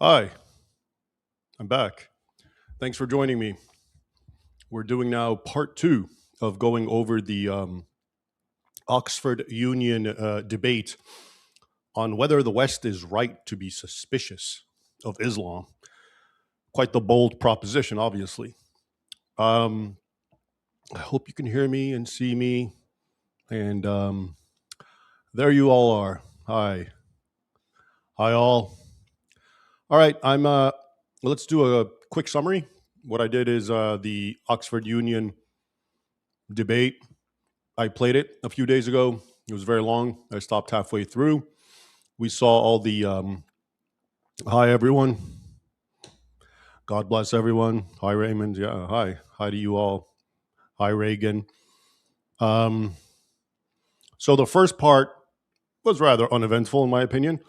Hi, I'm back. Thanks for joining me. We're doing now part two of going over the Oxford Union debate on whether the West is right to be suspicious of Islam. Quite the bold proposition, obviously. I hope you can hear me and see me. And there you all are. Hi. Hi, all. All right, let's do a quick summary. What I did is the Oxford Union debate. I played it a few days ago. It was very long. I stopped halfway through. We saw all the hi everyone. God bless everyone. Hi Raymond. Yeah, hi. Hi to you all. Hi Reagan. So the first part was rather uneventful in my opinion.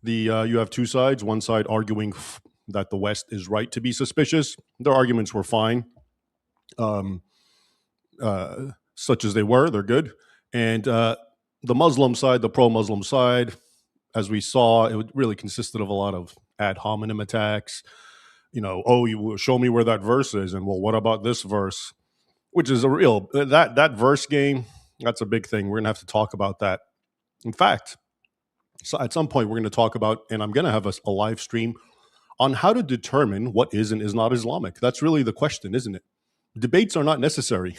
You have two sides. One side arguing that the West is right to be suspicious. Their arguments were fine. Such as they were, they're good. And the Muslim side, the pro-Muslim side, as we saw, it really consisted of a lot of ad hominem attacks. You know, oh, you show me where that verse is, and well, what about this verse? Which is a real that verse game. That's a big thing. We're gonna have to talk about that. In fact, so at some point we're going to talk about, and I'm going to have a live stream on how to determine what is and is not Islamic. That's really the question, isn't it? Debates are not necessary.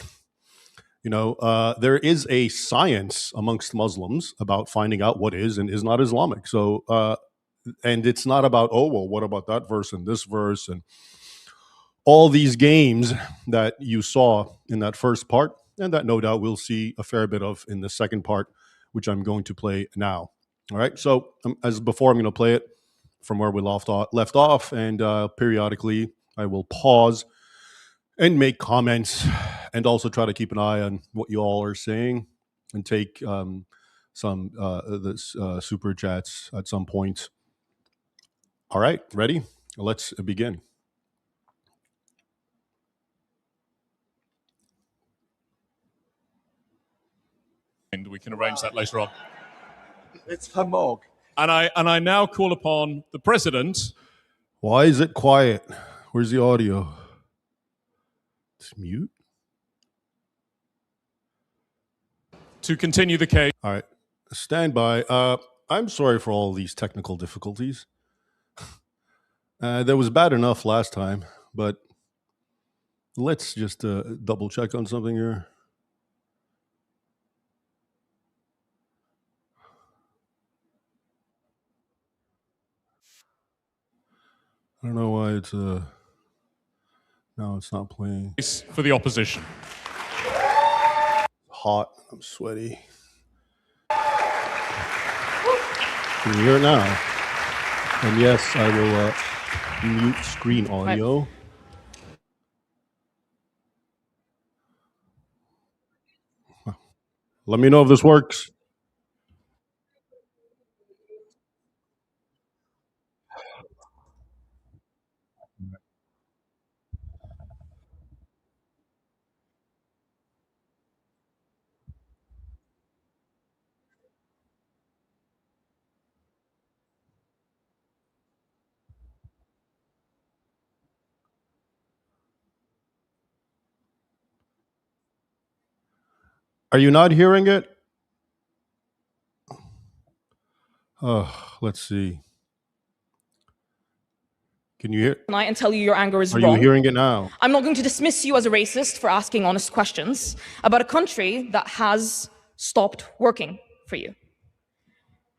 You know, there is a science amongst Muslims about finding out what is and is not Islamic. So, and it's not about, oh, well, what about that verse and this verse and all these games that you saw in that first part, and that no doubt we'll see a fair bit of in the second part, which I'm going to play now. All right. So, as before, I'm going to play it from where we left off, and periodically I will pause and make comments, and also try to keep an eye on what you all are saying, and take some super chats at some point. All right, ready? Let's begin. And we can arrange that later on. It's Hamog. And I now call upon the president. Why is it quiet? Where's the audio? It's mute. To continue the case. All right, stand by. I'm sorry for all these technical difficulties. That was bad enough last time, but let's just double check on something here. I don't know why it's no, it's not playing. For the opposition. Hot. I'm sweaty. Can you hear it now? And yes, I will mute screen audio. Let me know if this works. Are you not hearing it? Let's see. Can you hear? Tonight and tell you your anger is wrong. Are you hearing it now? I'm not going to dismiss you as a racist for asking honest questions about a country that has stopped working for you.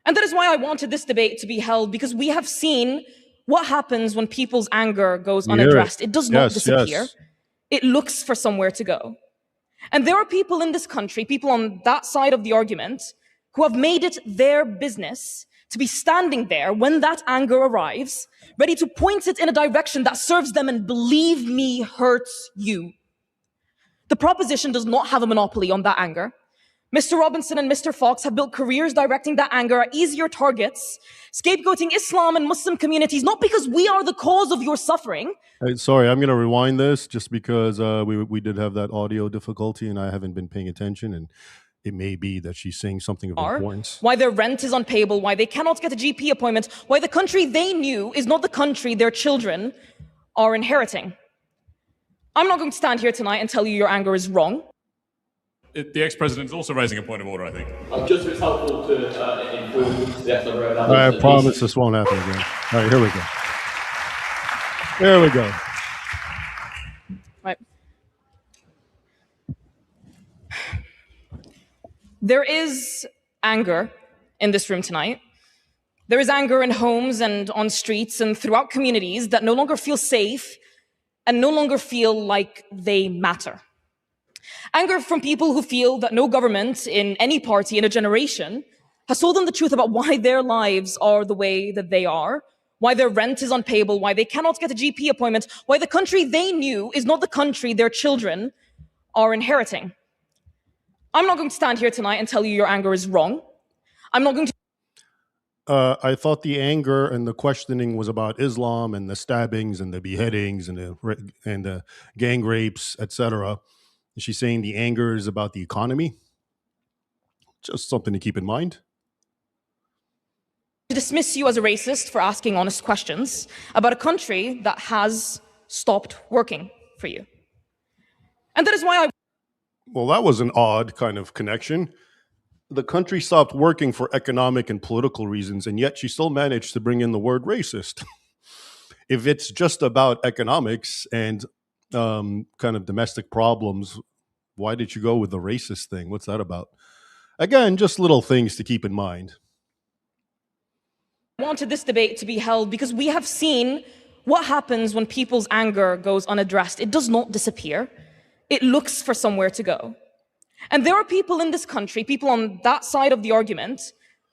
And that is why I wanted this debate to be held, because we have seen what happens when people's anger goes unaddressed. It does not disappear. Yes. It looks for somewhere to go. And there are people in this country, people on that side of the argument, who have made it their business to be standing there when that anger arrives, ready to point it in a direction that serves them and, believe me, hurts you. The proposition does not have a monopoly on that anger. Mr. Robinson and Mr. Fox have built careers directing that anger at easier targets, scapegoating Islam and Muslim communities, not because we are the cause of your suffering. Hey, sorry, I'm going to rewind this just because we did have that audio difficulty and I haven't been paying attention. And it may be that she's saying something of are, importance. why their rent is unpayable, why they cannot get a GP appointment, why the country they knew is not the country their children are inheriting. I'm not going to stand here tonight and tell you your anger is wrong. The ex-president is also raising a point of order, I think. Just it's helpful to include the extra I promise this won't happen again. All right, here we go. There we go. Right. There is anger in this room tonight. There is anger in homes and on streets and throughout communities that no longer feel safe and no longer feel like they matter. Anger from people who feel that no government in any party in a generation has told them the truth about why their lives are the way that they are, why their rent is unpayable, why they cannot get a GP appointment, why the country they knew is not the country their children are inheriting. I'm not going to stand here tonight and tell you your anger is wrong. I'm not going to. I thought the anger and the questioning was about Islam and the stabbings and the beheadings and the gang rapes, etc. Is she saying the anger is about the economy? Just something to keep in mind. Dismiss you as a racist for asking honest questions about a country that has stopped working for you. And that is why Well, that was an odd kind of connection. The country stopped working for economic and political reasons, and yet she still managed to bring in the word racist. If it's just about economics and kind of domestic problems, why did you go with the racist thing? What's that about? Again, just little things to keep in mind. wanted this debate to be held because we have seen what happens when people's anger goes unaddressed. It does not disappear. It looks for somewhere to go. And there are people in this country, people on that side of the argument,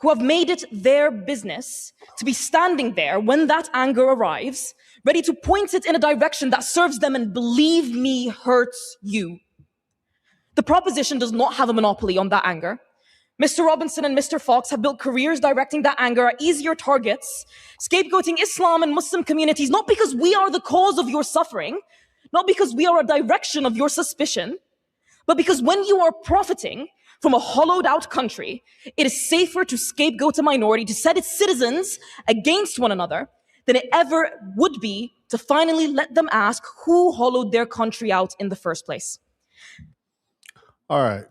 who have made it their business to be standing there when that anger arrives, ready to point it in a direction that serves them and, believe me, hurts you. The proposition does not have a monopoly on that anger. Mr. Robinson and Mr. Fox have built careers directing that anger at easier targets, scapegoating Islam and Muslim communities, not because we are the cause of your suffering, not because we are a direction of your suspicion, but because when you are profiting from a hollowed out country, it is safer to scapegoat a minority, to set its citizens against one another, than it ever would be to finally let them ask who hollowed their country out in the first place. All right.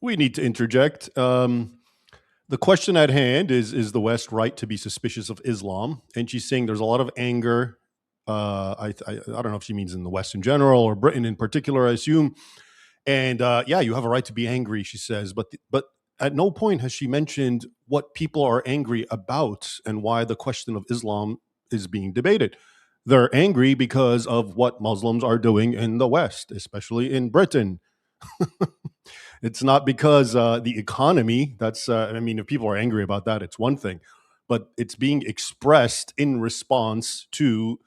We need to interject. The question at hand is the West right to be suspicious of Islam? And she's saying there's a lot of anger. I don't know if she means in the West in general or Britain in particular, I assume. And yeah, you have a right to be angry, she says. But at no point has she mentioned what people are angry about and why the question of Islam is being debated. They're angry because of what Muslims are doing in the West, especially in Britain. It's not because the economy, I mean, if people are angry about that, it's one thing, but it's being expressed in response to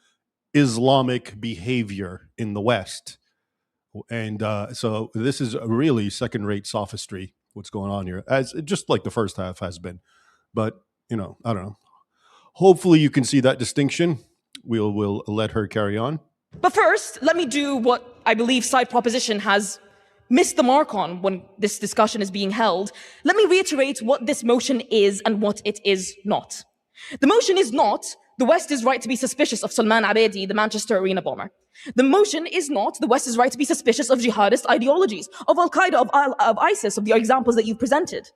Islamic behavior in the West. And so this is a really second-rate sophistry, what's going on here, as just like the first half has been. But, I don't know. Hopefully you can see that distinction. We'll let her carry on. But first, let me do what I believe side proposition has missed the mark on when this discussion is being held. Let me reiterate what this motion is and what it is not. The motion is not the West is right to be suspicious of Salman Abedi, the Manchester arena bomber. The motion is not the West is right to be suspicious of jihadist ideologies, of Al-Qaeda, of ISIS, of the examples that you've presented.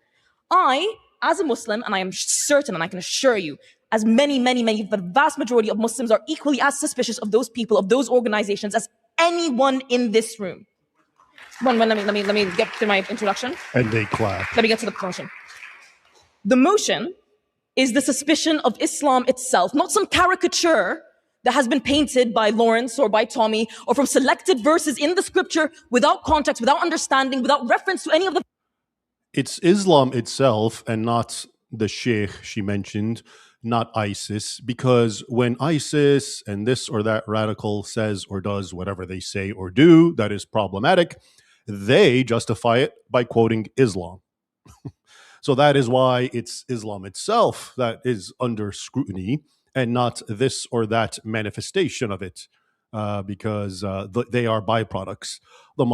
I, as a Muslim, and I am certain and I can assure you, as many, the vast majority of Muslims are equally as suspicious of those people, of those organizations, as anyone in this room. Let me get to my introduction. And they clap. Let me get to the motion. The motion is the suspicion of Islam itself, not some caricature that has been painted by Lawrence or by Tommy, or from selected verses in the scripture without context, without understanding, without reference to any of the... It's Islam itself and not the sheikh she mentioned, not ISIS, because when ISIS and this or that radical says or does whatever they say or do that is problematic, they justify it by quoting Islam. So that is why it's Islam itself that is under scrutiny and not this or that manifestation of it, because they are byproducts. From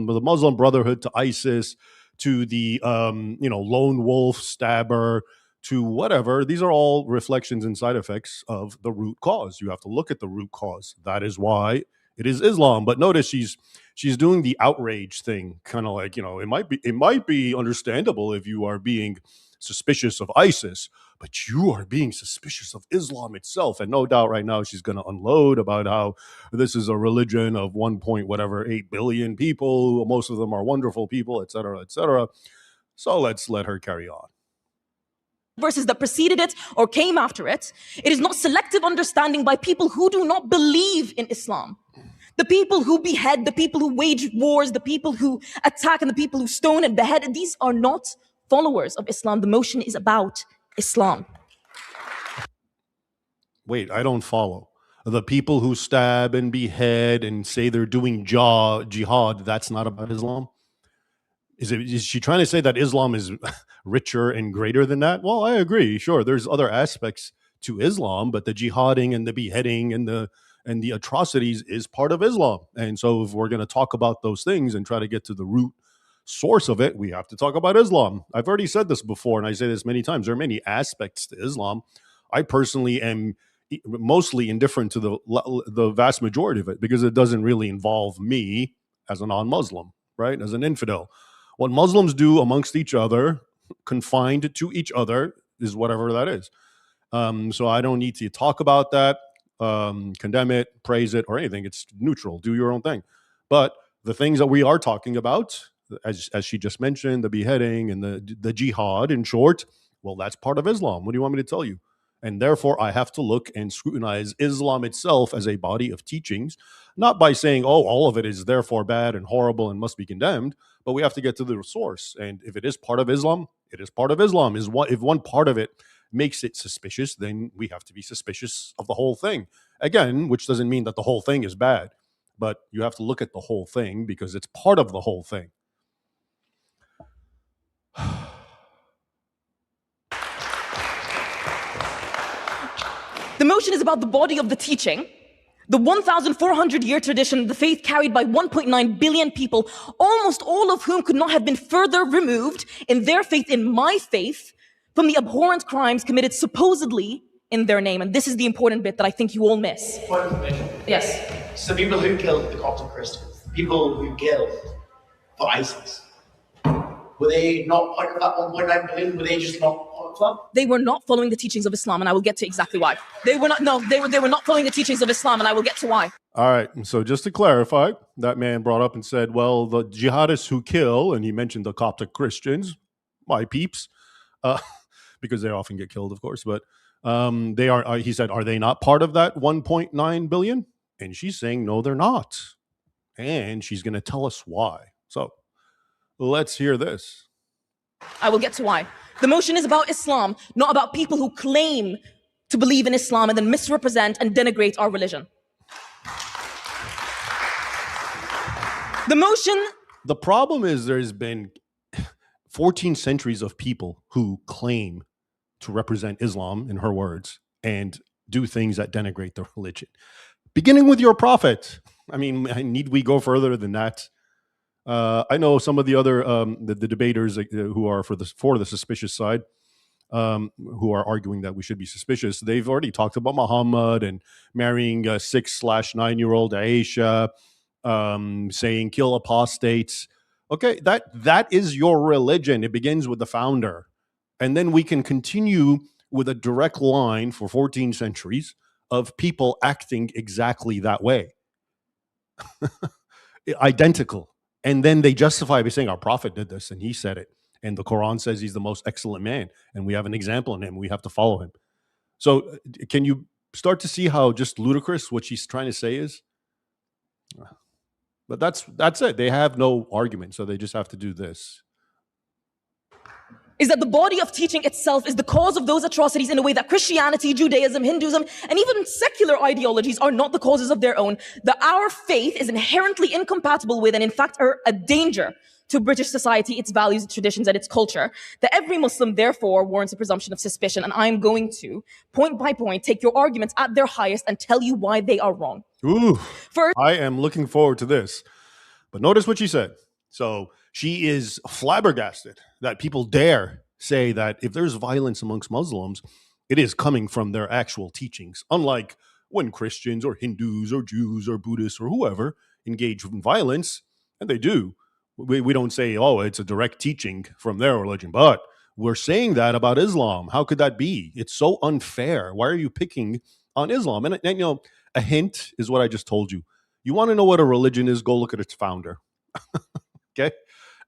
the Muslim Brotherhood to ISIS to the lone wolf stabber, to whatever. These are all reflections and side effects of the root cause. You have to look at the root cause. That is why it is Islam. But notice she's doing the outrage thing, kind of like, it might be understandable if you are being suspicious of ISIS, but you are being suspicious of Islam itself. And no doubt right now she's going to unload about how this is a religion of 8 billion people. Most of them are wonderful people, et cetera, et cetera. So let's let her carry on. Verses that preceded it or came after it. It is not selective understanding by people who do not believe in Islam. The people who behead, the people who wage wars, the people who attack, and the people who stone and behead, these are not followers of Islam. The motion is about Islam. Wait, I don't follow. The people who stab and behead and say they're doing jihad, that's not about Islam? Is she trying to say that Islam is richer and greater than that? Well, I agree. Sure, there's other aspects to Islam, but the jihading and the beheading and the atrocities is part of Islam. And so if we're going to talk about those things and try to get to the root source of it, we have to talk about Islam. I've already said this before, and I say this many times. There are many aspects to Islam. I personally am mostly indifferent to the vast majority of it because it doesn't really involve me as a non-Muslim, right? As an infidel. What Muslims do amongst each other, confined to each other, is whatever that is. So I don't need to talk about that, condemn it, praise it, or anything. It's neutral. Do your own thing. But the things that we are talking about, as she just mentioned, the beheading and the jihad, in short, well, that's part of Islam. What do you want me to tell you? And therefore, I have to look and scrutinize Islam itself as a body of teachings, not by saying, oh, all of it is therefore bad and horrible and must be condemned, but we have to get to the source. And if it is part of Islam, it is part of Islam. If one part of it makes it suspicious, then we have to be suspicious of the whole thing. Again, which doesn't mean that the whole thing is bad, but you have to look at the whole thing because it's part of the whole thing. The motion is about the body of the teaching, the 1,400-year tradition, the faith carried by 1.9 billion people, almost all of whom could not have been further removed in their faith, in my faith, from the abhorrent crimes committed supposedly in their name. And this is the important bit that I think you all miss. Point of information. Yes. So people who killed the Coptic Christians, people who killed for ISIS, were they not part of that 1.9 billion? Were they just not part of that? They were not following the teachings of Islam, and I will get to exactly why. They were not following the teachings of Islam, and I will get to why. All right. So just to clarify, that man brought up and said, well, the jihadists who kill, and he mentioned the Coptic Christians, my peeps, because they often get killed, of course, but they are, he said, are they not part of that 1.9 billion? And she's saying, no, they're not. And she's going to tell us why. So let's hear this. I will get to why. The motion is about Islam, not about people who claim to believe in Islam and then misrepresent and denigrate our religion. The motion... The problem is there's been 14 centuries of people who claim to represent Islam, in her words, and do things that denigrate the religion. Beginning with your prophet. I mean, need we go further than that? I know some of the other the debaters who are for the suspicious side, who are arguing that we should be suspicious. They've already talked about Muhammad and marrying 6/9-year-old Aisha, saying kill apostates. Okay, that is your religion. It begins with the founder, and then we can continue with a direct line for 14 centuries of people acting exactly that way, identical. And then they justify by saying our prophet did this and he said it. And the Quran says he's the most excellent man. And we have an example in him. We have to follow him. So can you start to see how just ludicrous what she's trying to say is? But that's it. They have no argument. So they just have to do this. Is that the body of teaching itself is the cause of those atrocities in a way that Christianity, Judaism, Hinduism, and even secular ideologies are not the causes of their own. That our faith is inherently incompatible with and in fact are a danger to British society, its values, its traditions, and its culture. That every Muslim therefore warrants a presumption of suspicion. And I'm going to, point by point, take your arguments at their highest and tell you why they are wrong. Ooh, First, I am looking forward to this. But notice what she said. So She is flabbergasted that people dare say that if there's violence amongst Muslims, it is coming from their actual teachings. Unlike when Christians or Hindus or Jews or Buddhists or whoever engage in violence, and they do, we don't say, oh, it's a direct teaching from their religion. But we're saying that about Islam. How could that be? It's so unfair. Why are you picking on Islam? And you know, a hint is what I just told you. You want to know what a religion is? Go look at its founder. Okay?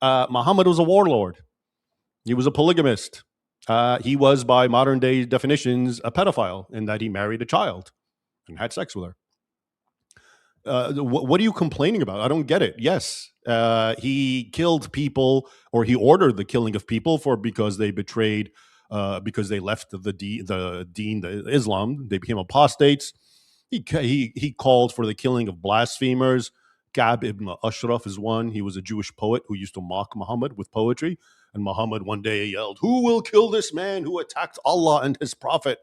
Muhammad was a warlord. He was a polygamist. He was, by modern day definitions, a pedophile in that he married a child and had sex with her. What are you complaining about? I don't get it. Yes, he killed people, or he ordered the killing of people because they betrayed, because they left the Islam. They became apostates. He called for the killing of blasphemers. Ka'b ibn Ashraf is one. He was a Jewish poet who used to mock Muhammad with poetry. And Muhammad one day yelled, "Who will kill this man who attacked Allah and his prophet?"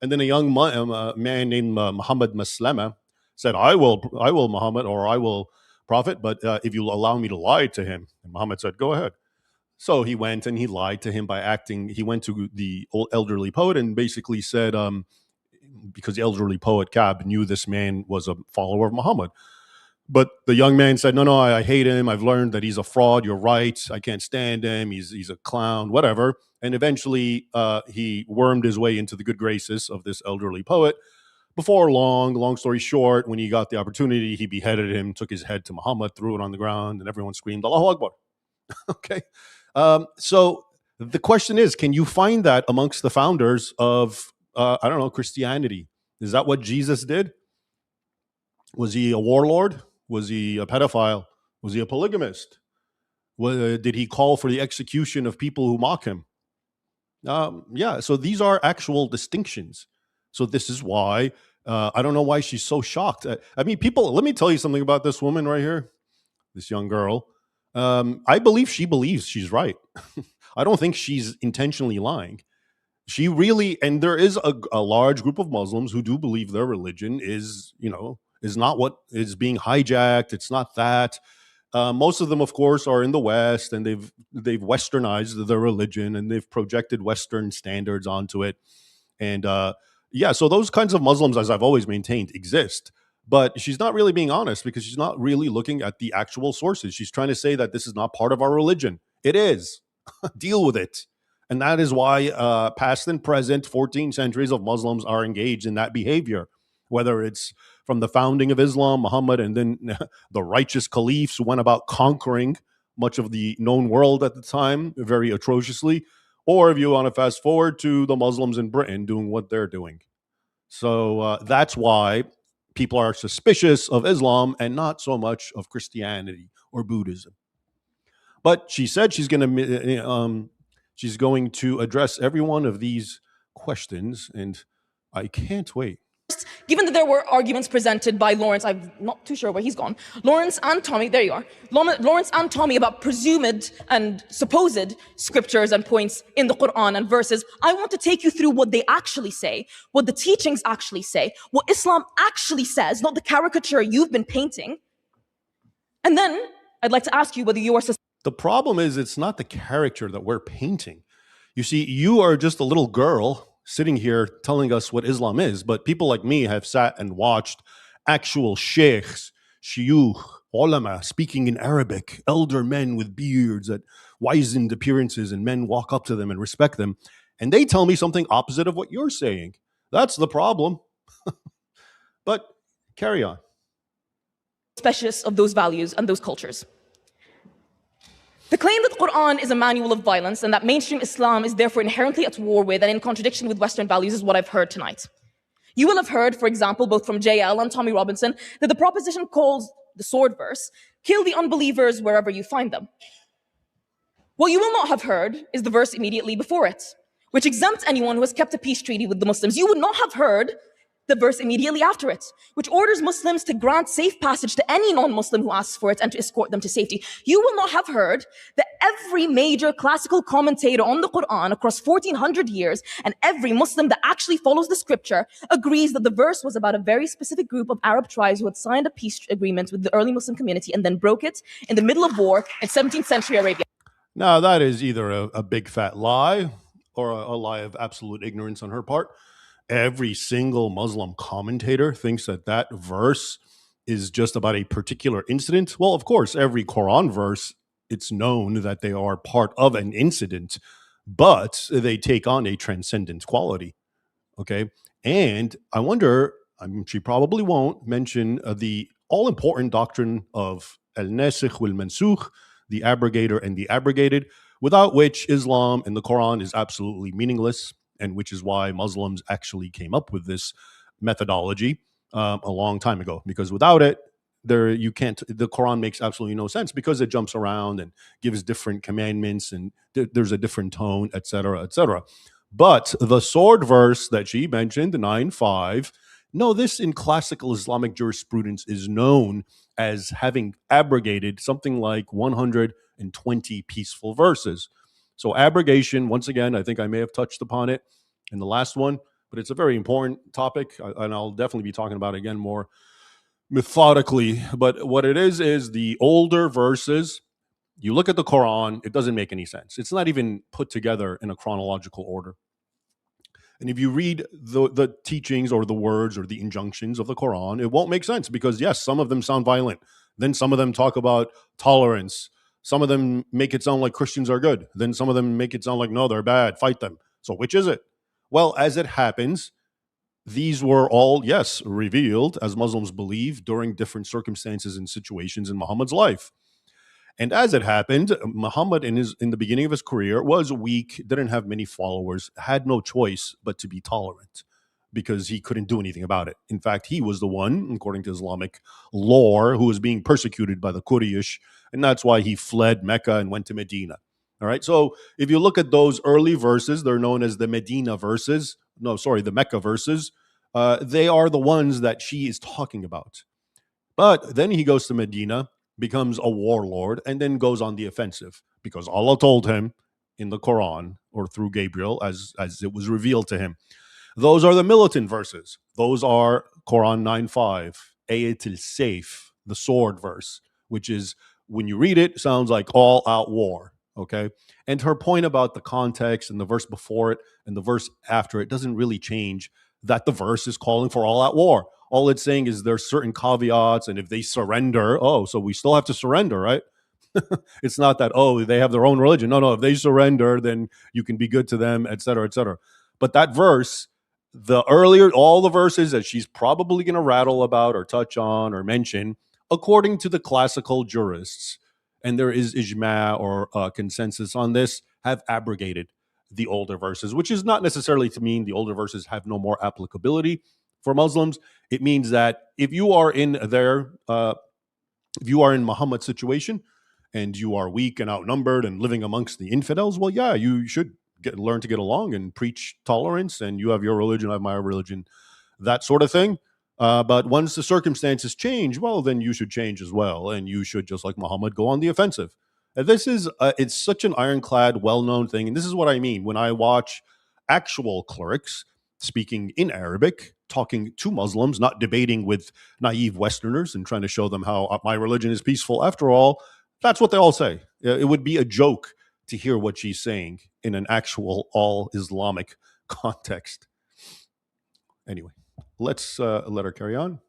And then a young man named Muhammad Maslama said, I will Muhammad, or I will prophet, but if you allow me to lie to him. And Muhammad said, go ahead. So he went and he lied to him by acting. He went to the old elderly poet and basically said, because the elderly poet Ka'b knew this man was a follower of Muhammad. But the young man said, no, I hate him. I've learned that he's a fraud. You're right. I can't stand him. He's a clown, whatever. And eventually he wormed his way into the good graces of this elderly poet. Before long story short, when he got the opportunity, he beheaded him, took his head to Muhammad, threw it on the ground, and everyone screamed, Allahu Akbar. Okay. So the question is, can you find that amongst the founders of, Christianity? Is that what Jesus did? Was he a warlord? Was he a pedophile? Was he a polygamist? Did he call for the execution of people who mock him? Yeah, so these are actual distinctions. So this is why I don't know why she's so shocked. I mean, people, let me tell you something about this woman right here, this young girl. I believe she believes she's right. I don't think she's intentionally lying. She really, and there is a large group of Muslims who do believe their religion is not what is being hijacked. It's not that. Most of them, of course, are in the West, and they've westernized their religion, and they've projected Western standards onto it. And so those kinds of Muslims, as I've always maintained, exist. But she's not really being honest, because she's not really looking at the actual sources. She's trying to say that this is not part of our religion. It is. Deal with it. And that is why past and present 14 centuries of Muslims are engaged in that behavior, whether it's from the founding of Islam, Muhammad, and then the righteous caliphs who went about conquering much of the known world at the time very atrociously, or if you want to fast forward to the Muslims in Britain doing what they're doing. So that's why people are suspicious of Islam and not so much of Christianity or Buddhism. But she said she's going to address every one of these questions, and I can't wait. Given that there were arguments presented by Lawrence, I'm not too sure where he's gone, Lawrence and Tommy, there you are, Lawrence and Tommy, about presumed and supposed scriptures and points in the Quran and verses, I want to take you through what they actually say, what the teachings actually say, what Islam actually says, not the caricature you've been painting. And then I'd like to ask you whether you are... The problem is, it's not the character that we're painting. You see, you are just a little girl sitting here telling us what Islam is, but people like me have sat and watched actual sheikhs, shuyukh, ulama, speaking in Arabic, elder men with beards at wizened appearances, and men walk up to them and respect them, and they tell me something opposite of what you're saying. That's the problem. But carry on. Specialists of those values and those cultures. The claim that the Quran is a manual of violence and that mainstream Islam is therefore inherently at war with and in contradiction with Western values is what I've heard tonight. You will have heard, for example, both from JL and Tommy Robinson, that the proposition calls the sword verse, kill the unbelievers wherever you find them. What you will not have heard is the verse immediately before it, which exempts anyone who has kept a peace treaty with the Muslims. You would not have heard the verse immediately after it, which orders Muslims to grant safe passage to any non-Muslim who asks for it and to escort them to safety. You will not have heard that every major classical commentator on the Quran across 1400 years and every Muslim that actually follows the scripture agrees that the verse was about a very specific group of Arab tribes who had signed a peace agreement with the early Muslim community and then broke it in the middle of war in 17th century Arabia. Now, that is either a big fat lie or a lie of absolute ignorance on her part. Every single Muslim commentator thinks that that verse is just about a particular incident. Well, of course, every Quran verse, it's known that they are part of an incident, but they take on a transcendent quality. Okay. And I wonder, she probably won't mention the all important doctrine of al-nasikh wal-mansukh, the abrogator and the abrogated, without which Islam and the Quran is absolutely meaningless, and which is why Muslims actually came up with this methodology a long time ago. Because without it, the Quran makes absolutely no sense because it jumps around and gives different commandments and there's a different tone, etc., etc. But the sword verse that she mentioned, 9:5, no, this in classical Islamic jurisprudence is known as having abrogated something like 120 peaceful verses. So abrogation, once again, I think I may have touched upon it in the last one, but it's a very important topic, and I'll definitely be talking about it again more methodically. But what it is the older verses, you look at the Quran, it doesn't make any sense. It's not even put together in a chronological order. And if you read the teachings or the words or the injunctions of the Quran, it won't make sense because, yes, some of them sound violent. Then some of them talk about tolerance. Some of them make it sound like Christians are good. Then some of them make it sound like, no, they're bad. Fight them. So which is it? Well, as it happens, these were all, yes, revealed, as Muslims believe, during different circumstances and situations in Muhammad's life. And as it happened, Muhammad in the beginning of his career was weak, didn't have many followers, had no choice but to be tolerant because he couldn't do anything about it. In fact, he was the one, according to Islamic lore, who was being persecuted by the Quraysh, and that's why he fled Mecca and went to Medina. All right, so if you look at those early verses, they're known as the Medina verses. No, sorry, the Mecca verses. They are the ones that she is talking about. But then he goes to Medina, becomes a warlord, and then goes on the offensive because Allah told him in the Quran or through Gabriel as it was revealed to him. Those are the militant verses. Those are Quran 9:5, Ayat al-Sayf, the sword verse, which is, when you read it, sounds like all out war. Okay. And her point about the context and the verse before it and the verse after it doesn't really change that the verse is calling for all out war. All it's saying is there's certain caveats, and if they surrender, so we still have to surrender, right? It's not that, they have their own religion. No, if they surrender, then you can be good to them, et cetera, et cetera. But that verse, all the verses that she's probably going to rattle about or touch on or mention, according to the classical jurists, and there is ijma or consensus on this, have abrogated the older verses, which is not necessarily to mean the older verses have no more applicability for Muslims. It means that if you are in Muhammad's situation and you are weak and outnumbered and living amongst the infidels, well, yeah, you should learn to get along and preach tolerance, and you have your religion, I have my religion, that sort of thing. But once the circumstances change, well, then you should change as well, and you should, just like Muhammad, go on the offensive. And this is it's such an ironclad, well-known thing, and this is what I mean when I watch actual clerics speaking in Arabic, talking to Muslims, not debating with naive Westerners and trying to show them how my religion is peaceful. After all, that's what they all say. It would be a joke to hear what she's saying in an actual all Islamic context. Anyway, let's let her carry on.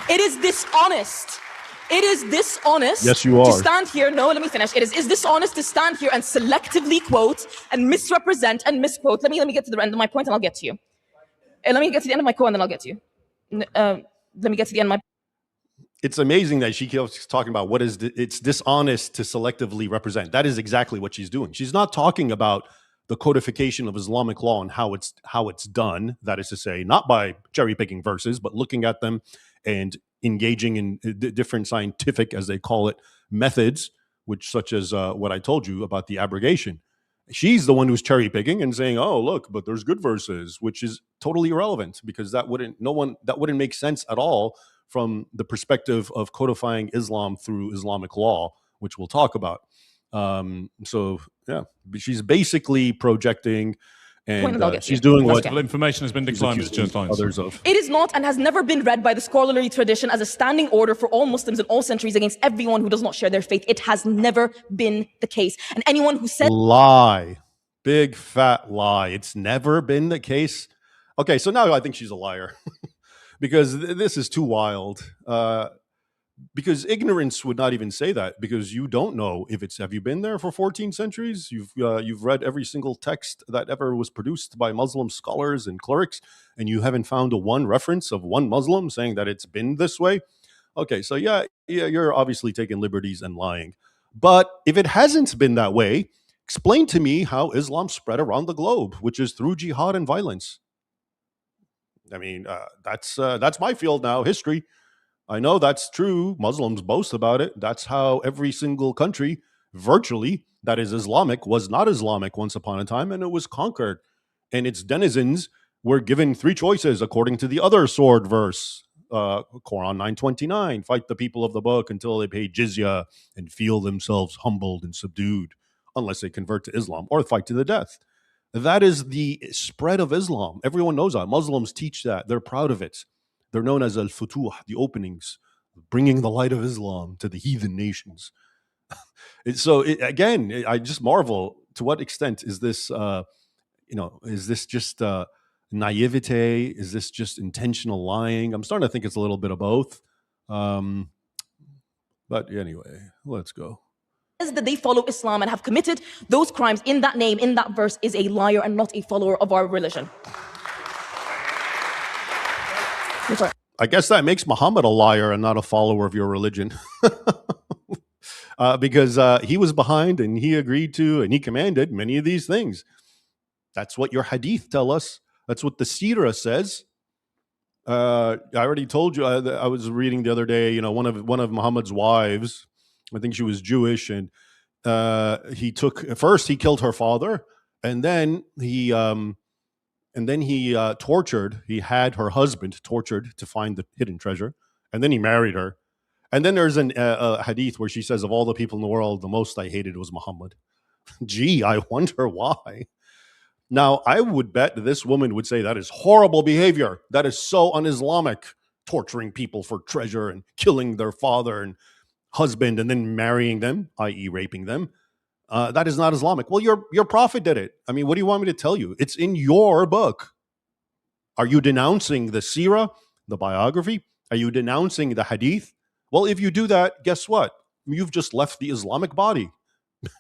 It is dishonest. It is dishonest. Yes, you are. To stand here. No, let me finish. It is dishonest to stand here and selectively quote and misrepresent and misquote. Let me get to the end of my point and I'll get to you. Let me get to the end of my quote and then I'll get to you. Let me get to the end of my. It's amazing that she keeps talking about it's dishonest to selectively represent. That is exactly what she's doing. She's not talking about the codification of Islamic law and how it's done. That is to say, not by cherry picking verses, but looking at them and engaging in different scientific, as they call it, methods, such as what I told you about the abrogation. She's the one who's cherry picking and saying, "Oh, look, but there's good verses," which is totally irrelevant because that wouldn't make sense at all from the perspective of codifying Islam through Islamic law, which we'll talk about. So yeah, she's basically projecting, Point and that I'll get to. she's doing what Factual information has been declined, Mr. accusing Church others of. It is not and has never been read by the scholarly tradition as a standing order for all Muslims in all centuries against everyone who does not share their faith. It has never been the case. And anyone who says Lie. Big fat lie. It's never been the case. Okay, so now I think she's a liar because this is too wild. Because ignorance would not even say that because you don't know if it's. Have you been there for 14 centuries? You've read every single text that ever was produced by Muslim scholars and clerics, and you haven't found a one reference of one Muslim saying that it's been this way. Okay, so yeah, you're obviously taking liberties and lying. But if it hasn't been that way, explain to me how Islam spread around the globe, which is through jihad and violence. I mean, that's my field now, history. I know that's true. Muslims boast about it. That's how every single country, virtually, that is Islamic, was not Islamic once upon a time, and it was conquered. And its denizens were given three choices according to the other sword verse, Quran 929, fight the people of the book until they pay jizya and feel themselves humbled and subdued, unless they convert to Islam, or fight to the death. That is the spread of Islam. Everyone knows that. Muslims teach that. They're proud of it. They're known as al-futuh, the openings, bringing the light of Islam to the heathen nations. Again, I just marvel to what extent is this, is this just naivete? Is this just intentional lying? I'm starting to think it's a little bit of both. But anyway, let's go. that they follow Islam and have committed those crimes in that name, in that verse, is a liar and not a follower of our religion. I guess that makes Muhammad a liar and not a follower of your religion. Because he was behind and he agreed to and he commanded many of these things. That's what your hadith tell us. That's what the Sirah says. I already told you. I was reading the other day. One of Muhammad's wives. I think she was Jewish, and he killed her father, and then he tortured. He had her husband tortured to find the hidden treasure, and then he married her. And then there's a hadith where she says, of all the people in the world, the most I hated was Muhammad. Gee, I wonder why. Now, I would bet that this woman would say that is horrible behavior. That is so un-Islamic, torturing people for treasure and killing their father and husband and then marrying them, i.e. raping them. That is not Islamic. Well, your prophet did it. I mean, what do you want me to tell you? It's in your book. Are you denouncing the Sirah, the biography? Are you denouncing the hadith? Well, if you do that, guess what? You've just left the Islamic body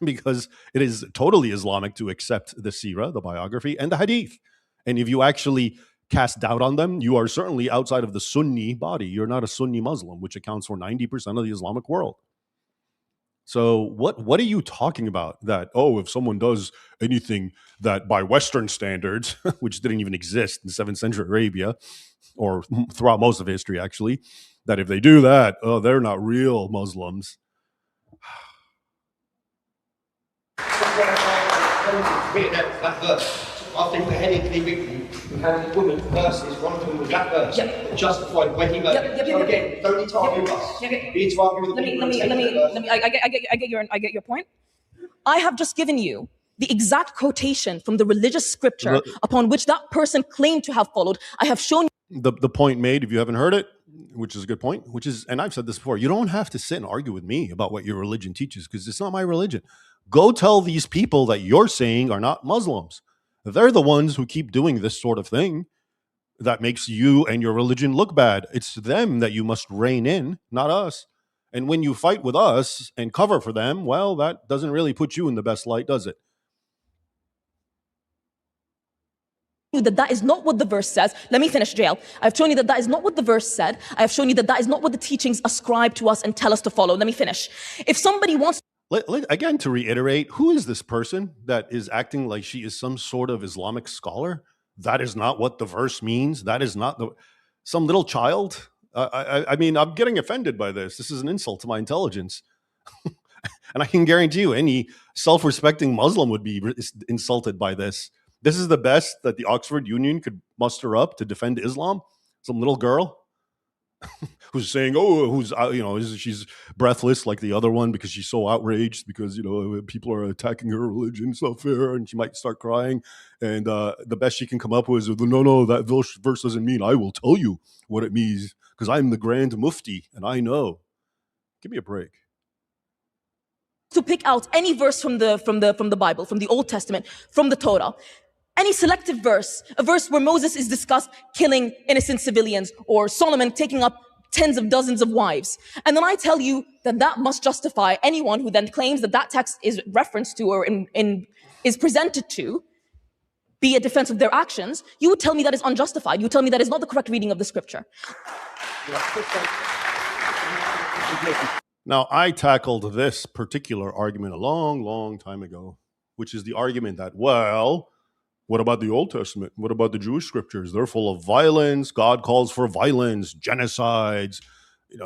because it is totally Islamic to accept the Sirah, the biography, and the hadith. And if you actually cast doubt on them, you are certainly outside of the Sunni body. You're not a Sunni Muslim, which accounts for 90% of the Islamic world. So what are you talking about? That, if someone does anything that by Western standards, which didn't even exist in 7th century Arabia, or throughout most of history, actually, that if they do that, they're not real Muslims. That verse, after beheading the victim, we had women verses, one of them was that verse, that justified when he murdered. So again, don't need to argue with us. You need to argue with the people. I get your point. I have just given you the exact quotation from the religious scripture upon which that person claimed to have followed. I have shown the point made, if you haven't heard it, which is a good point, and I've said this before, you don't have to sit and argue with me about what your religion teaches because it's not my religion. Go tell these people that you're saying are not Muslims. They're the ones who keep doing this sort of thing that makes you and your religion look bad. It's them that you must rein in, not us. And when you fight with us and cover for them, well, that doesn't really put you in the best light, does it? That is not what the verse says. Let me finish, Jail. I've shown you that is not what the verse said. I have shown you that is not what the teachings ascribe to us and tell us to follow. Let me finish. If somebody wants... Again, to reiterate, who is this person that is acting like she is some sort of Islamic scholar? That is not what the verse means. That is not some little child. I mean, I'm getting offended by this. This is an insult to my intelligence. And I can guarantee you any self-respecting Muslim would be insulted by this. This is the best that the Oxford Union could muster up to defend Islam? Some little girl who's saying, she's breathless like the other one because she's so outraged because, people are attacking her religion. It's not fair. And she might start crying. And the best she can come up with is, no, that verse doesn't mean. I will tell you what it means because I'm the Grand Mufti and I know. Give me a break. To pick out any verse from the Bible, from the Old Testament, from the Torah, any selective verse, a verse where Moses is discussed killing innocent civilians or Solomon taking up tens of dozens of wives. And then I tell you that must justify anyone who then claims that text is referenced to or is presented to be a defense of their actions. You would tell me that is unjustified. You would tell me that is not the correct reading of the scripture. Now, I tackled this particular argument a long, long time ago, which is the argument that, well, what about the Old Testament? What about the Jewish scriptures? They're full of violence. God calls for violence, genocides,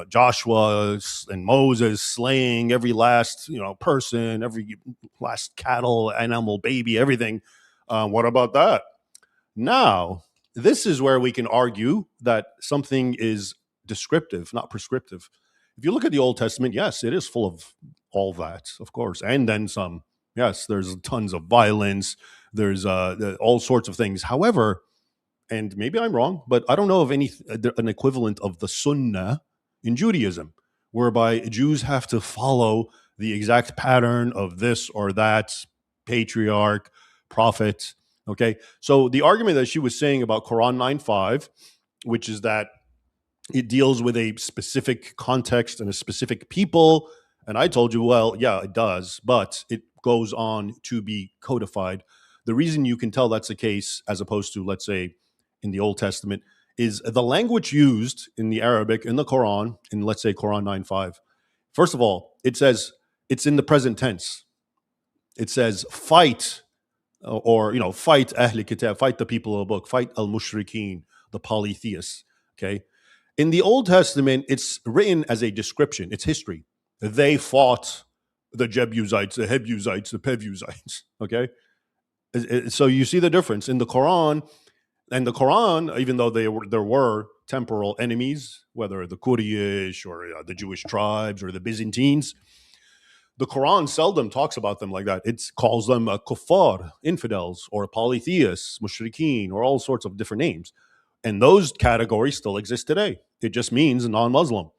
Joshua and Moses slaying every last, person, every last cattle, animal, baby, everything. What about that? Now, this is where we can argue that something is descriptive, not prescriptive. If you look at the Old Testament, yes, it is full of all that, of course, and then some. Yes, there's tons of violence. There's all sorts of things. However, and maybe I'm wrong, but I don't know of an equivalent of the Sunnah in Judaism, whereby Jews have to follow the exact pattern of this or that patriarch, prophet. Okay, so the argument that she was saying about Quran 9:5, which is that it deals with a specific context and a specific people. And I told you, well, yeah, it does, but it goes on to be codified. The reason you can tell that's the case, as opposed to, let's say, in the Old Testament, is the language used in the Arabic, in the Quran, in, let's say, Quran 9:5. First of all, it says, it's in the present tense. It says, fight, or, fight Ahl Kitab, fight the people of the book, fight al-Mushrikeen, the polytheists, okay? In the Old Testament, it's written as a description. It's history. They fought the Jebusites, the Hebusites, the Pevusites, okay? So you see the difference. In the Quran, even though there were temporal enemies, whether the Quraysh or the Jewish tribes or the Byzantines, the Quran seldom talks about them like that. It calls them kuffar, infidels, or polytheists, mushrikeen, or all sorts of different names. And those categories still exist today. It just means non-Muslim.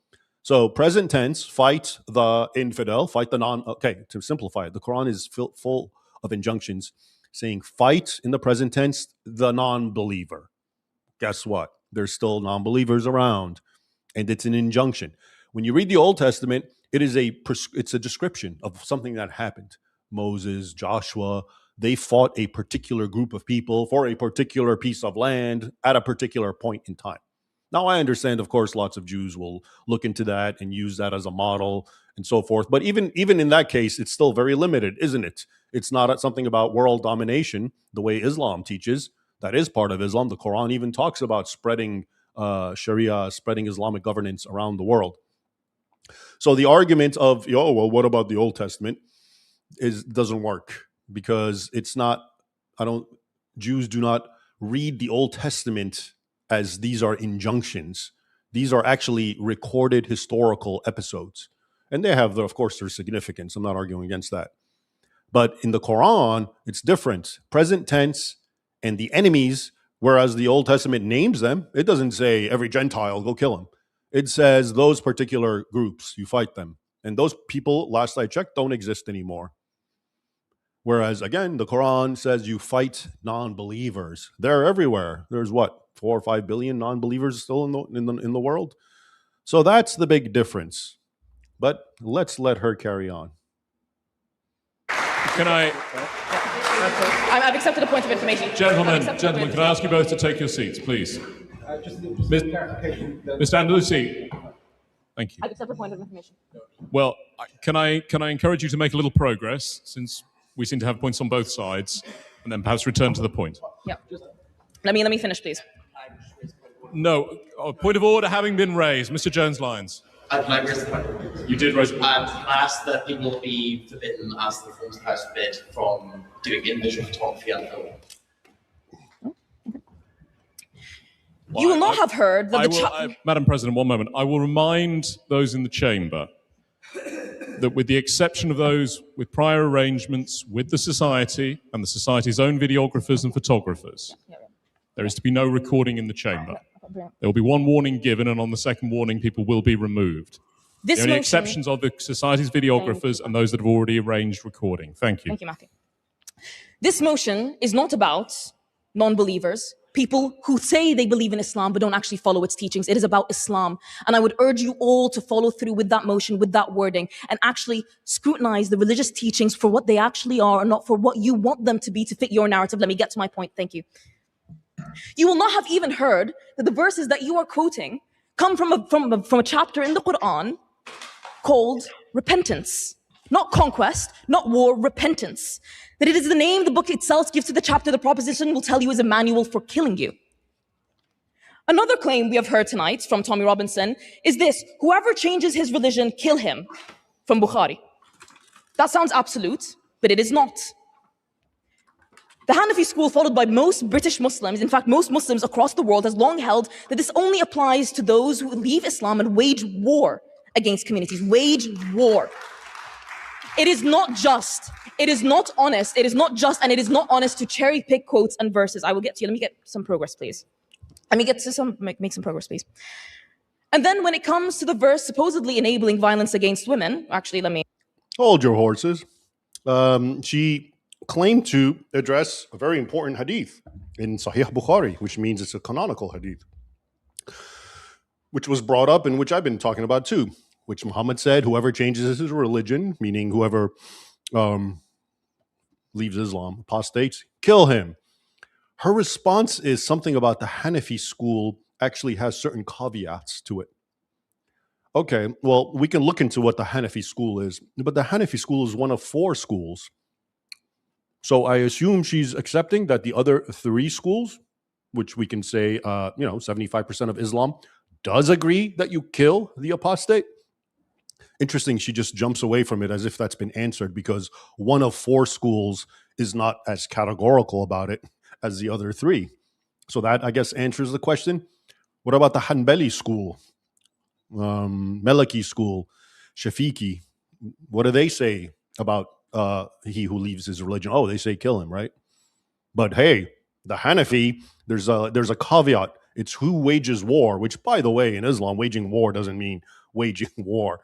So present tense, fight the infidel, fight the okay, to simplify it, the Quran is full of injunctions saying fight in the present tense the non-believer. Guess what? There's still non-believers around. And it's an injunction. When you read the Old Testament, it's a description of something that happened. Moses, Joshua, they fought a particular group of people for a particular piece of land at a particular point in time. Now, I understand, of course, lots of Jews will look into that and use that as a model and so forth. But even in that case, it's still very limited, isn't it? It's not something about world domination, the way Islam teaches. That is part of Islam. The Quran even talks about spreading Sharia, spreading Islamic governance around the world. So the argument of, well, what about the Old Testament doesn't work. Because Jews do not read the Old Testament as these are injunctions. These are actually recorded historical episodes. And they have, of course, their significance. I'm not arguing against that. But in the Quran, it's different. Present tense and the enemies, whereas the Old Testament names them, it doesn't say every Gentile, go kill him. It says those particular groups, you fight them. And those people, last I checked, don't exist anymore. Whereas, again, the Quran says you fight non-believers. They're everywhere. There's 4 or 5 billion non-believers still in the world. So that's the big difference. But let's let her carry on. Can I... I've accepted a point of information. Gentlemen, can I ask you both to take your seats, please? Mr. Andalusi. Thank you. I've accepted a point of information. Well, can I encourage you to make a little progress, since we seem to have points on both sides, and then perhaps return to the point? Yeah. Let me finish, please. No. Point of order having been raised. Mr. Jones-Lyons. Can I raise the point? You did raise the point. I asked that people be forbidden, as the Reforms House forbid, from doing individual photography and film. You will not have heard that Madam President, one moment. I will remind those in the chamber that with the exception of those with prior arrangements with the Society and the Society's own videographers and photographers, there is to be no recording in the chamber. There will be one warning given, and on the second warning, people will be removed. The only exceptions are the Society's videographers and those that have already arranged recording. Thank you. Thank you, Matthew. This motion is not about non-believers, people who say they believe in Islam but don't actually follow its teachings. It is about Islam. And I would urge you all to follow through with that motion, with that wording, and actually scrutinize the religious teachings for what they actually are and not for what you want them to be to fit your narrative. Let me get to my point. Thank you. You will not have even heard that the verses that you are quoting come from a chapter in the Quran called repentance. Not conquest, not war, repentance. That it is the name the book itself gives to the chapter the proposition will tell you is a manual for killing you. Another claim we have heard tonight from Tommy Robinson is this: whoever changes his religion, kill him, from Bukhari. That sounds absolute, but it is not. The Hanafi school, followed by most British Muslims, in fact, most Muslims across the world, has long held that this only applies to those who leave Islam and wage war against communities. Wage war. It is not just, it is not honest, it is not just, and it is not honest to cherry pick quotes and verses. I will get to you. Let me get some progress, please. Let me get to make some progress, please. And then when it comes to the verse supposedly enabling violence against women, actually, let me... Hold your horses. She claimed to address a very important hadith in Sahih Bukhari, which means it's a canonical hadith, which was brought up and which I've been talking about too, which Muhammad said, whoever changes his religion, meaning whoever leaves Islam, apostates, kill him. Her response is something about the Hanafi school actually has certain caveats to it. Okay, well, we can look into what the Hanafi school is, but the Hanafi school is one of 4 schools. So I assume she's accepting that the other 3 schools, which we can say, 75% of Islam, does agree that you kill the apostate. Interesting, she just jumps away from it as if that's been answered because one of 4 schools is not as categorical about it as the other 3. So that, I guess, answers the question. What about the Hanbali school, Maliki school, Shafiqi? What do they say about he who leaves his religion? Oh, they say kill him, right? But hey, the Hanafi, there's a caveat. It's who wages war, which, by the way, in Islam, waging war doesn't mean waging war.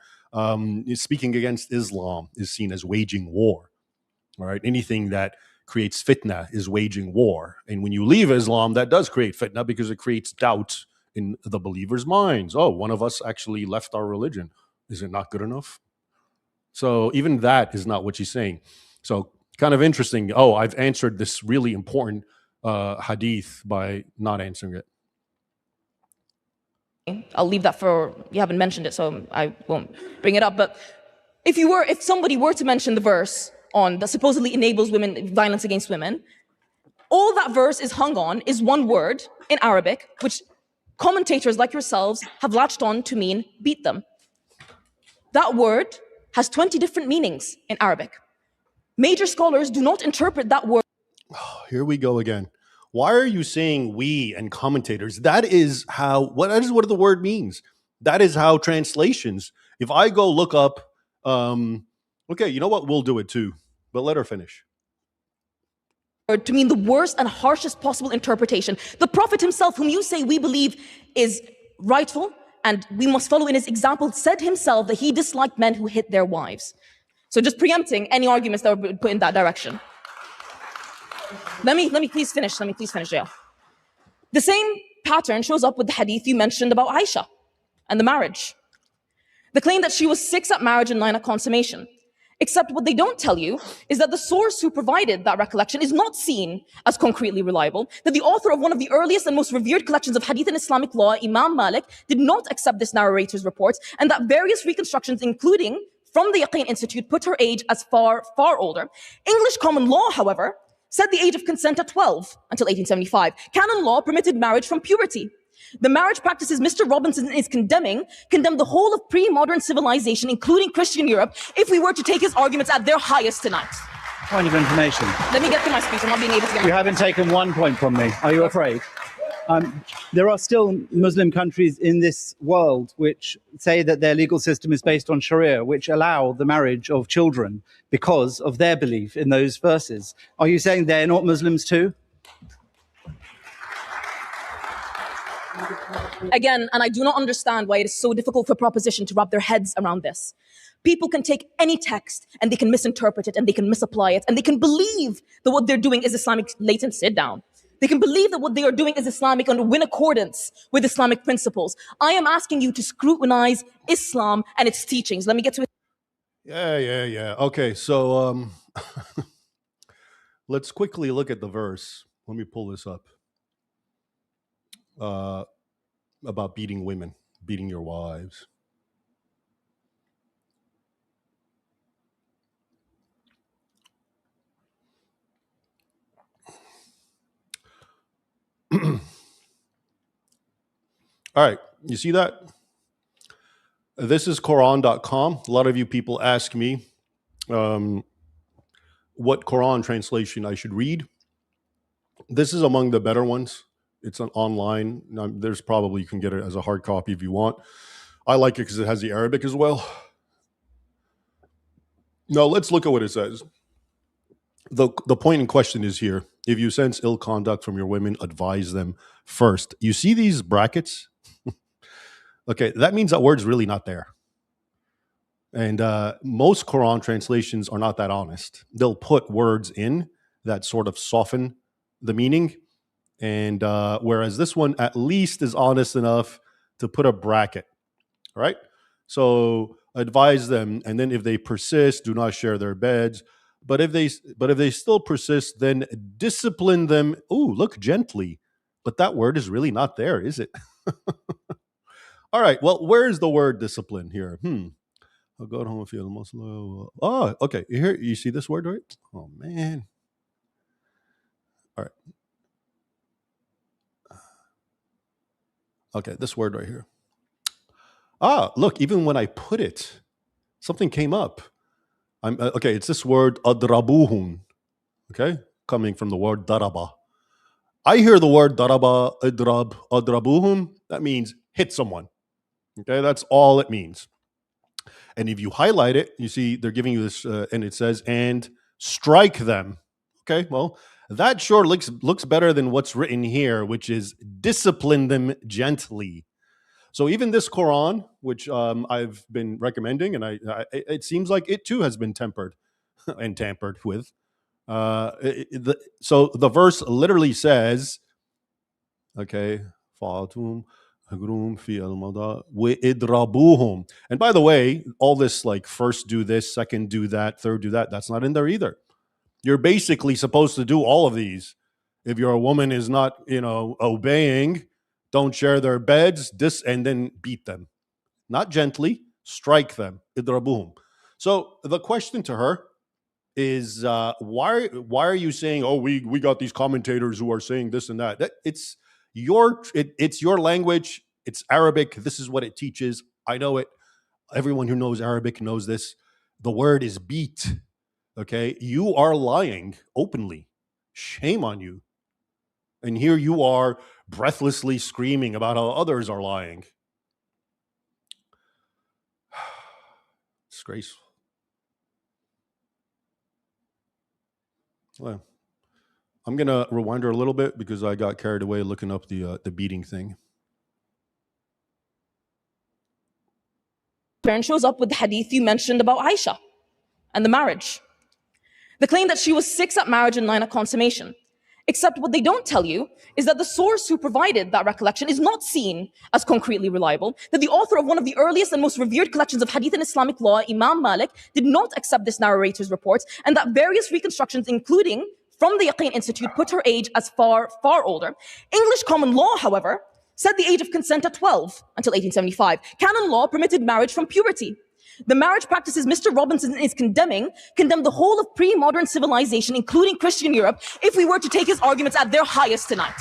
Speaking against Islam is seen as waging war. All right, anything that creates fitna is waging war. And when you leave Islam, that does create fitna because it creates doubt in the believers' minds. Oh, one of us actually left our religion. Is it not good enough? So even that is not what she's saying. So kind of interesting. Oh, I've answered this really important hadith by not answering it. I'll leave that for, you haven't mentioned it, so I won't bring it up. But if somebody were to mention the verse on that supposedly enables violence against women, all that verse is hung on is one word in Arabic, which commentators like yourselves have latched on to mean beat them. That word has 20 different meanings in Arabic. Major scholars do not interpret that word. Oh, here we go again. Why are you saying we and commentators? That is what the word means. That is how translations, if I go look up, okay, you know what? We'll do it too, but let her finish. To mean the worst and harshest possible interpretation. The Prophet himself, whom you say we believe is rightful and we must follow in his example, said himself that he disliked men who hit their wives. So just preempting any arguments that were put in that direction. Let me please finish. Jaya. The same pattern shows up with the hadith you mentioned about Aisha and the marriage. The claim that she was 6 at marriage and 9 at consummation. Except what they don't tell you is that the source who provided that recollection is not seen as concretely reliable, that the author of one of the earliest and most revered collections of hadith in Islamic law, Imam Malik, did not accept this narrator's report, and that various reconstructions, including from the Yaqeen Institute, put her age as far, far older. English common law, however, set the age of consent at 12 until 1875. Canon law permitted marriage from puberty. The marriage practices Mr. Robinson is condemn the whole of pre-modern civilization, including Christian Europe, if we were to take his arguments at their highest tonight. Point of information. Let me get to my speech. I'm not being able to get You haven't taken 1 point from me. Are you afraid? There are still Muslim countries in this world which say that their legal system is based on Sharia, which allow the marriage of children because of their belief in those verses. Are you saying they're not Muslims too? Again, and I do not understand why it is so difficult for proposition to wrap their heads around this. People can take any text and they can misinterpret it and they can misapply it and they can believe that what they're doing is Islamic. Latent, sit down. They can believe that what they are doing is Islamic and in accordance with Islamic principles. I am asking you to scrutinize Islam and its teachings. Let me get to it. Yeah. Okay, so let's quickly look at the verse. Let me pull this up. About beating women, beating your wives. All right, you see that? This is Quran.com. A lot of you people ask me what Quran translation I should read. This is among the better ones. It's an online. There's probably, you can get it as a hard copy if you want. I like it because it has the Arabic as well. Now, let's look at what it says. The point in question is here. If you sense ill conduct from your women, advise them first. You see these brackets? Okay, that means that word's really not there. And most Quran translations are not that honest. They'll put words in that sort of soften the meaning. And whereas this one at least is honest enough to put a bracket, right? So advise them, and then if they persist, do not share their beds. But if they still persist, then discipline them. Ooh, look, gently. But that word is really not there, is it? All right. Well, where is the word discipline here? I'll go home and feel the most low. Oh, okay. Here, you see this word, right? Oh man. All right. Okay, this word right here. Look, even when I put it, something came up. Okay, it's this word adrabuhun. Okay, coming from the word daraba. I hear the word daraba, idrab, adrabuhun. That means hit someone. Okay, that's all it means. And if you highlight it, you see they're giving you this, and it says, and strike them. Okay, well, that sure looks better than what's written here, which is discipline them gently. So even this Quran, which I've been recommending, and it seems like it too has been tempered and tampered with. So the verse literally says, okay, and by the way, all this like first do this, second do that, third do that, that's not in there either. You're basically supposed to do all of these. If your woman is not, obeying, don't share their beds, and then beat them. Not gently, strike them. Idrabuhum. So the question to her is, why are you saying, oh, we got these commentators who are saying this and that? It's your language. It's Arabic. This is what it teaches. I know it. Everyone who knows Arabic knows this. The word is beat. Okay, you are lying openly. Shame on you. And here you are breathlessly screaming about how others are lying. Disgraceful. Well, I'm going to rewind her a little bit because I got carried away looking up the beating thing. Turn shows up with the hadith you mentioned about Aisha and the marriage. The claim that she was 6 at marriage and 9 at consummation. Except what they don't tell you is that the source who provided that recollection is not seen as concretely reliable, that the author of one of the earliest and most revered collections of hadith in Islamic law, Imam Malik, did not accept this narrator's reports, and that various reconstructions, including from the Yaqeen Institute, put her age as far, far older. English common law, however, set the age of consent at 12 until 1875. Canon law permitted marriage from puberty. The marriage practices Mr. Robinson is condemn the whole of pre-modern civilization, including Christian Europe, if we were to take his arguments at their highest tonight.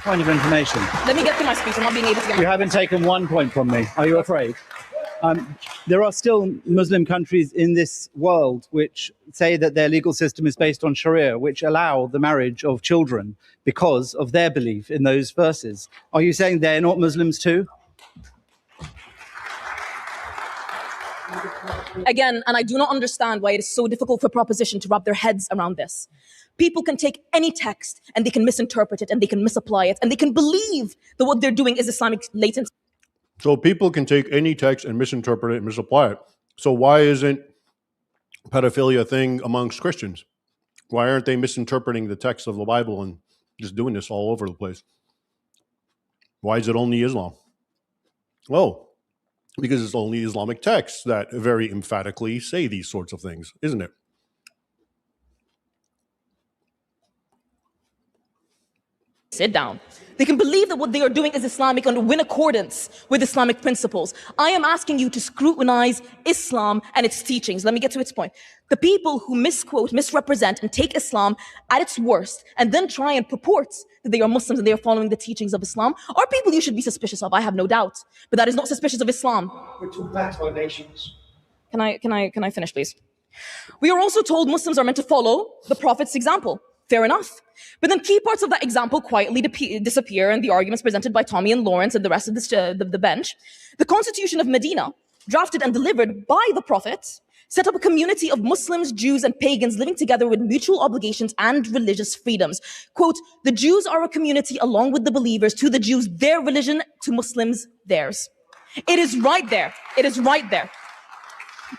Point of information. Let me get through my speech. I'm not being able to get You my... haven't taken 1 point from me. Are you afraid? There are still Muslim countries in this world which say that their legal system is based on Sharia, which allow the marriage of children because of their belief in those verses. Are you saying they're not Muslims too? Again, and I do not understand why it is so difficult for proposition to wrap their heads around this. People can take any text and they can misinterpret it and they can misapply it and they can believe that what they're doing is Islamic latent. So people can take any text and misinterpret it and misapply it. So why isn't pedophilia a thing amongst Christians? Why aren't they misinterpreting the text of the Bible and just doing this all over the place? Why is it only Islam? Oh, because it's only Islamic texts that very emphatically say these sorts of things, isn't it? Sit down. They can believe that what they are doing is Islamic and in accordance with Islamic principles. I am asking you to scrutinize Islam and its teachings. Let me get to its point. The people who misquote, misrepresent, and take Islam at its worst, and then try and purport that they are Muslims and they are following the teachings of Islam, are people you should be suspicious of. I have no doubt. But that is not suspicious of Islam. We're talking about violations. Can I finish, please? We are also told Muslims are meant to follow the Prophet's example. Fair enough. But then key parts of that example quietly disappear in the arguments presented by Tommy and Lawrence and the rest of the bench. The Constitution of Medina, drafted and delivered by the Prophet, set up a community of Muslims, Jews, and pagans living together with mutual obligations and religious freedoms. Quote, the Jews are a community along with the believers, to the Jews their religion, to Muslims theirs. It is right there. It is right there.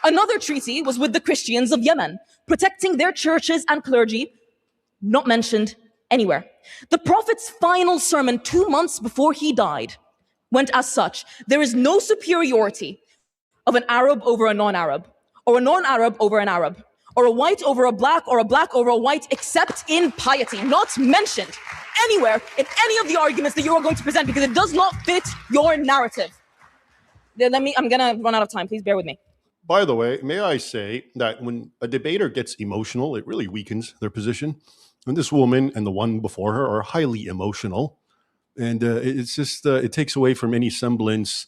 Another treaty was with the Christians of Yemen, protecting their churches and clergy, not mentioned anywhere. The Prophet's final sermon 2 months before he died went as such: there is no superiority of an Arab over a non-Arab, or a non-Arab over an Arab, or a white over a black, or a black over a white, except in piety. Not mentioned anywhere in any of the arguments that you are going to present, because it does not fit your narrative. I'm gonna run out of time. Please bear with me. By the way, may I say that when a debater gets emotional, it really weakens their position. And this woman and the one before her are highly emotional. And it's just, it takes away from any semblance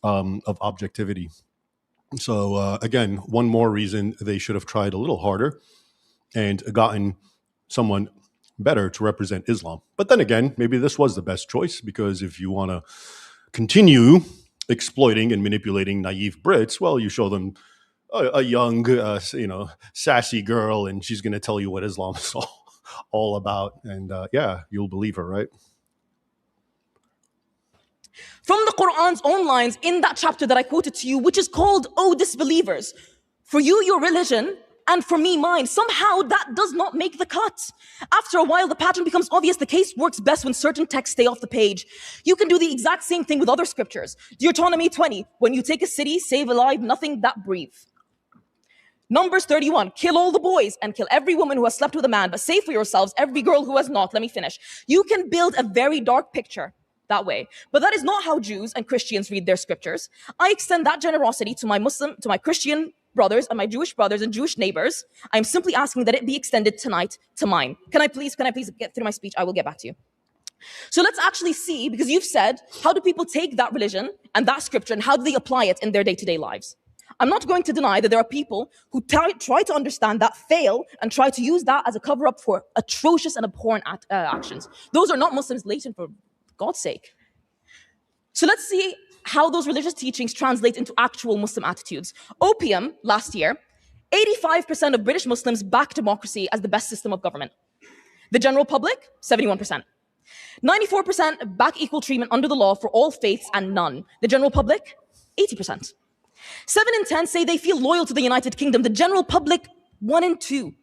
of objectivity. So again, one more reason they should have tried a little harder and gotten someone better to represent Islam. But then again, maybe this was the best choice, because if you want to continue exploiting and manipulating naive Brits, well, you show them a young, sassy girl, and she's going to tell you what Islam is all about. And yeah, you'll believe her, right? From the Quran's own lines in that chapter that I quoted to you, which is called, "O disbelievers, for you your religion, and for me mine." Somehow that does not make the cut. After a while, the pattern becomes obvious. The case works best when certain texts stay off the page. You can do the exact same thing with other scriptures. Deuteronomy 20, when you take a city, save alive nothing that breathe. Numbers 31, kill all the boys and kill every woman who has slept with a man, but save for yourselves every girl who has not. Let me finish. You can build a very dark picture that way, but that is not how Jews and Christians read their scriptures. I extend that generosity to my Christian brothers and my Jewish brothers and Jewish neighbors. I'm simply asking that it be extended tonight to mine. Can I please get through my speech? I will get back to you. So let's actually see, because you've said, how do people take that religion and that scripture and how do they apply it in their day-to-day lives? I'm not going to deny that there are people who try to understand that, fail, and try to use that as a cover-up for atrocious and abhorrent actions. Those are not Muslims latent, for God's sake. So let's see how those religious teachings translate into actual Muslim attitudes. Opium, last year, 85% of British Muslims back democracy as the best system of government. The general public, 71%. 94% back equal treatment under the law for all faiths and none. The general public, 80%. 7 in 10 say they feel loyal to the United Kingdom. The general public, 1 in 2.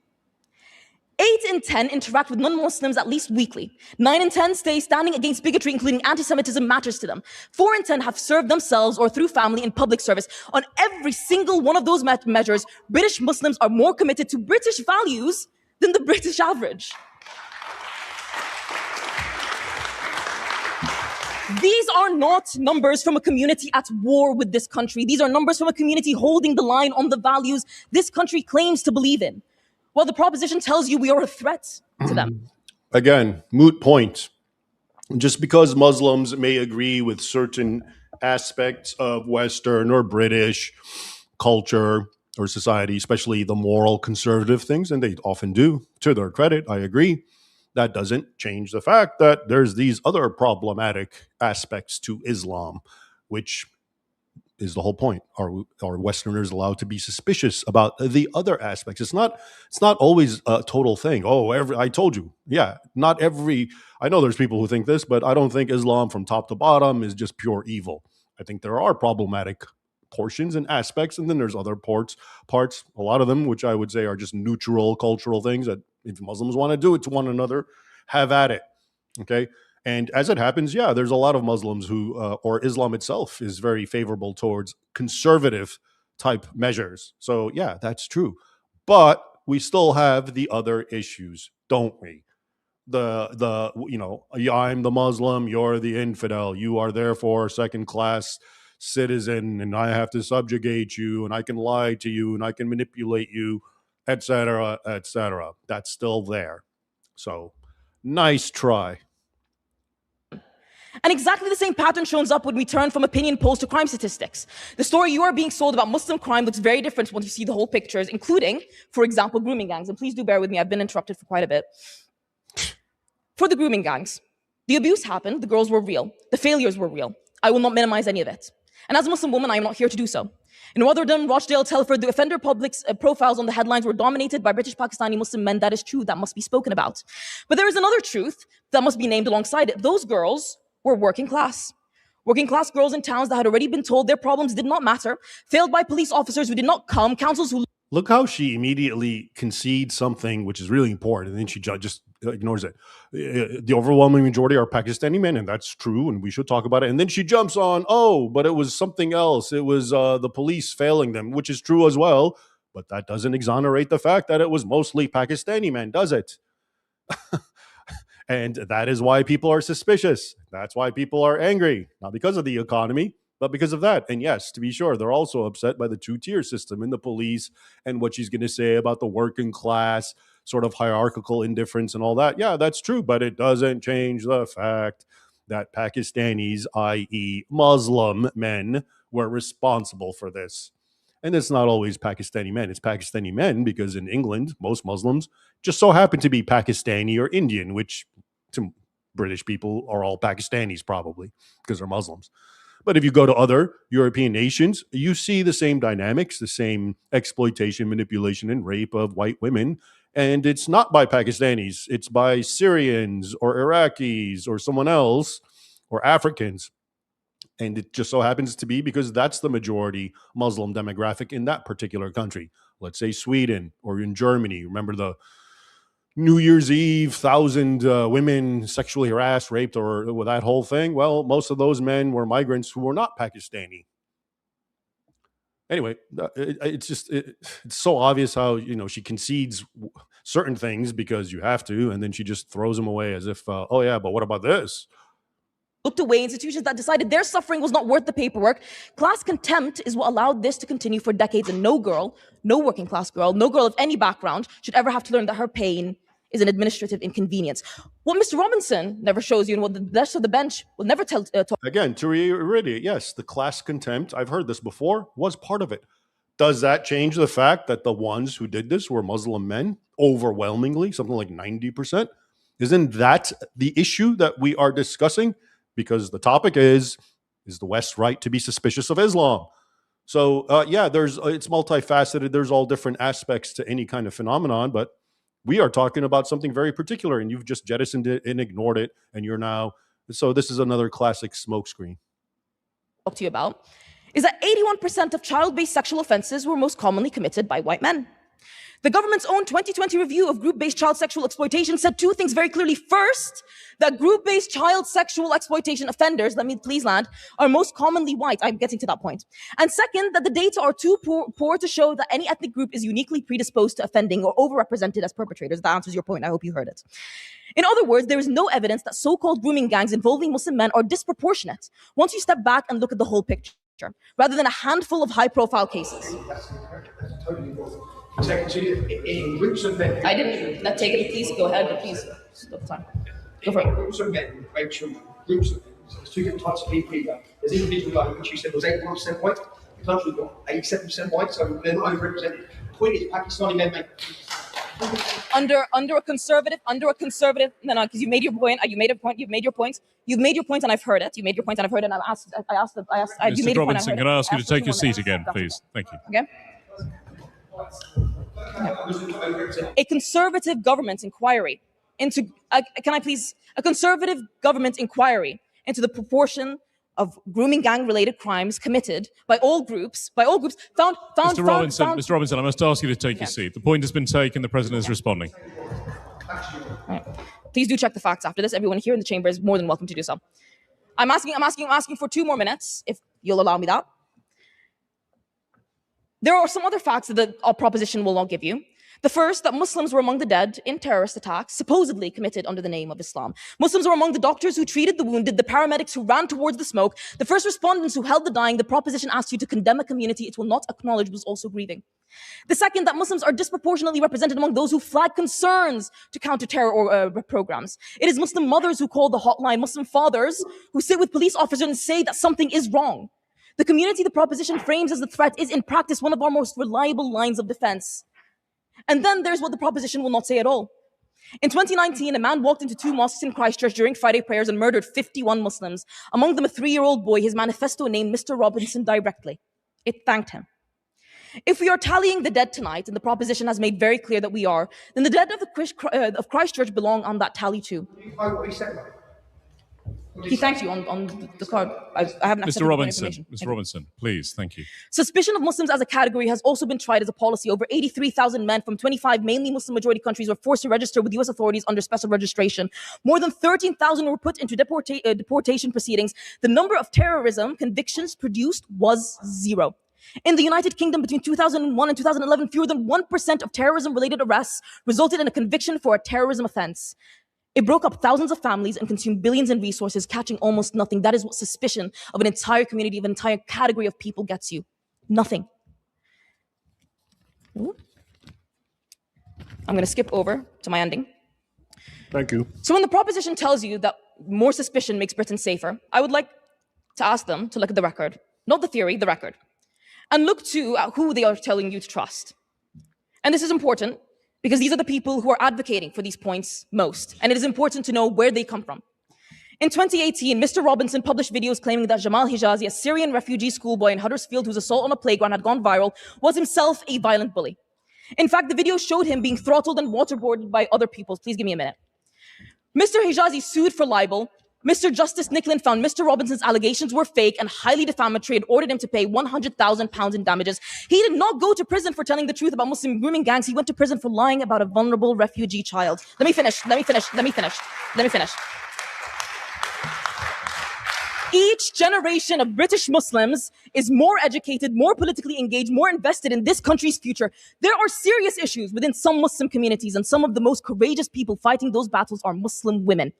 8 in 10 interact with non-Muslims at least weekly. 9 in 10 stay standing against bigotry, including anti-Semitism, matters to them. 4 in 10 have served themselves or through family in public service. On every single one of those measures, British Muslims are more committed to British values than the British average. These are not numbers from a community at war with this country. These are numbers from a community holding the line on the values this country claims to believe in. Well, the proposition tells you we are a threat to them. Again, moot point. Just because Muslims may agree with certain aspects of Western or British culture or society, especially the moral conservative things, and they often do, to their credit, I agree. That doesn't change the fact that there's these other problematic aspects to Islam, which is the whole point. Are Westerners allowed to be suspicious about the other aspects? It's not always a total thing. Oh, I told you. Yeah, not every. I know there's people who think this, but I don't think Islam from top to bottom is just pure evil. I think there are problematic portions and aspects, and then there's other parts, a lot of them, which I would say are just neutral cultural things that if Muslims want to do it to one another, have at it. Okay. And as it happens, yeah, there's a lot of Muslims who, or Islam itself, is very favorable towards conservative type measures. So yeah, that's true. But we still have the other issues, don't we? I'm the Muslim, you're the infidel, you are therefore second class citizen, and I have to subjugate you, and I can lie to you, and I can manipulate you, etc., etc. That's still there. So nice try. And exactly the same pattern shows up when we turn from opinion polls to crime statistics. The story you are being sold about Muslim crime looks very different once you see the whole pictures, including, for example, grooming gangs. And please do bear with me, I've been interrupted for quite a bit. For the grooming gangs, the abuse happened, the girls were real, the failures were real. I will not minimize any of it. And as a Muslim woman, I am not here to do so. In Rotherham, Rochdale, Telford, the offender public's profiles on the headlines were dominated by British Pakistani Muslim men. That is true, that must be spoken about. But there is another truth that must be named alongside it. Those girls were working class. Working class girls in towns that had already been told their problems did not matter, failed by police officers who did not come, councils who... Look how she immediately concedes something which is really important, and then she just ignores it. The overwhelming majority are Pakistani men, and that's true, and we should talk about it. And then she jumps on, oh, but it was something else. It was the police failing them, which is true as well. But that doesn't exonerate the fact that it was mostly Pakistani men, does it? And that is why people are suspicious. That's why people are angry, not because of the economy, but because of that. And yes, to be sure, they're also upset by the two-tier system in the police and what she's going to say about the working class sort of hierarchical indifference and all that. Yeah, that's true, but it doesn't change the fact that Pakistanis, i.e. Muslim men, were responsible for this. And it's not always Pakistani men. It's Pakistani men because in England, most Muslims just so happen to be Pakistani or Indian, which to British people are all Pakistanis probably because they're Muslims. But if you go to other European nations, you see the same dynamics, the same exploitation, manipulation, and rape of white women. And it's not by Pakistanis. It's by Syrians or Iraqis or someone else or Africans. And it just so happens to be because that's the majority Muslim demographic in that particular country. Let's say Sweden or in Germany. Remember the New Year's Eve, 1,000 women sexually harassed, raped, or that whole thing? Well, most of those men were migrants who were not Pakistani. Anyway, it's so obvious how, she concedes certain things because you have to, and then she just throws them away as if, oh yeah, but what about this? Looked away, institutions that decided their suffering was not worth the paperwork. Class contempt is what allowed this to continue for decades, and no girl, no working class girl, no girl of any background should ever have to learn that her pain is an administrative inconvenience. What Mr. Robinson never shows you and what the rest of the bench will never tell... Again, to reiterate, yes, the class contempt, I've heard this before, was part of it. Does that change the fact that the ones who did this were Muslim men, overwhelmingly, something like 90%? Isn't that the issue that we are discussing? Because the topic is the West right to be suspicious of Islam? So, yeah, it's multifaceted. There's all different aspects to any kind of phenomenon, but we are talking about something very particular, and you've just jettisoned it and ignored it, and you're now... So this is another classic smokescreen. Talk to you about is that 81% of child-based sexual offenses were most commonly committed by white men. The government's own 2020 review of group-based child sexual exploitation said two things very clearly. First, that group-based child sexual exploitation offenders, let me please land, are most commonly white. I'm getting to that point. And second, that the data are too poor to show that any ethnic group is uniquely predisposed to offending or overrepresented as perpetrators. That answers your point. I hope you heard it. In other words, there is no evidence that so-called grooming gangs involving Muslim men are disproportionate once you step back and look at the whole picture, rather than a handful of high-profile cases. That's totally wrong. In groups of men. I didn't take it. Please go ahead, but please stop time. Go for it. Groups of men rape children. Groups of men. So there's two different types of people here. There's individual vote, which you said was 81% white. The country's got 87% white, so they're not overrepresented. The point is, Pakistani men make under a conservative, no, because you made your point, you've made your point, and I've heard it. You made your point, and I've heard it. And I asked. You made Mr. your point, Robinson, can I ask you to take your seat again, please? Thank you. Okay. A conservative government inquiry into a conservative government inquiry into the proportion of grooming gang-related crimes committed by all groups found. Mr. Robinson, I must ask you to take your seat. The point has been taken. The president is responding. Right. Please do check the facts after this. Everyone here in the chamber is more than welcome to do so. I'm asking for 2 more minutes, if you'll allow me that. There are some other facts that the proposition will not give you. The first, that Muslims were among the dead in terrorist attacks, supposedly committed under the name of Islam. Muslims were among the doctors who treated the wounded, the paramedics who ran towards the smoke, the first respondents who held the dying. The proposition asks you to condemn a community it will not acknowledge was also grieving. The second, that Muslims are disproportionately represented among those who flag concerns to counter-terror programs. It is Muslim mothers who call the hotline, Muslim fathers who sit with police officers and say that something is wrong. The community the proposition frames as the threat is in practice one of our most reliable lines of defense. And then there's what the proposition will not say at all. In 2019, a man walked into 2 mosques in Christchurch during Friday prayers and murdered 51 Muslims, among them a 3-year-old boy. His manifesto named Mr. Robinson directly. It thanked him. If we are tallying the dead tonight, and the proposition has made very clear that we are, then the dead of Christchurch belong on that tally too. He thanked you on the card. I haven't accepted Mr. Robinson, please, thank you. Suspicion of Muslims as a category has also been tried as a policy. Over 83,000 men from 25 mainly Muslim-majority countries were forced to register with U.S. authorities under special registration. More than 13,000 were put into deportation proceedings. The number of terrorism convictions produced was 0. In the United Kingdom, between 2001 and 2011, fewer than 1% of terrorism-related arrests resulted in a conviction for a terrorism offense. It broke up thousands of families and consumed billions in resources, catching almost nothing. That is what suspicion of an entire community, of an entire category of people gets you. Nothing. Ooh. I'm going to skip over to my ending. Thank you. So when the proposition tells you that more suspicion makes Britain safer, I would like to ask them to look at the record. Not the theory, the record. And look to who they are telling you to trust. And this is important, because these are the people who are advocating for these points most. And it is important to know where they come from. In 2018, Mr. Robinson published videos claiming that Jamal Hijazi, a Syrian refugee schoolboy in Huddersfield whose assault on a playground had gone viral, was himself a violent bully. In fact, the video showed him being throttled and waterboarded by other people. Please give me a minute. Mr. Hijazi sued for libel. Mr. Justice Nicklin found Mr. Robinson's allegations were fake and highly defamatory and ordered him to pay £100,000 in damages. He did not go to prison for telling the truth about Muslim grooming gangs. He went to prison for lying about a vulnerable refugee child. Let me finish. Each generation of British Muslims is more educated, more politically engaged, more invested in this country's future. There are serious issues within some Muslim communities, and some of the most courageous people fighting those battles are Muslim women,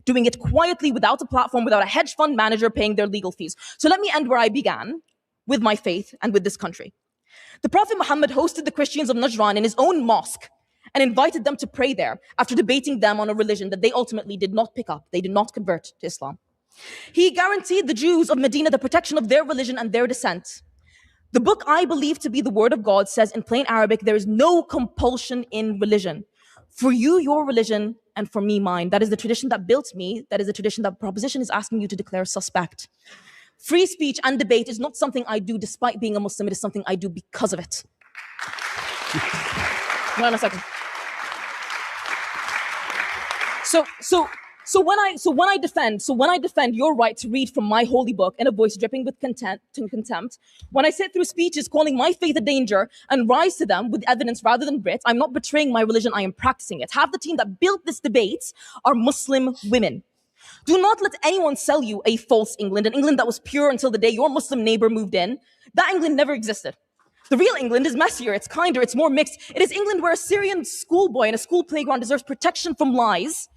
doing it quietly, without a platform, without a hedge fund manager paying their legal fees. So let me end where I began, with my faith and with this country. The Prophet Muhammad hosted the Christians of Najran in his own mosque and invited them to pray there after debating them on a religion that they ultimately did not pick up. They did not convert to Islam. He guaranteed the Jews of Medina the protection of their religion and their descent. The book I believe to be the word of God says in plain Arabic, there is no compulsion in religion. For you, your religion, and for me, mine. That is the tradition that built me. That is the tradition that proposition is asking you to declare suspect. Free speech and debate is not something I do despite being a Muslim. It is something I do because of it. Hold on a second. So when I defend your right to read from my holy book in a voice dripping with contempt, when I sit through speeches calling my faith a danger and rise to them with evidence rather than writ, I'm not betraying my religion, I am practicing it. Half the team that built this debate are Muslim women. Do not let anyone sell you a false England, an England that was pure until the day your Muslim neighbor moved in. That England never existed. The real England is messier, it's kinder, it's more mixed. It is England where a Syrian schoolboy in a school playground deserves protection from lies,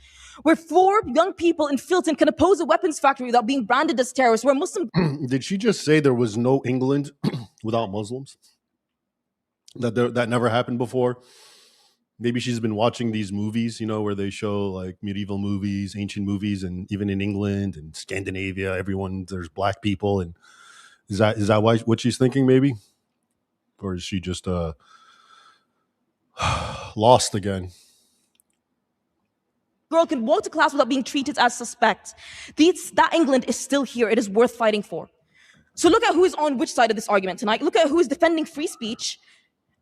where 4 young people in Filton can oppose a weapons factory without being branded as terrorists, where Muslim... Did she just say there was no England without Muslims? That never happened before? maybe she's been watching these movies, where they show like medieval movies, ancient movies, and even in England and Scandinavia, there's black people, and is that what she's thinking maybe, or is she just lost again? Girl can walk to class without being treated as suspect. That England is still here. It is worth fighting for. So look at who is on which side of this argument tonight. Look at who is defending free speech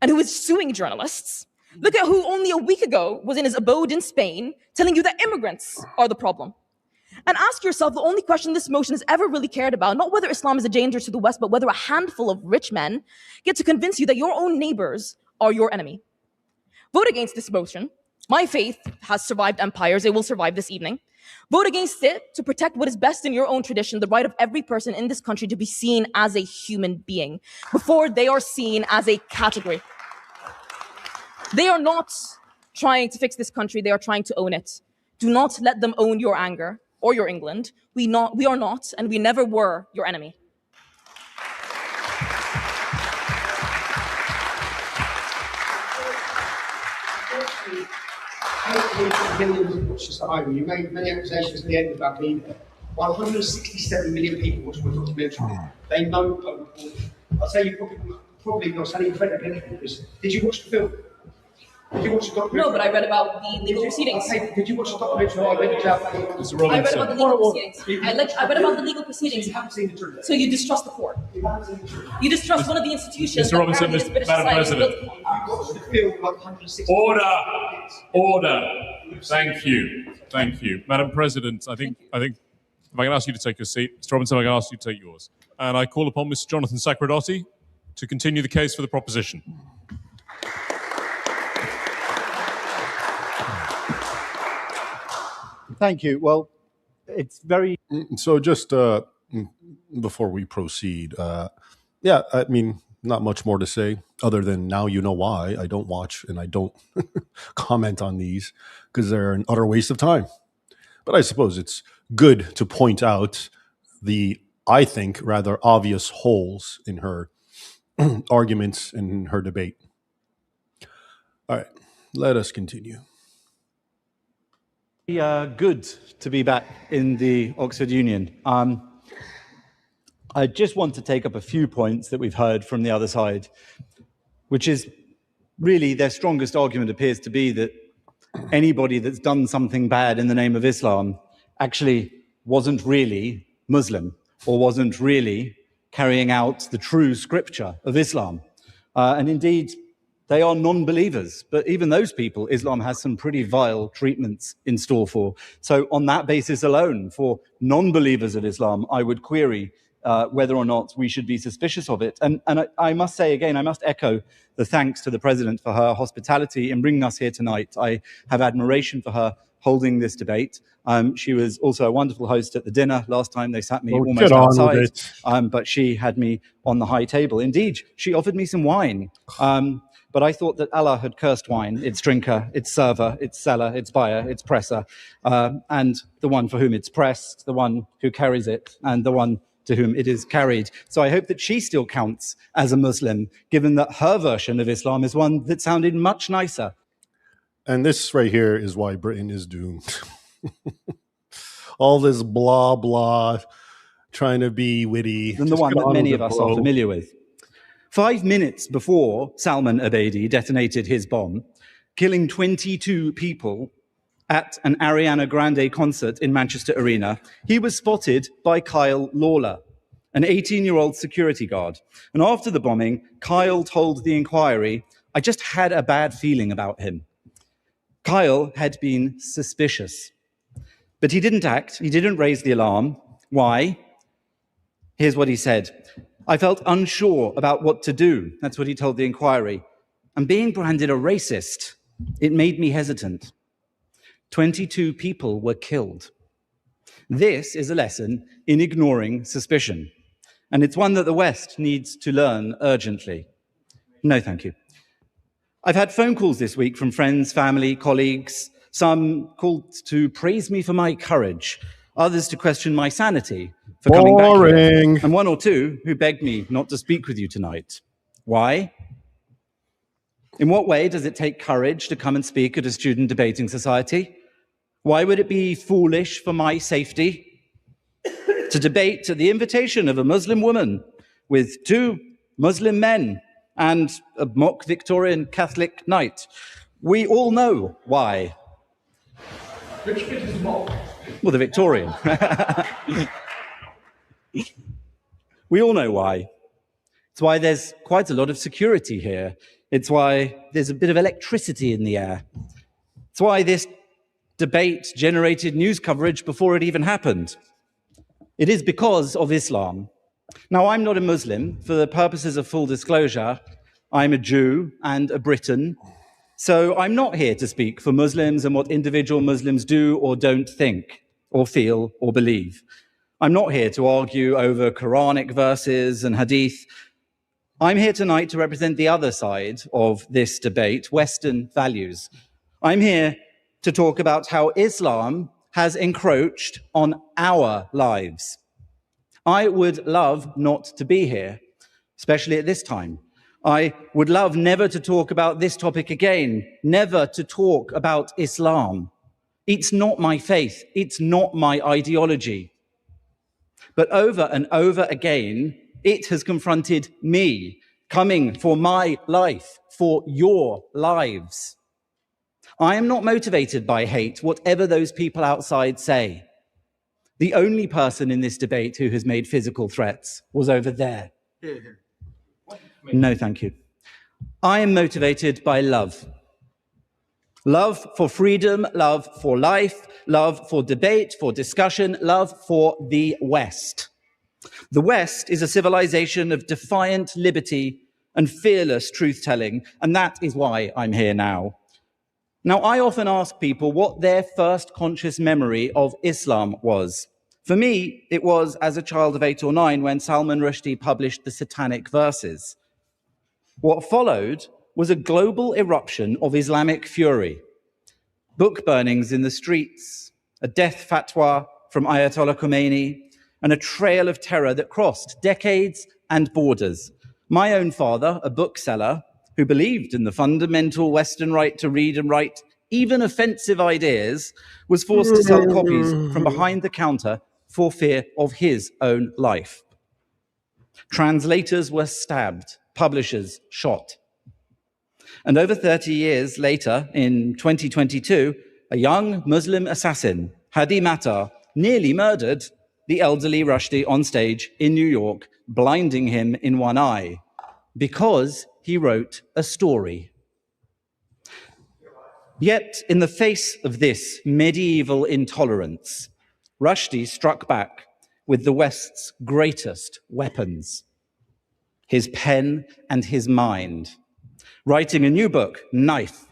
and who is suing journalists. Look at who only a week ago was in his abode in Spain telling you that immigrants are the problem. And ask yourself the only question this motion has ever really cared about, not whether Islam is a danger to the West, but whether a handful of rich men get to convince you that your own neighbors are your enemy. Vote against this motion. My faith has survived empires. It will survive this evening. Vote against it to protect what is best in your own tradition, the right of every person in this country to be seen as a human being before they are seen as a category. They are not trying to fix this country. They are trying to own it. Do not let them own your anger or your England. We are not, and we never were your enemy. Millions of watchers at home. You made many accusations at the end about me. 167 million people watch my documentary. They know. I'll tell you probably not saying credit. Did you watch the film? Did you watch the documentary? No, but I read about the legal proceedings. Did you watch the documentary? I read about the legal proceedings. I read about the legal proceedings. You haven't seen the truth. So you distrust the court. You haven't seen the truth. You distrust one of the institutions. Mr. Robinson, Madam President. You watched the film like 160. Order. Thank you. Madam President, I think if I can ask you to take your seat, Mr. Robinson, I can ask you to take yours. And I call upon Mr. Jonathan Sacradotti to continue the case for the proposition. Thank you. Well, it's very... So just before we proceed, yeah, I mean, not much more to say other than now you know why I don't watch and I don't comment on these, because they're an utter waste of time. But I suppose it's good to point out the, I think, rather obvious holes in her arguments and in her debate. All right, let us continue. Good to be back in the Oxford Union. I just want to take up a few points that we've heard from the other side, which is really their strongest argument appears to be that anybody that's done something bad in the name of Islam actually wasn't really Muslim or wasn't really carrying out the true scripture of Islam. And indeed, they are non-believers, but even those people, Islam has some pretty vile treatments in store for. So on that basis alone, for non-believers of Islam, I would query whether or not we should be suspicious of it. And I must say again, I must echo the thanks to the President for her hospitality in bringing us here tonight. I have admiration for her holding this debate. She was also a wonderful host at the dinner. Last time they sat me almost outside, but she had me on the high table. Indeed, she offered me some wine. But I thought that Allah had cursed wine, its drinker, its server, its seller, its buyer, its presser, and the one for whom it's pressed, the one who carries it, and the one to whom it is carried. So I hope that she still counts as a Muslim, given that her version of Islam is one that sounded much nicer. And this right here is why Britain is doomed. All this blah, blah, trying to be witty. Than the one that many of us are familiar with. 5 minutes before Salman Abedi detonated his bomb, killing 22 people at an Ariana Grande concert in Manchester Arena, he was spotted by Kyle Lawler, an 18-year-old security guard. And after the bombing, Kyle told the Inquiry, "I just had a bad feeling about him." Kyle had been suspicious, but he didn't act. He didn't raise the alarm. Why? Here's what he said. "I felt unsure about what to do." That's what he told the Inquiry. And being branded a racist, it made me hesitant. 22 people were killed. This is a lesson in ignoring suspicion. And it's one that the West needs to learn urgently. No, thank you. I've had phone calls this week from friends, family, colleagues. Some called to praise me for my courage. Others to question my sanity for coming back here. And one or two who begged me not to speak with you tonight. Why? In what way does it take courage to come and speak at a student debating society? Why would it be foolish for my safety to debate at the invitation of a Muslim woman with two Muslim men and a mock Victorian Catholic knight? We all know why. Which bit is mock? Well, the Victorian. We all know why. It's why there's quite a lot of security here. It's why there's a bit of electricity in the air. It's why this debate generated news coverage before it even happened. It is because of Islam. Now, I'm not a Muslim. For the purposes of full disclosure, I'm a Jew and a Briton. So I'm not here to speak for Muslims and what individual Muslims do or don't think or feel or believe. I'm not here to argue over Quranic verses and hadith. I'm here tonight to represent the other side of this debate, Western values. I'm here to talk about how Islam has encroached on our lives. I would love not to be here, especially at this time. I would love never to talk about this topic again, never to talk about Islam. It's not my faith. It's not my ideology. But over and over again, it has confronted me, coming for my life, for your lives. I am not motivated by hate, whatever those people outside say. The only person in this debate who has made physical threats was over there. No, thank you. I am motivated by love. Love for freedom, love for life, love for debate, for discussion, love for the West. The West is a civilization of defiant liberty and fearless truth-telling, and that is why I'm here now. Now, I often ask people what their first conscious memory of Islam was. For me, it was as a child of 8 or 9 when Salman Rushdie published the Satanic Verses. What followed was a global eruption of Islamic fury. Book burnings in the streets, a death fatwa from Ayatollah Khomeini, and a trail of terror that crossed decades and borders. My own father, a bookseller who believed in the fundamental Western right to read and write even offensive ideas, was forced to sell copies from behind the counter for fear of his own life. Translators were stabbed, publishers shot. And over 30 years later, in 2022, a young Muslim assassin, Hadi Matar, nearly murdered the elderly Rushdie on stage in New York, blinding him in one eye, because he wrote a story. Yet, in the face of this medieval intolerance, Rushdie struck back with the West's greatest weapons, his pen and his mind, writing a new book, Knife.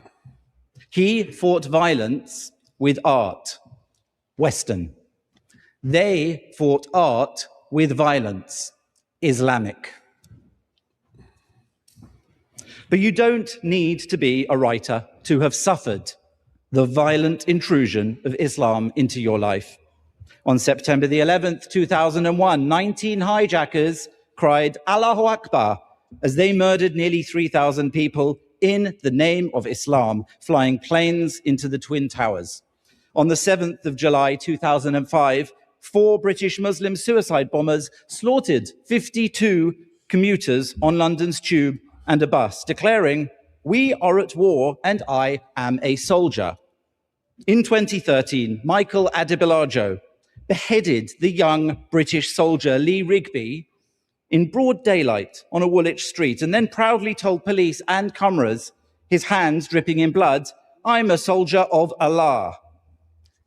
He fought violence with art, Western. They fought art with violence, Islamic. But you don't need to be a writer to have suffered the violent intrusion of Islam into your life. On September the 11th, 2001, 19 hijackers cried Allahu Akbar as they murdered nearly 3,000 people in the name of Islam, flying planes into the Twin Towers. On the 7th of July, 2005, 4 British Muslim suicide bombers slaughtered 52 commuters on London's tube and a bus, declaring, "We are at war and I am a soldier." In 2013, Michael Adebilajo beheaded the young British soldier Lee Rigby in broad daylight on a Woolwich street, and then proudly told police and cameras, his hands dripping in blood, "I'm a soldier of Allah."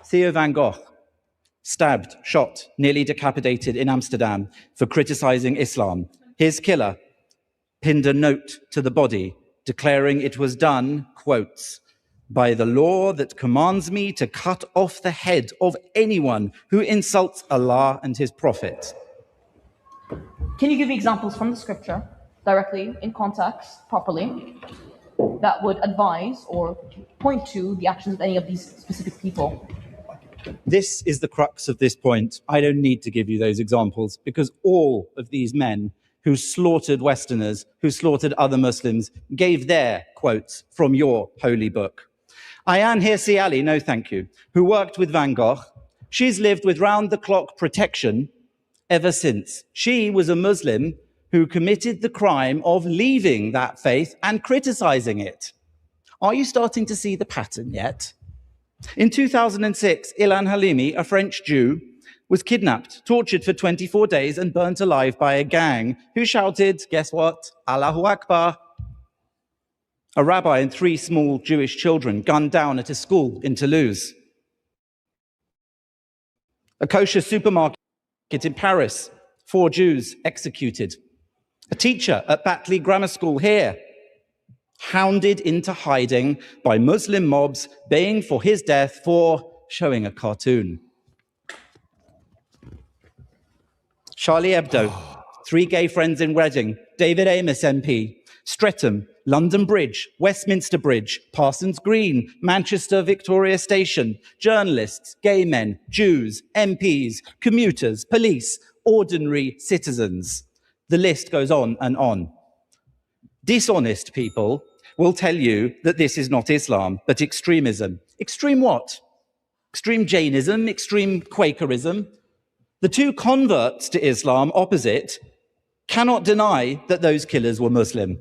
Theo van Gogh, stabbed, shot, nearly decapitated in Amsterdam for criticizing Islam. His killer pinned a note to the body declaring it was done, quotes, "by the law that commands me to cut off the head of anyone who insults Allah and his prophet." Can you give me examples from the scripture, directly, in context, properly, that would advise or point to the actions of any of these specific people? This is the crux of this point. I don't need to give you those examples because all of these men who slaughtered Westerners, who slaughtered other Muslims, gave their quotes from your holy book. Ayaan Hirsi Ali, no thank you, who worked with Van Gogh, she's lived with round-the-clock protection ever since. She was a Muslim who committed the crime of leaving that faith and criticizing it. Are you starting to see the pattern yet? In 2006, Ilan Halimi, a French Jew, was kidnapped, tortured for 24 days and burnt alive by a gang who shouted, guess what? Allahu Akbar. A rabbi and 3 small Jewish children gunned down at a school in Toulouse. A kosher supermarket in Paris, 4 Jews executed. A teacher at Batley Grammar School here, hounded into hiding by Muslim mobs baying for his death for showing a cartoon. Charlie Hebdo, 3 gay friends in Reading, David Amos MP, Streatham, London Bridge, Westminster Bridge, Parsons Green, Manchester Victoria Station, journalists, gay men, Jews, MPs, commuters, police, ordinary citizens. The list goes on and on. Dishonest people will tell you that this is not Islam, but extremism. Extreme what? Extreme Jainism, extreme Quakerism. The 2 converts to Islam opposite cannot deny that those killers were Muslim,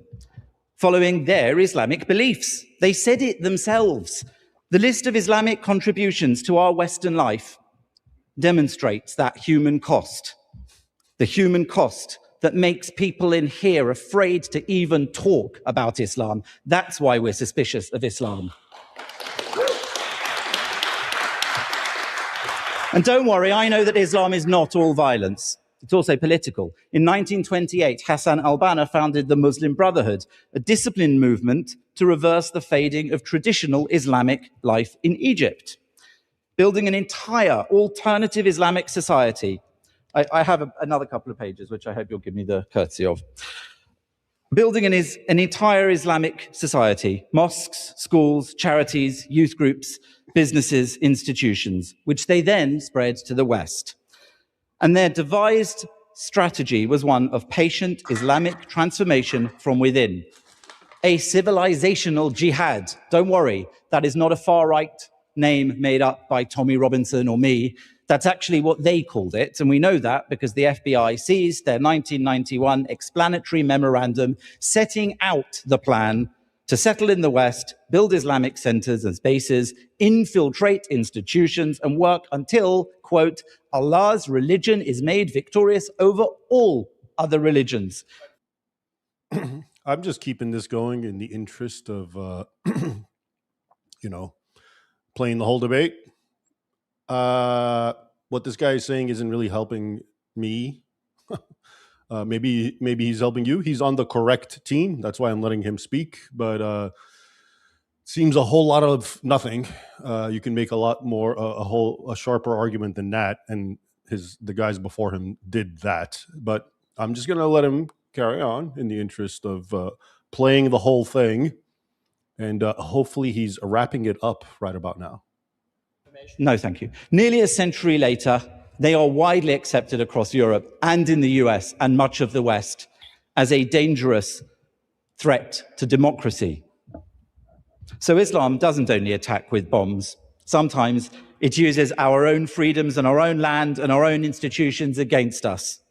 following their Islamic beliefs. They said it themselves. The list of Islamic contributions to our Western life demonstrates that human cost, the human cost that makes people in here afraid to even talk about Islam. That's why we're suspicious of Islam. And don't worry, I know that Islam is not all violence. It's also political. In 1928, Hassan al-Banna founded the Muslim Brotherhood, a disciplined movement to reverse the fading of traditional Islamic life in Egypt, building an entire alternative Islamic society. I have another couple of pages, which I hope you'll give me the courtesy of. Building an entire Islamic society, mosques, schools, charities, youth groups, businesses, institutions, which they then spread to the West. And their devised strategy was one of patient Islamic transformation from within. A civilizational jihad. Don't worry, that is not a far-right name made up by Tommy Robinson or me. That's actually what they called it, and we know that because the FBI seized their 1991 explanatory memorandum setting out the plan to settle in the West, build Islamic centers and bases, infiltrate institutions, and work until, quote, Allah's religion is made victorious over all other religions. I'm just keeping this going in the interest of, playing the whole debate. What this guy is saying isn't really helping me. Maybe he's helping you. He's on the correct team. That's why I'm letting him speak. But seems a whole lot of nothing. You can make a lot more, a sharper argument than that. And the guys before him did that. But I'm just going to let him carry on in the interest of playing the whole thing. And hopefully he's wrapping it up right about now. No, thank you. Nearly a century later, they are widely accepted across Europe and in the US and much of the West as a dangerous threat to democracy. So Islam doesn't only attack with bombs. Sometimes it uses our own freedoms and our own land and our own institutions against us.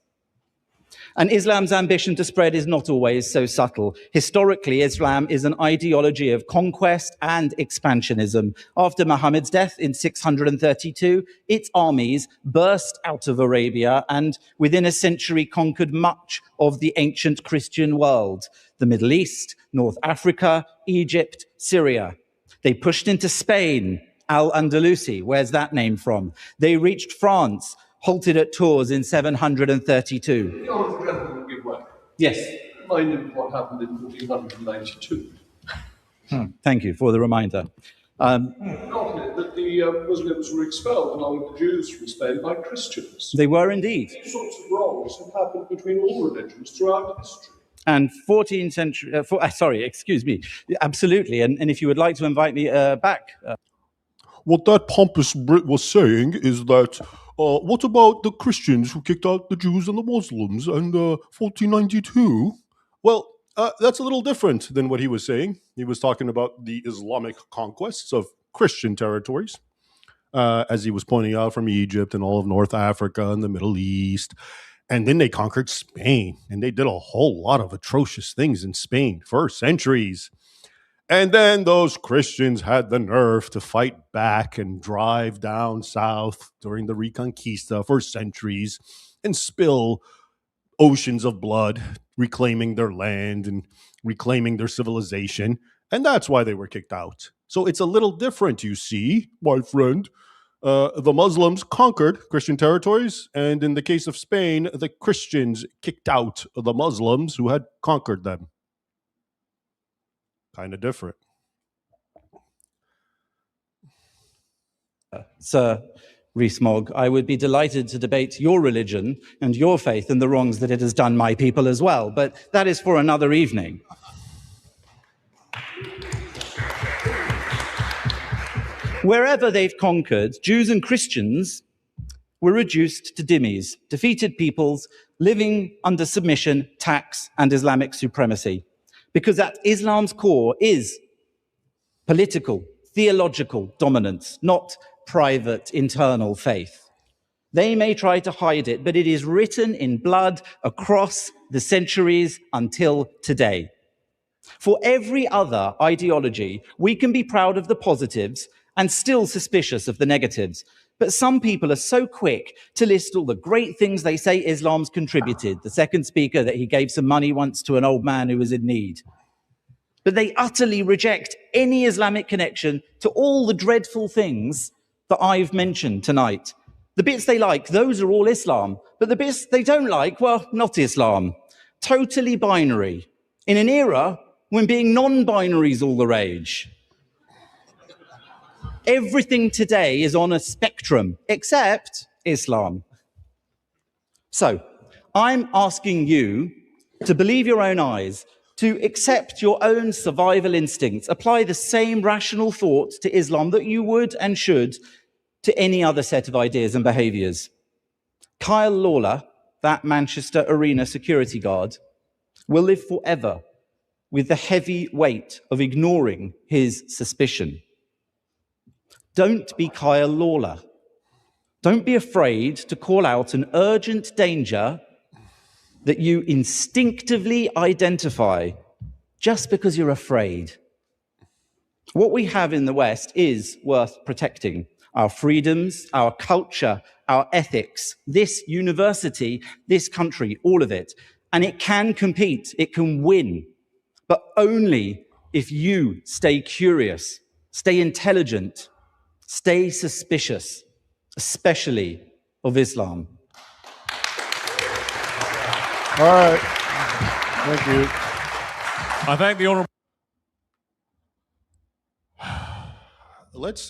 And Islam's ambition to spread is not always so subtle. Historically, Islam is an ideology of conquest and expansionism. After Muhammad's death in 632, its armies burst out of Arabia and within a century conquered much of the ancient Christian world, the Middle East, North Africa, Egypt, Syria. They pushed into Spain, Al-Andalusi, where's that name from? They reached France, halted at Tours in 732. The honourable gentleman will give way. Yes. Remind him what happened in 1492. Thank you for the reminder. Got it that the Muslims were expelled along with the Jews from Spain by Christians. They were indeed. These sorts of wrongs have happened between all religions throughout history. And 14th century, absolutely. And if you would like to invite me back. What that pompous Brit was saying is that What about the Christians who kicked out the Jews and the Muslims in 1492? Well, that's a little different than what he was saying. He was talking about the Islamic conquests of Christian territories, as he was pointing out, from Egypt and all of North Africa and the Middle East. And then they conquered Spain, and they did a whole lot of atrocious things in Spain for centuries. And then those Christians had the nerve to fight back and drive down south during the Reconquista for centuries and spill oceans of blood, reclaiming their land and reclaiming their civilization. And that's why they were kicked out. So it's a little different, you see, my friend. The Muslims conquered Christian territories, and in the case of Spain, the Christians kicked out the Muslims who had conquered them. Kind of different. Sir Rees-Mogg, I would be delighted to debate your religion and your faith and the wrongs that it has done my people as well, but that is for another evening. Wherever they've conquered, Jews and Christians were reduced to dhimmis, defeated peoples living under submission, tax, and Islamic supremacy. Because at Islam's core is political, theological dominance, not private, internal faith. They may try to hide it, but it is written in blood across the centuries until today. For every other ideology, we can be proud of the positives and still suspicious of the negatives. But some people are so quick to list all the great things they say Islam's contributed. The second speaker, that he gave some money once to an old man who was in need. But they utterly reject any Islamic connection to all the dreadful things that I've mentioned tonight. The bits they like, those are all Islam. But the bits they don't like, well, not Islam. Totally binary. In an era when being non-binary is all the rage. Everything today is on a spectrum, except Islam. So, I'm asking you to believe your own eyes, to accept your own survival instincts, apply the same rational thought to Islam that you would and should to any other set of ideas and behaviors. Kyle Lawler, that Manchester Arena security guard, will live forever with the heavy weight of ignoring his suspicion. Don't be Kyle Lawler. Don't be afraid to call out an urgent danger that you instinctively identify just because you're afraid. What we have in the West is worth protecting. Our freedoms, our culture, our ethics, this university, this country, all of it. And it can compete, it can win, but only if you stay curious, stay intelligent, stay suspicious, especially of Islam. All right. Thank you. I thank the honourable. Let's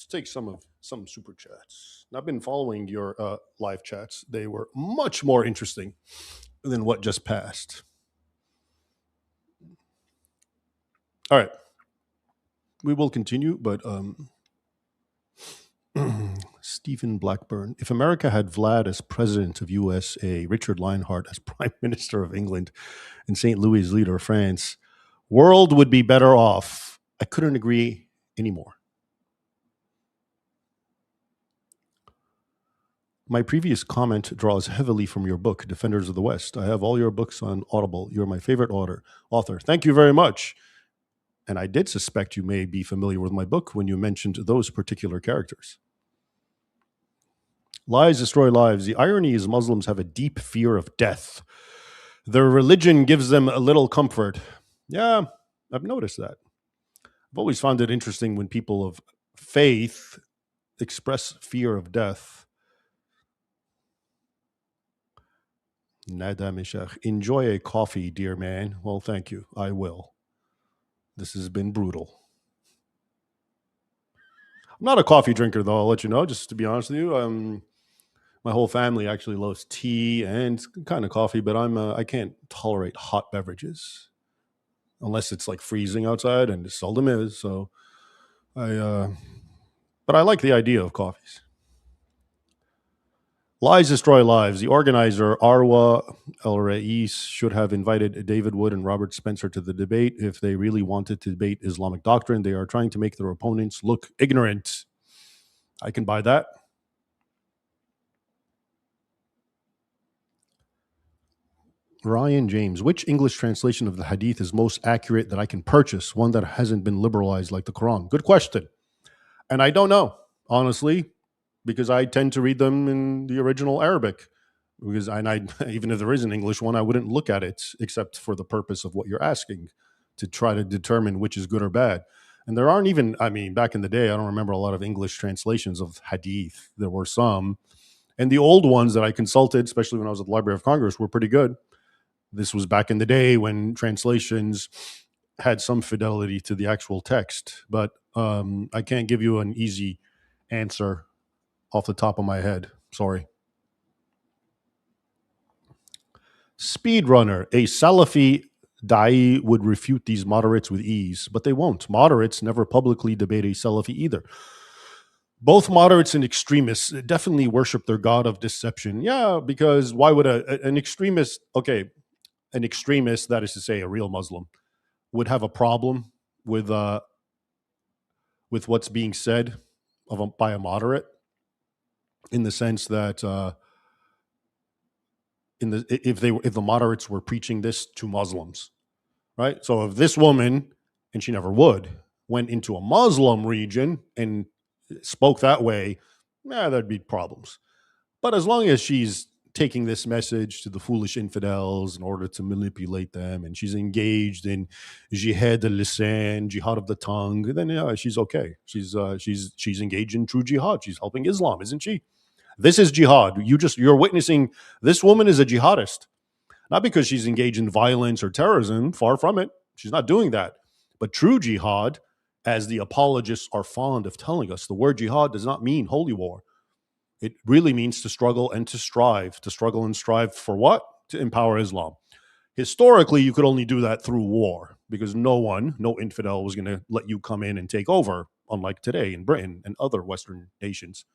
take some super chats. I've been following your live chats. They were much more interesting than what just passed. All right. We will continue, but Stephen Blackburn. If America had Vlad as president of USA, Richard Lionheart as prime minister of England, and St. Louis as leader of France, world would be better off. I couldn't agree anymore. My previous comment draws heavily from your book, Defenders of the West. I have all your books on Audible. You're my favorite author. Thank you very much. And I did suspect you may be familiar with my book when you mentioned those particular characters. Lies destroy lives. The irony is Muslims have a deep fear of death. Their religion gives them a little comfort. Yeah, I've noticed that. I've always found it interesting when people of faith express fear of death. Nada Mishach. Enjoy a coffee, dear man. Well, thank you. I will. This has been brutal. I'm not a coffee drinker, though, I'll let you know, just to be honest with you. My whole family actually loves tea and kind of coffee, but I can't tolerate hot beverages unless it's like freezing outside, and it seldom is. So but I like the idea of coffees. Lies destroy lives. The organizer, Arwa El Rais, should have invited David Wood and Robert Spencer to the debate if they really wanted to debate Islamic doctrine. They are trying to make their opponents look ignorant. I can buy that. Ryan James, which English translation of the Hadith is most accurate that I can purchase? One that hasn't been liberalized like the Quran. Good question. And I don't know, honestly, because I tend to read them in the original Arabic. Because even if there is an English one, I wouldn't look at it except for the purpose of what you're asking, to try to determine which is good or bad. And there aren't even, back in the day, I don't remember a lot of English translations of Hadith. There were some. And the old ones that I consulted, especially when I was at the Library of Congress, were pretty good. This was back in the day when translations had some fidelity to the actual text. But I can't give you an easy answer off the top of my head. Sorry. Speedrunner, a Salafi da'i would refute these moderates with ease, but they won't. Moderates never publicly debate a Salafi either. Both moderates and extremists definitely worship their god of deception. Yeah, because why would an extremist, an extremist, that is to say a real Muslim, would have a problem with what's being said by a moderate, in the sense that if the moderates were preaching this to Muslims, right? So if this woman, and she never would, went into a Muslim region and spoke that way, there'd be problems. But as long as she's taking this message to the foolish infidels in order to manipulate them, and she's engaged in jihad al-lisan, jihad of the tongue, then she's okay. She's engaged in true jihad. She's helping Islam, isn't she? This is jihad. You're witnessing this woman is a jihadist, not because she's engaged in violence or terrorism. Far from it. She's not doing that. But true jihad, as the apologists are fond of telling us, the word jihad does not mean holy war. It really means to struggle and to strive. To struggle and strive for what? To empower Islam. Historically, you could only do that through war, because no infidel was going to let you come in and take over, unlike today in Britain and other Western nations.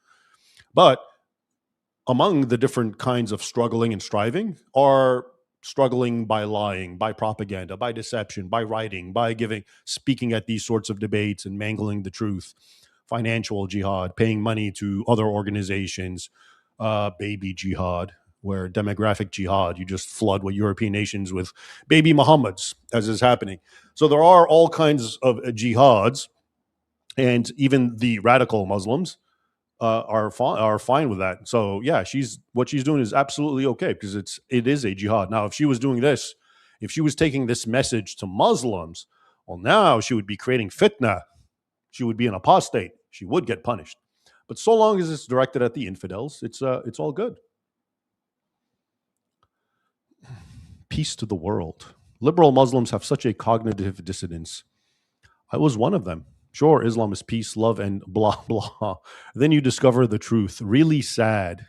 But among the different kinds of struggling and striving are struggling by lying, by propaganda, by deception, by writing, by speaking at these sorts of debates and mangling the truth, financial jihad, paying money to other organizations, baby jihad, where demographic jihad, you just flood what European nations with baby Muhammads, as is happening. So there are all kinds of jihads, and even the radical Muslims are fine with that. So yeah, what she's doing is absolutely okay, because it is a jihad. Now, if she was doing this, if she was taking this message to Muslims, well, now she would be creating fitna. She would be an apostate. She would get punished. But so long as it's directed at the infidels, it's all good. Peace to the world. Liberal Muslims have such a cognitive dissonance. I was one of them. Sure, Islam is peace, love, and blah, blah. Then you discover the truth. Really sad.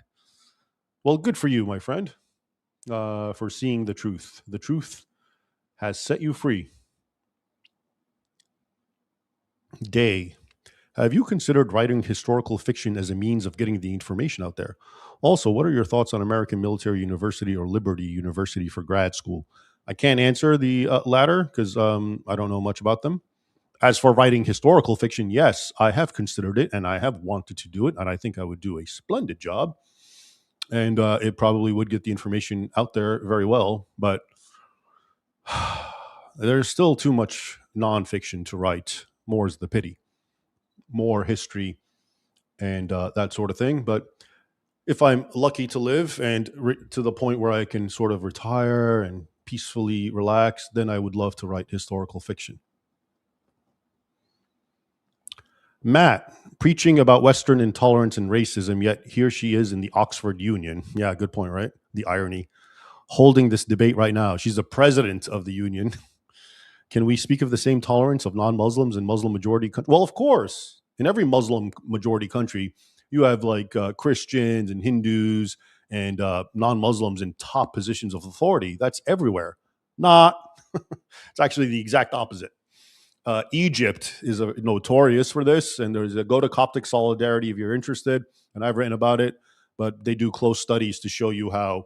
Well, good for you, my friend, for seeing the truth. The truth has set you free. Day. Have you considered writing historical fiction as a means of getting the information out there? Also, what are your thoughts on American Military University or Liberty University for grad school? I can't answer the latter because I don't know much about them. As for writing historical fiction, yes, I have considered it, and I have wanted to do it, and I think I would do a splendid job. And it probably would get the information out there very well, but there's still too much nonfiction to write. More is the pity. More history and that sort of thing. But if I'm lucky to live and to the point where I can sort of retire and peacefully relax, then I would love to write historical fiction. Matt, preaching about Western intolerance and racism, yet here she is in the Oxford Union. Yeah, good point, right? The irony. Holding this debate right now. She's the president of the union. Can we speak of the same tolerance of non-Muslims in Muslim majority countries? Well, of course. In every Muslim majority country, you have like Christians and Hindus and non-Muslims in top positions of authority. That's everywhere. Not. It's actually the exact opposite. Egypt is notorious for this, and there's a go to Coptic Solidarity if you're interested, and I've written about it. but they do close studies to show you how,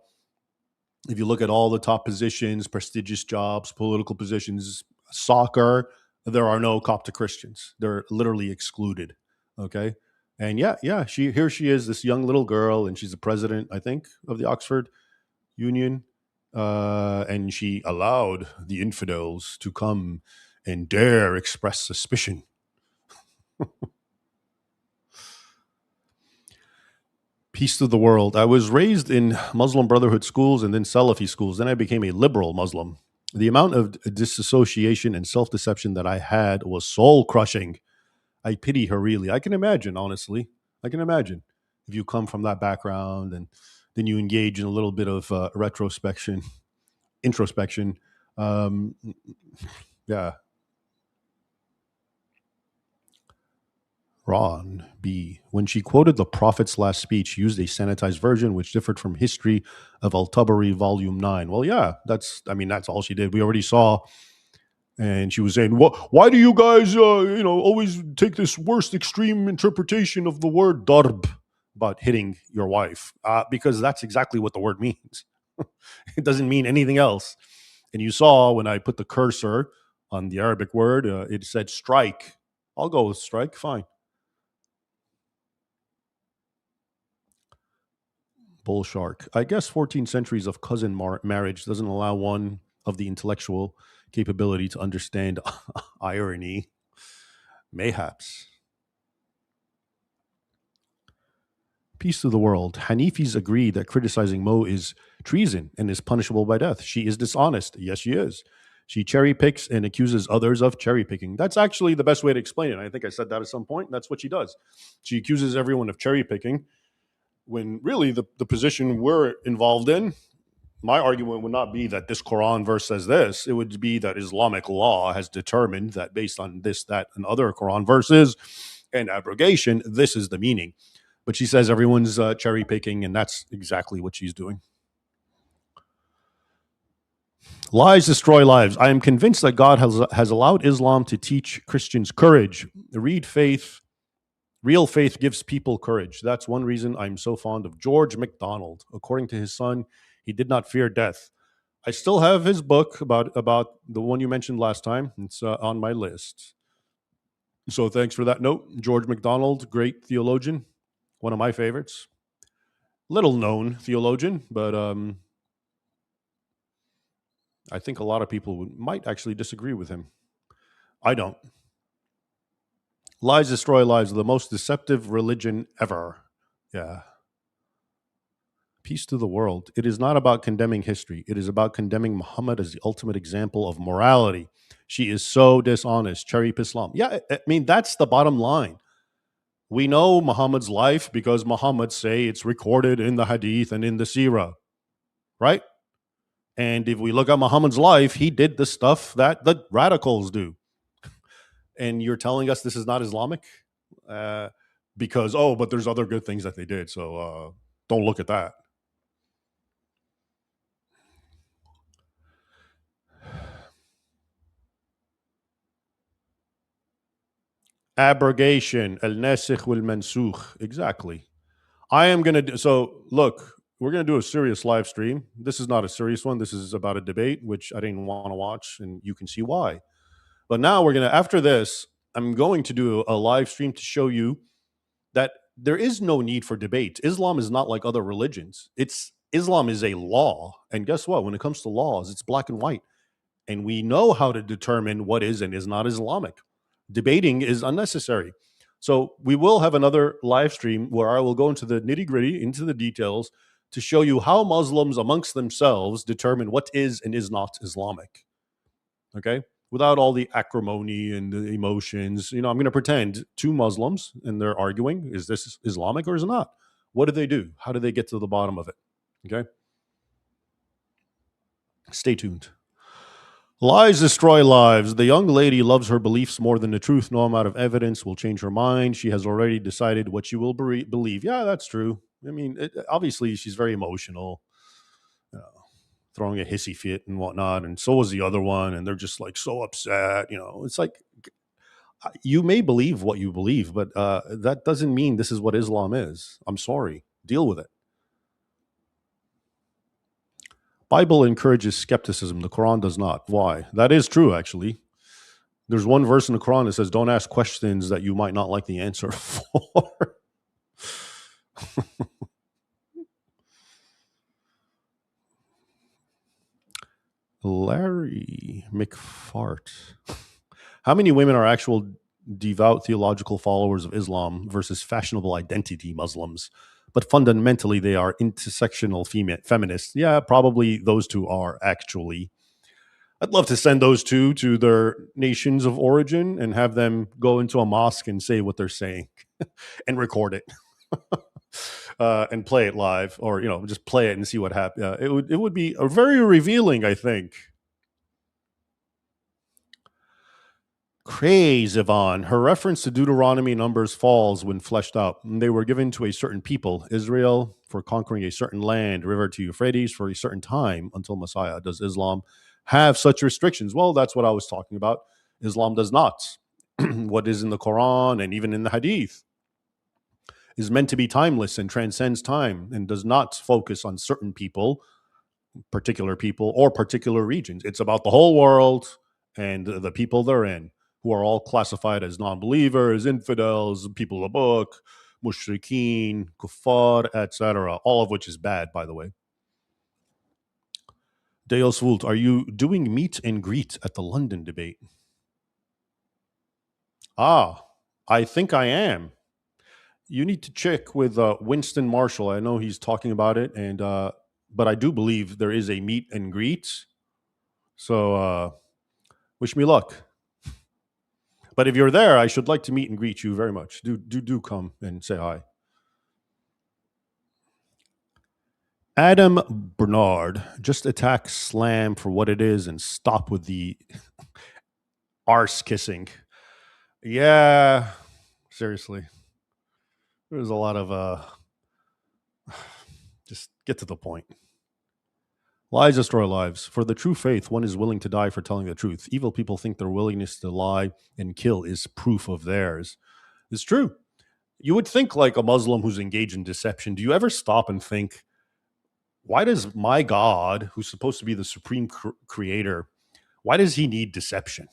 if you look at all the top positions, prestigious jobs, political positions, soccer, there are no Coptic Christians. They're literally excluded. Okay. And yeah, here she is, this young little girl, and she's the president, I think, of the Oxford Union. And she allowed the infidels to come and dare express suspicion. Peace to the world. I was raised in Muslim Brotherhood schools and then Salafi schools. Then I became a liberal Muslim. The amount of disassociation and self-deception that I had was soul-crushing. I pity her, really. I can imagine, honestly. I can imagine if you come from that background and then you engage in a little bit of introspection. Yeah. Ron B. When she quoted the Prophet's last speech, used a sanitized version which differed from History of Al-Tabari, Volume 9. Well, yeah, that's all she did. We already saw. And she was saying, why do you guys, always take this worst extreme interpretation of the word darb about hitting your wife? Because that's exactly what the word means. It doesn't mean anything else. And you saw when I put the cursor on the Arabic word, it said strike. I'll go with strike, fine. Bull shark. I guess 14 centuries of cousin marriage doesn't allow one of the intellectual capability to understand irony. Mayhaps. Peace to the world. Hanifis agree that criticizing Mo is treason and is punishable by death. She is dishonest. Yes, she is. She cherry picks and accuses others of cherry picking. That's actually the best way to explain it. I think I said that at some point. That's what she does. She accuses everyone of cherry picking when really the position we're involved in, my argument would not be that this Quran verse says this. It would be that Islamic law has determined that based on this, that, and other Quran verses and abrogation, this is the meaning. But she says everyone's cherry picking, and that's exactly what she's doing. Lies destroy lives. I am convinced that God has allowed Islam to teach Christians courage. Real faith gives people courage. That's one reason I'm so fond of George MacDonald. According to his son, he did not fear death. I still have his book about the one you mentioned last time. It's on my list. So thanks for that note. George MacDonald, great theologian, one of my favorites. Little known theologian, but I think a lot of people might actually disagree with him. I don't. Lies destroy lives, the most deceptive religion ever. Yeah. Peace to the world. It is not about condemning history. It is about condemning Muhammad as the ultimate example of morality. She is so dishonest. Cherry Islam. Yeah, I mean, that's the bottom line. We know Muhammad's life because Muhammad say it's recorded in the hadith and in the seerah, right? And if we look at Muhammad's life, he did the stuff that the radicals do. And you're telling us this is not Islamic? Because, but there's other good things that they did, so don't look at that. Abrogation, al-nasikh wal-mansukh. Exactly. I am going to do, so look, we're going to do a serious live stream. This is not a serious one. This is about a debate, which I didn't want to watch, and you can see why. But now we're going to, after this, I'm going to do a live stream to show you that there is no need for debate. Islam is not like other religions. Islam is a law. And guess what? When it comes to laws, it's black and white. And we know how to determine what is and is not Islamic. Debating is unnecessary. So we will have another live stream where I will go into the nitty-gritty, into the details, to show you how Muslims amongst themselves determine what is and is not Islamic. Okay? Without all the acrimony and the emotions. I'm going to pretend two Muslims, and they're arguing, is this Islamic or is it not? What do they do? How do they get to the bottom of it? Okay? Stay tuned. Lies destroy lives. The young lady loves her beliefs more than the truth. No amount of evidence will change her mind. She has already decided what she will believe. Yeah, that's true. I mean, obviously, she's very emotional, throwing a hissy fit and whatnot. And so was the other one. And they're just like so upset. It's like, you may believe what you believe, but that doesn't mean this is what Islam is. I'm sorry. Deal with it. Bible encourages skepticism. The Quran does not. Why? That is true, actually. There's one verse in the Quran that says, don't ask questions that you might not like the answer for. Larry McFart. How many women are actual devout theological followers of Islam versus fashionable identity Muslims? But fundamentally, they are intersectional feminists. Yeah, probably those two are actually. I'd love to send those two to their nations of origin and have them go into a mosque and say what they're saying and record it. And play it live, or just play it and see what happens. It would be very revealing, I think. Craze, Yvonne. Her reference to Deuteronomy numbers falls when fleshed out. They were given to a certain people, Israel, for conquering a certain land, river to Euphrates, for a certain time until Messiah. Does Islam have such restrictions? Well, that's what I was talking about. Islam does not. What is in the Quran and even in the Hadith is meant to be timeless and transcends time and does not focus on certain people, or particular regions. It's about the whole world and the people they're in, who are all classified as non-believers, infidels, people of the book, mushrikeen, kuffar, etc., all of which is bad, by the way. Deos Vult, are you doing meet and greet at the London debate? I think I am. You need to check with Winston Marshall. I know he's talking about it, and but I do believe there is a meet and greet. So wish me luck. But if you're there, I should like to meet and greet you very much. Do come and say hi. Adam Bernard, just attack Slam for what it is and stop with the arse kissing. Yeah, seriously. There's a lot of just get to the point. Lies destroy lives. For the true faith, one is willing to die for telling the truth. Evil people think their willingness to lie and kill is proof of theirs. It's true. You would think, like a Muslim who's engaged in deception, do you ever stop and think, why does my God, who's supposed to be the supreme creator, why does he need deception?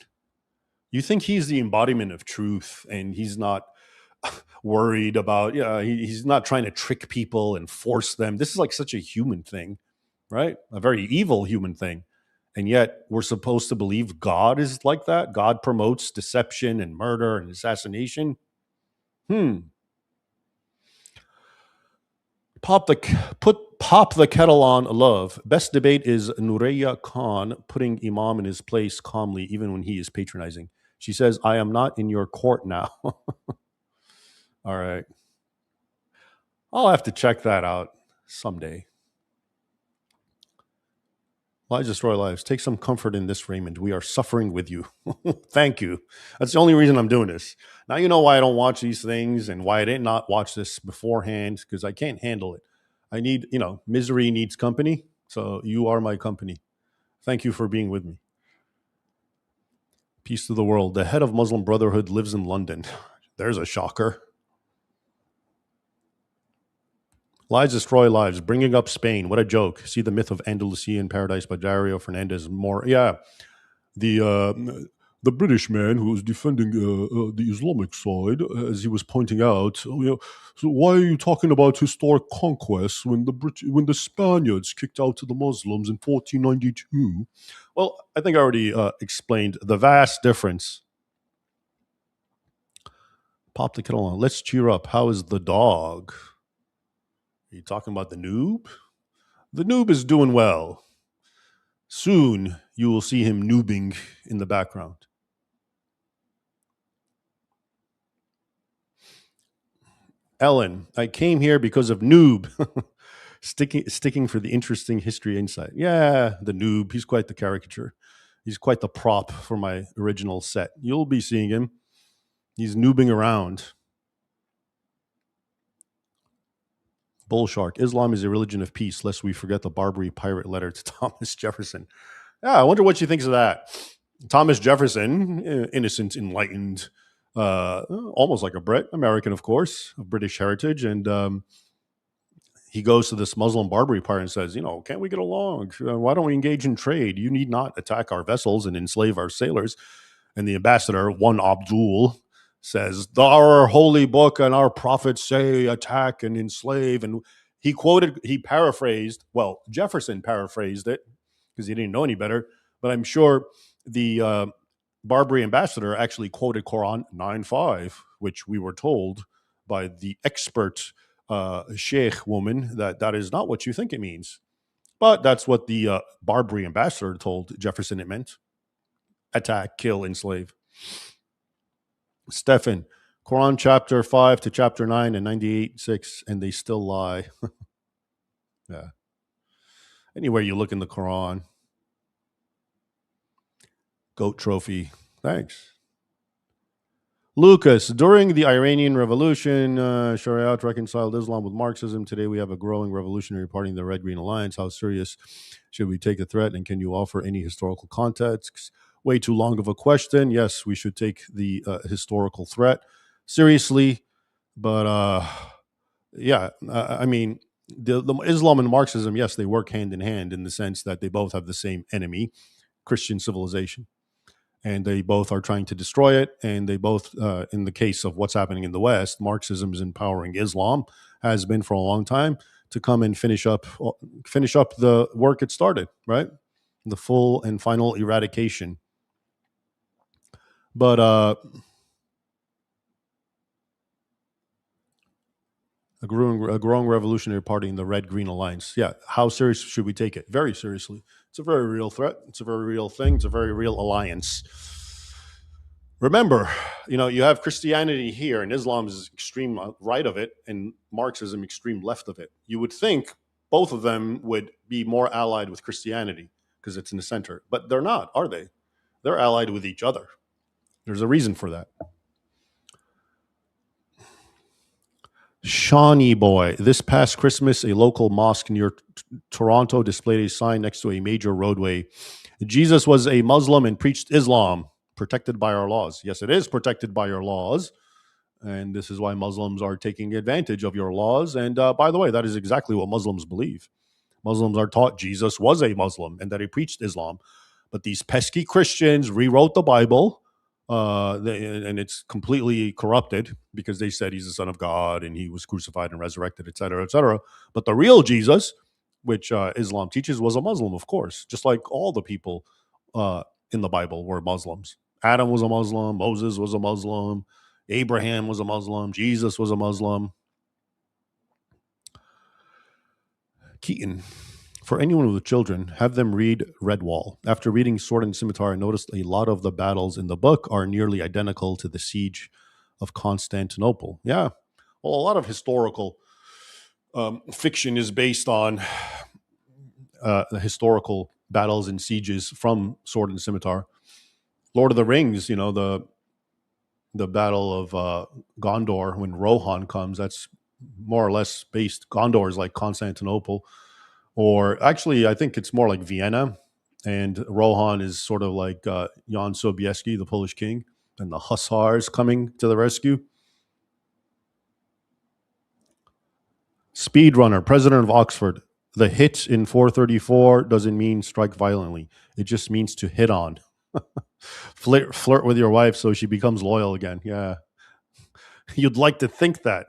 You think he's the embodiment of truth and he's not worried about, he's not trying to trick people and force them. This is like such a human thing, right? A very evil human thing. And yet we're supposed to believe God is like that. God promotes deception and murder and assassination. Pop the kettle on, love. Best debate is Nureya Khan putting Imam in his place calmly, even when he is patronizing. She says, I am not in your court now. All right. I'll have to check that out someday. Lies destroy lives. Take some comfort in this, Raymond. We are suffering with you. Thank you. That's the only reason I'm doing this. Now you know why I don't watch these things and why I did not watch this beforehand, because I can't handle it. I need, misery needs company. So you are my company. Thank you for being with me. Peace to the world. The head of Muslim Brotherhood lives in London. There's a shocker. Lies destroy lives. Bringing up Spain. What a joke. See the myth of Andalusian paradise by Dario Fernandez. The British man who was defending the Islamic side, as he was pointing out, so why are you talking about historic conquests when the Spaniards kicked out the Muslims in 1492? Well, I think I already explained the vast difference. Pop the kettle on. Let's cheer up. How is the dog? Are you talking about the noob? The noob is doing well. Soon you will see him noobing in the background. Ellen, I came here because of noob. Sticking for the interesting history insight. Yeah, the noob. He's quite the caricature. He's quite the prop for my original set. You'll be seeing him. He's noobing around. Bullshark. Islam is a religion of peace, lest we forget the Barbary pirate letter to Thomas Jefferson. Yeah, I wonder what she thinks of that. Thomas Jefferson, innocent, enlightened, almost like a Brit, American, of course, of British heritage. And he goes to this Muslim Barbary part and says, can't we get along? Why don't we engage in trade? You need not attack our vessels and enslave our sailors. And the ambassador, one Abdul, says, our holy book and our prophets say attack and enslave. And he paraphrased, well, Jefferson paraphrased it because he didn't know any better. But I'm sure the Barbary ambassador actually quoted Quran 9:5, which we were told by the expert sheikh woman that is not what you think it means. But that's what the Barbary ambassador told Jefferson it meant. Attack, kill, enslave. Stefan, Quran chapter 5 to chapter 9 and 98:6, and they still lie. Yeah. Anywhere you look in the Quran. Goat trophy. Thanks. Lucas, during the Iranian Revolution, Shariat reconciled Islam with Marxism. Today we have a growing revolutionary party in the Red-Green Alliance. How serious should we take the threat, and can you offer any historical context? Way too long of a question. Yes, we should take the historical threat seriously, but yeah, I mean, the Islam and Marxism, yes, they work hand in hand in the sense that they both have the same enemy, Christian civilization. And they both are trying to destroy it. And they both, in the case of what's happening in the West, Marxism is empowering Islam, has been for a long time, to come and finish up the work it started, right? The full and final eradication. But a growing revolutionary party in the Red-Green Alliance. Yeah, how serious should we take it? Very seriously. It's a very real threat. It's a very real thing. It's a very real alliance. Remember, you have Christianity here, and Islam is extreme right of it, and Marxism extreme left of it. You would think both of them would be more allied with Christianity because it's in the center, but they're not, are they? They're allied with each other. There's a reason for that. Shawnee boy, this past Christmas, a local mosque near Toronto displayed a sign next to a major roadway. Jesus was a Muslim and preached Islam, protected by our laws. Yes, it is protected by your laws. And this is why Muslims are taking advantage of your laws. And by the way, that is exactly what Muslims believe. Muslims are taught Jesus was a Muslim and that he preached Islam. But these pesky Christians rewrote the Bible. And it's completely corrupted because they said he's the son of God and he was crucified and resurrected, et cetera, et cetera. But the real Jesus, which Islam teaches, was a Muslim, of course, just like all the people in the Bible were Muslims. Adam was a Muslim, Moses was a Muslim, Abraham was a Muslim, Jesus was a Muslim. Keaton, for anyone with children, have them read Redwall. After reading Sword and Scimitar, I noticed a lot of the battles in the book are nearly identical to the siege of Constantinople. Yeah, well, a lot of historical fiction is based on the historical battles and sieges from Sword and Scimitar. Lord of the Rings, the battle of Gondor when Rohan comes, that's more or less based. Gondor is like Constantinople. Or actually, I think it's more like Vienna, and Rohan is sort of like Jan Sobieski, the Polish king, and the Hussars coming to the rescue. Speedrunner, president of Oxford. The hit in 434 doesn't mean strike violently. It just means to hit on. Flirt with your wife so she becomes loyal again. Yeah. You'd like to think that.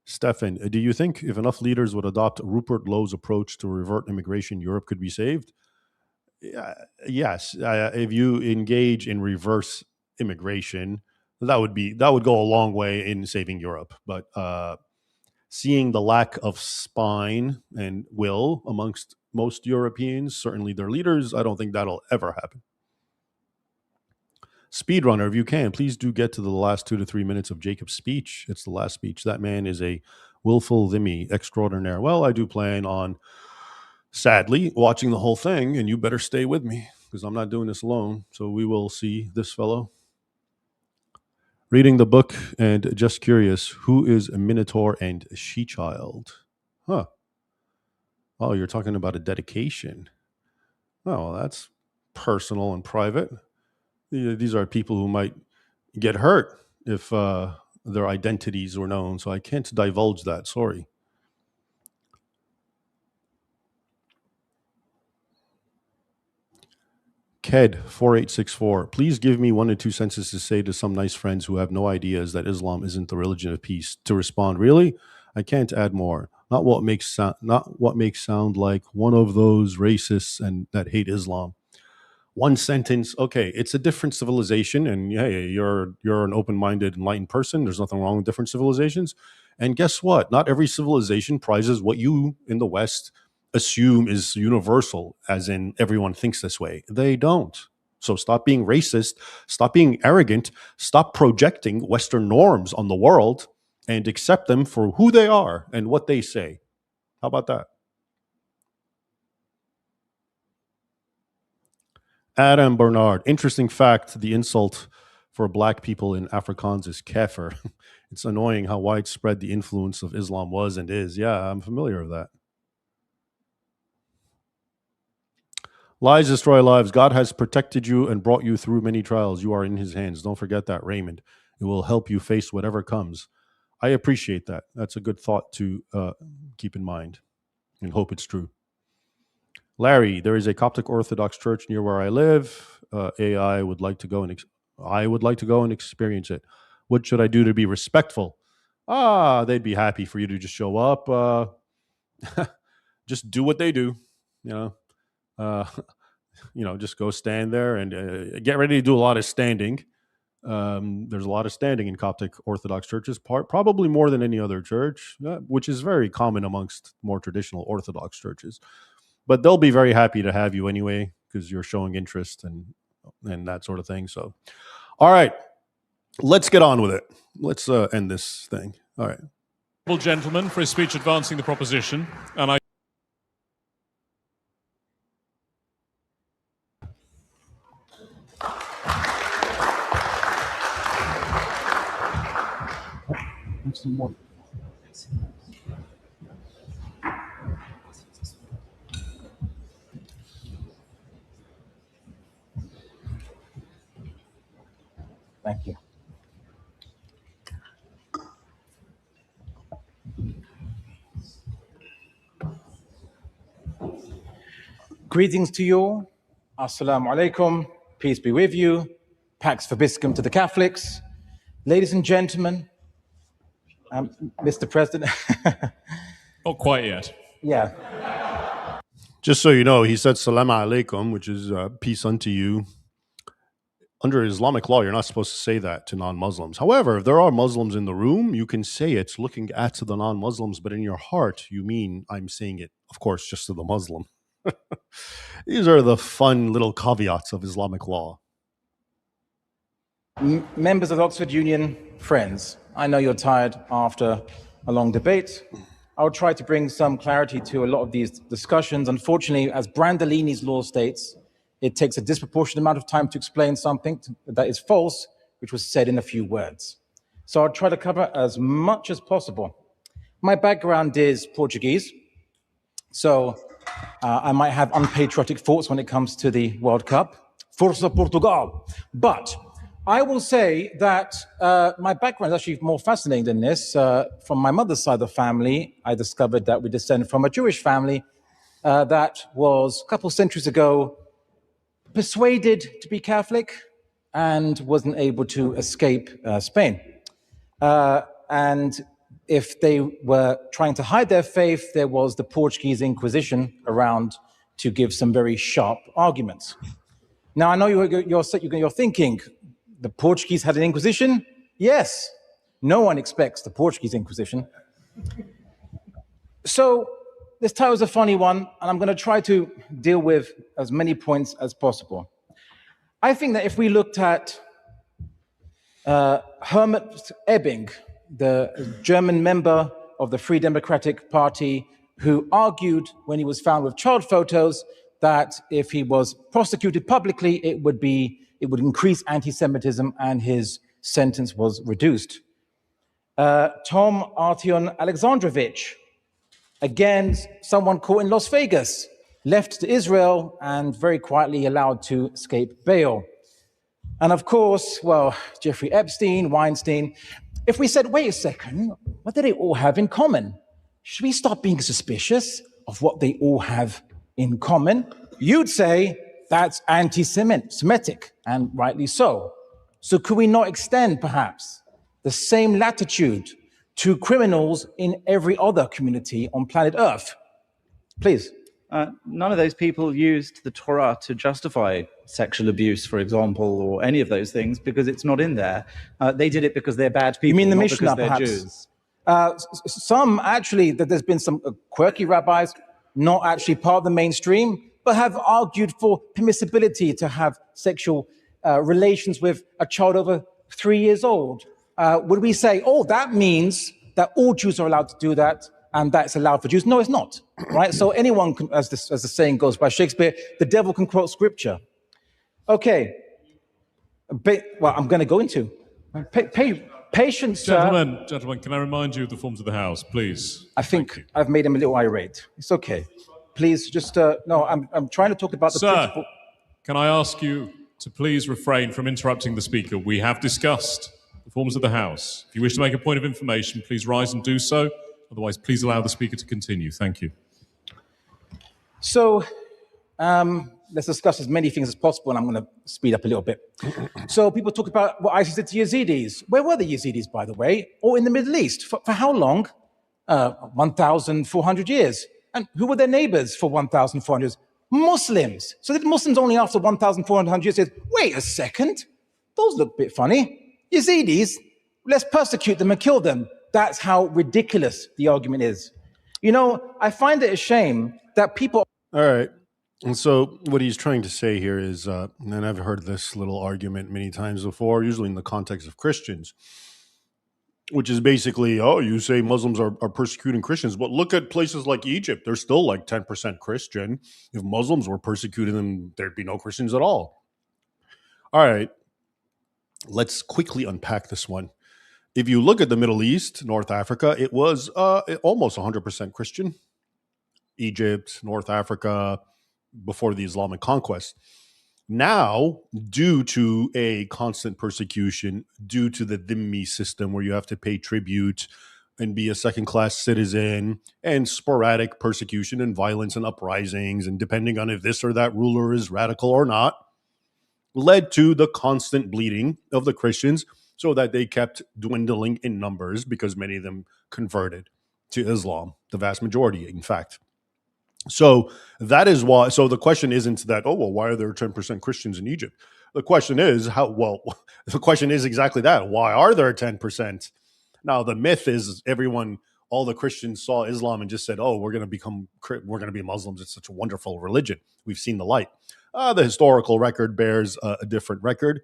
Stefan, do you think if enough leaders would adopt Rupert Lowe's approach to revert immigration, Europe could be saved? Yes. If you engage in reverse immigration, that would go a long way in saving Europe. But seeing the lack of spine and will amongst most Europeans, certainly their leaders, I don't think that'll ever happen. Speedrunner, if you can, please do get to the last 2 to 3 minutes of Jacob's speech. It's the last speech. That man is a willful dhimmi extraordinaire. Well, I do plan on, sadly, watching the whole thing, and you better stay with me because I'm not doing this alone. So we will see this fellow. Reading the book and just curious, who is a Minotaur and She-Child? Huh. Oh, you're talking about a dedication. Oh, well, that's personal and private. These are people who might get hurt if their identities were known. So I can't divulge that. Sorry. Ted4864, please give me 1 or 2 sentences to say to some nice friends who have no ideas that Islam isn't the religion of peace. To respond, really? I can't add more. Not what makes sound like one of those racists and that hate Islam. 1 sentence. Okay, it's a different civilization, and hey, you're an open-minded, enlightened person. There's nothing wrong with different civilizations. And guess what? Not every civilization prizes what you in the West assume is universal, as in everyone thinks this way. They don't. So stop being racist, stop being arrogant, stop projecting Western norms on the world, and accept them for who they are and what they say. How about that? Adam Bernard, interesting fact, the insult for black people in Afrikaans is kafir. It's annoying how widespread the influence of Islam was and is. Yeah, I'm familiar with that. Lies destroy lives. God has protected you and brought you through many trials. You are in his hands. Don't forget that, Raymond. It will help you face whatever comes. I appreciate that. That's a good thought to keep in mind and hope it's true. Larry, there is a Coptic Orthodox church near where I live. I would like to go and experience it. What should I do to be respectful? They'd be happy for you to just show up. Just do what they do, just go stand there and get ready to do a lot of standing. There's a lot of standing in Coptic Orthodox churches, probably more than any other church, which is very common amongst more traditional Orthodox churches. But they'll be very happy to have you anyway, because you're showing interest and that sort of thing. So, all right, let's get on with it. Let's end this thing. All right. Gentleman for his speech advancing the proposition, and I. Thank you. Greetings to you all. Assalamu alaikum. Peace be with you. Pax Vobiscum to the Catholics. Ladies and gentlemen, Mr. President. Not quite yet. Yeah. Just so you know, he said salam alaikum, which is peace unto you. Under Islamic law, you're not supposed to say that to non-Muslims. However, if there are Muslims in the room, you can say it looking at the non-Muslims, but in your heart, you mean I'm saying it, of course, just to the Muslim. These are the fun little caveats of Islamic law. Members of the Oxford Union, friends, I know you're tired after a long debate. I'll try to bring some clarity to a lot of these discussions. Unfortunately, as Brandolini's law states, it takes a disproportionate amount of time to explain something that is false, which was said in a few words. So I'll try to cover as much as possible. My background is Portuguese, so I might have unpatriotic thoughts when it comes to the World Cup. Força Portugal. But I will say that my background is actually more fascinating than this. From my mother's side of the family, I discovered that we descend from a Jewish family that was a couple centuries ago persuaded to be Catholic and wasn't able to escape Spain. And if they were trying to hide their faith, there was the Portuguese Inquisition around to give some very sharp arguments. Now, I know you're thinking, the Portuguese had an Inquisition? Yes. No one expects the Portuguese Inquisition. So this title is a funny one, and I'm going to try to deal with as many points as possible. I think that if we looked at Hermann Ebbing, the German member of the Free Democratic Party, who argued when he was found with child photos that if he was prosecuted publicly, it would increase anti-Semitism, and his sentence was reduced. Tom Artyom Alexandrovich, again, someone caught in Las Vegas, left to Israel and very quietly allowed to escape bail. And of course, well, Jeffrey Epstein, Weinstein. If we said, wait a second, what do they all have in common? Should we start being suspicious of what they all have in common? You'd say, that's anti-Semitic, and rightly so. So could we not extend, perhaps, the same latitude to criminals in every other community on planet Earth? Please. None of those people used the Torah to justify sexual abuse, for example, or any of those things, because it's not in there. They did it because they're bad people, You mean the not Mishnah, because they're perhaps? Jews. Some actually, that there's been some quirky rabbis, not actually part of the mainstream, but have argued for permissibility to have sexual relations with a child over 3 years old. Would we say, oh, that means that all Jews are allowed to do that, and that's allowed for Jews? No, it's not, right? So anyone can, as the saying goes by Shakespeare, the devil can quote scripture. Okay, well, I'm going to go into patience, sir. Gentlemen, can I remind you of the forms of the House, please? I think I've made him a little irate. It's okay. Please, just, no, I'm trying to talk about the principle. Sir, can I ask you to please refrain from interrupting the speaker? We have discussed the forms of the House. If you wish to make a point of information, please rise and do so. Otherwise, please allow the speaker to continue. Thank you. So, let's discuss as many things as possible, and I'm going to speed up a little bit. So people talk about what ISIS did to Yazidis. Where were the Yazidis, by the way? Or in the Middle East? For how long? 1,400 years. And who were their neighbors for 1,400 years? Muslims. So did Muslims only after 1,400 years say, wait a second, those look a bit funny. Yazidis, let's persecute them and kill them. That's how ridiculous the argument is. You know, I find it a shame that people... All right. And so what he's trying to say here is, and I've heard this little argument many times before, usually in the context of Christians, which is basically, oh, you say Muslims are persecuting Christians, but look at places like Egypt. They're still like 10% Christian. If Muslims were persecuting them, there'd be no Christians at all. All right. Let's quickly unpack this one. If you look at the Middle East, North Africa, it was almost 100% Christian. Egypt, North Africa, before the Islamic conquest. Now, due to a constant persecution, due to the dhimmi system where you have to pay tribute and be a second-class citizen, and sporadic persecution and violence and uprisings, and depending on if this or that ruler is radical or not, led to the constant bleeding of the Christians so that they kept dwindling in numbers because many of them converted to Islam, the vast majority, in fact. So that is why. So the question isn't that, oh, well, why are there 10% Christians in Egypt? The question is the question is exactly that. Why are there 10%? Now, the myth is all the Christians saw Islam and just said, oh, we're going to be Muslims. It's such a wonderful religion. We've seen the light. The historical record bears a different record,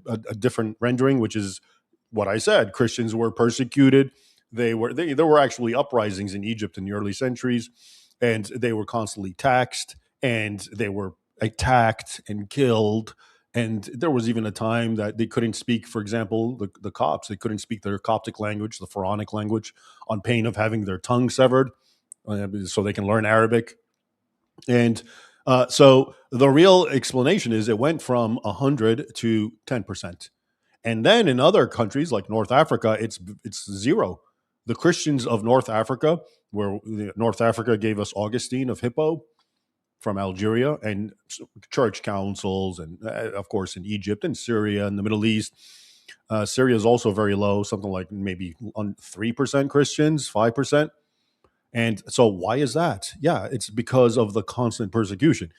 a different rendering, which is what I said. Christians were persecuted. There were actually uprisings in Egypt in the early centuries. And they were constantly taxed, and they were attacked and killed. And there was even a time that they couldn't speak, for example, the Copts. They couldn't speak their Coptic language, the Pharaonic language, on pain of having their tongue severed so they can learn Arabic. And so the real explanation is it went from 100 to 10%. And then in other countries like North Africa, it's zero. The Christians of North Africa, where North Africa gave us Augustine of Hippo from Algeria, and church councils, and of course in Egypt and Syria and the Middle East. Syria is also very low, something like maybe 3% Christians, 5%. And so why is that? Yeah, it's because of the constant persecution.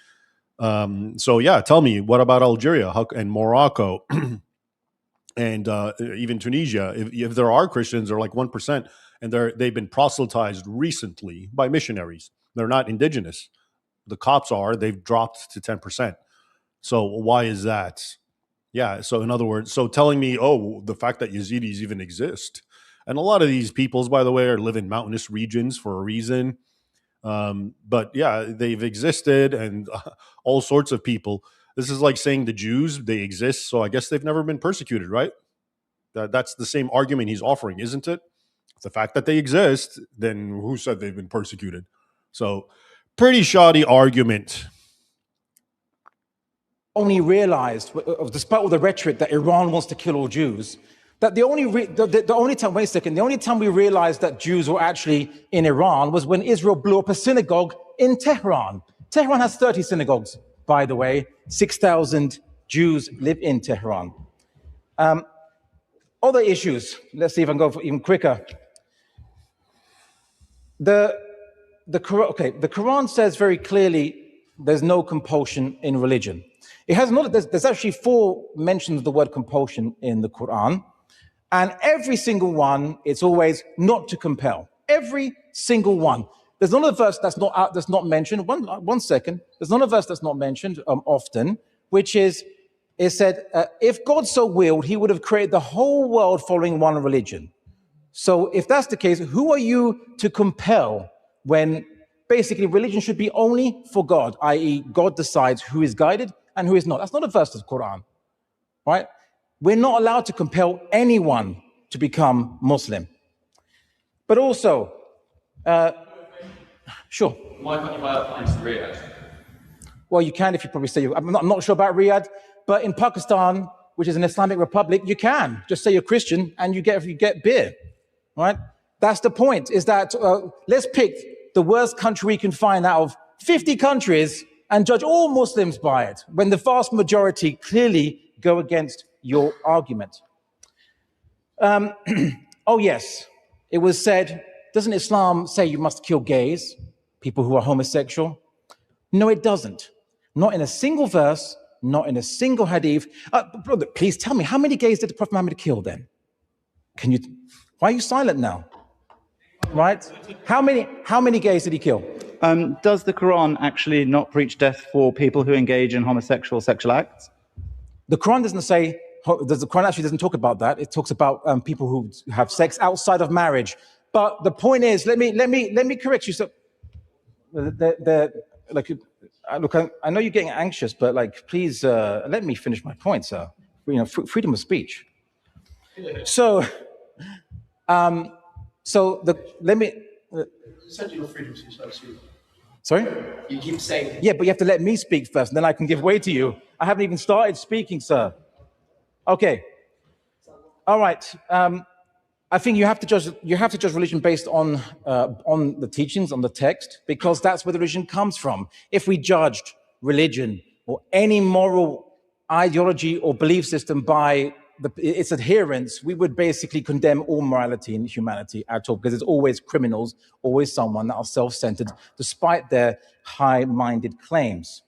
So yeah, tell me, what about Algeria and Morocco? And even Tunisia, if there are Christians, they're like 1%, and they've been proselytized recently by missionaries. They're not indigenous. The Copts they've dropped to 10%. So why is that? Yeah, so in other words, so telling me, oh, the fact that Yazidis even exist, and a lot of these peoples, by the way, live in mountainous regions for a reason. But yeah, they've existed, and all sorts of people. This is like saying the Jews, they exist, so I guess they've never been persecuted, right? That's the same argument he's offering, isn't it? The fact that they exist, then who said they've been persecuted? So, pretty shoddy argument. Only realized, despite all the rhetoric that Iran wants to kill all Jews, that the only time we realized that Jews were actually in Iran was when Israel blew up a synagogue in Tehran. Tehran has 30 synagogues. by the way. 6,000 Jews live in Tehran. Other issues, let's see if I can go even quicker. The Quran says very clearly there's no compulsion in religion. It has not. There's actually 4 mentions of the word compulsion in the Quran, and every single one, it's always not to compel. Every single one. There's not a verse that's not mentioned. One second. There's not a verse that's not mentioned often, which is, it said, if God so willed, he would have created the whole world following one religion. So if that's the case, who are you to compel when basically religion should be only for God, i.e. God decides who is guided and who is not. That's not a verse of the Quran, right? We're not allowed to compel anyone to become Muslim. But also, sure. Why can't you buy up plans to Riyadh? Well, you can if you probably say, I'm not sure about Riyadh, but in Pakistan, which is an Islamic republic, you can just say you're Christian and you get beer, right? That's the point, is that let's pick the worst country we can find out of 50 countries and judge all Muslims by it, when the vast majority clearly go against your argument. Oh yes, it was said, doesn't Islam say you must kill gays, people who are homosexual? No, it doesn't. Not in a single verse, not in a single hadith. Brother, please tell me, how many gays did the Prophet Muhammad kill then? Why are you silent now? Right? How many gays did he kill? Does the Quran actually not preach death for people who engage in homosexual sexual acts? The Quran doesn't say, the Quran actually doesn't talk about that. It talks about people who have sex outside of marriage. But the point is, let me correct you. So, look, I know you're getting anxious, but please let me finish my point, sir. Freedom of speech. So, let me. Said you were freedom of speech. Sorry? You keep saying. Yeah, but you have to let me speak first, and then I can give way to you. I haven't even started speaking, sir. Okay. All right. I think you have to judge religion based on the teachings, on the text, because that's where the religion comes from. If we judged religion or any moral ideology or belief system by its adherents, we would basically condemn all morality and humanity at all, because there's always criminals, always someone that are self-centered, despite their high-minded claims.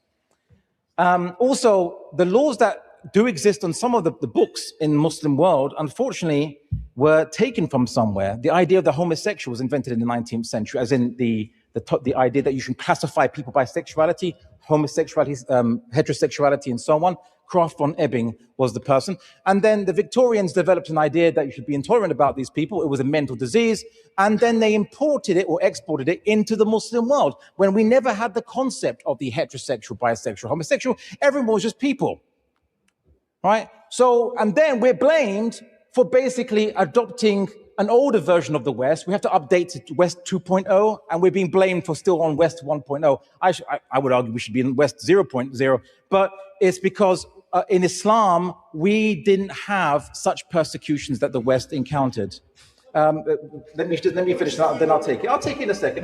Also, the laws that do exist on some of the books in the Muslim world, unfortunately, were taken from somewhere. The idea of the homosexual was invented in the 19th century, as in the idea that you should classify people by sexuality, homosexuality, heterosexuality, and so on. Krafft von Ebing was the person. And then the Victorians developed an idea that you should be intolerant about these people. It was a mental disease. And then they imported it or exported it into the Muslim world, when we never had the concept of the heterosexual, bisexual, homosexual. Everyone was just people. Right? So, and then we're blamed for basically adopting an older version of the West. We have to update to West 2.0, and we're being blamed for still on West 1.0. I would argue we should be in West 0.0, but it's because in Islam, we didn't have such persecutions that the West encountered. Let me finish that, then I'll take it. I'll take it in a second.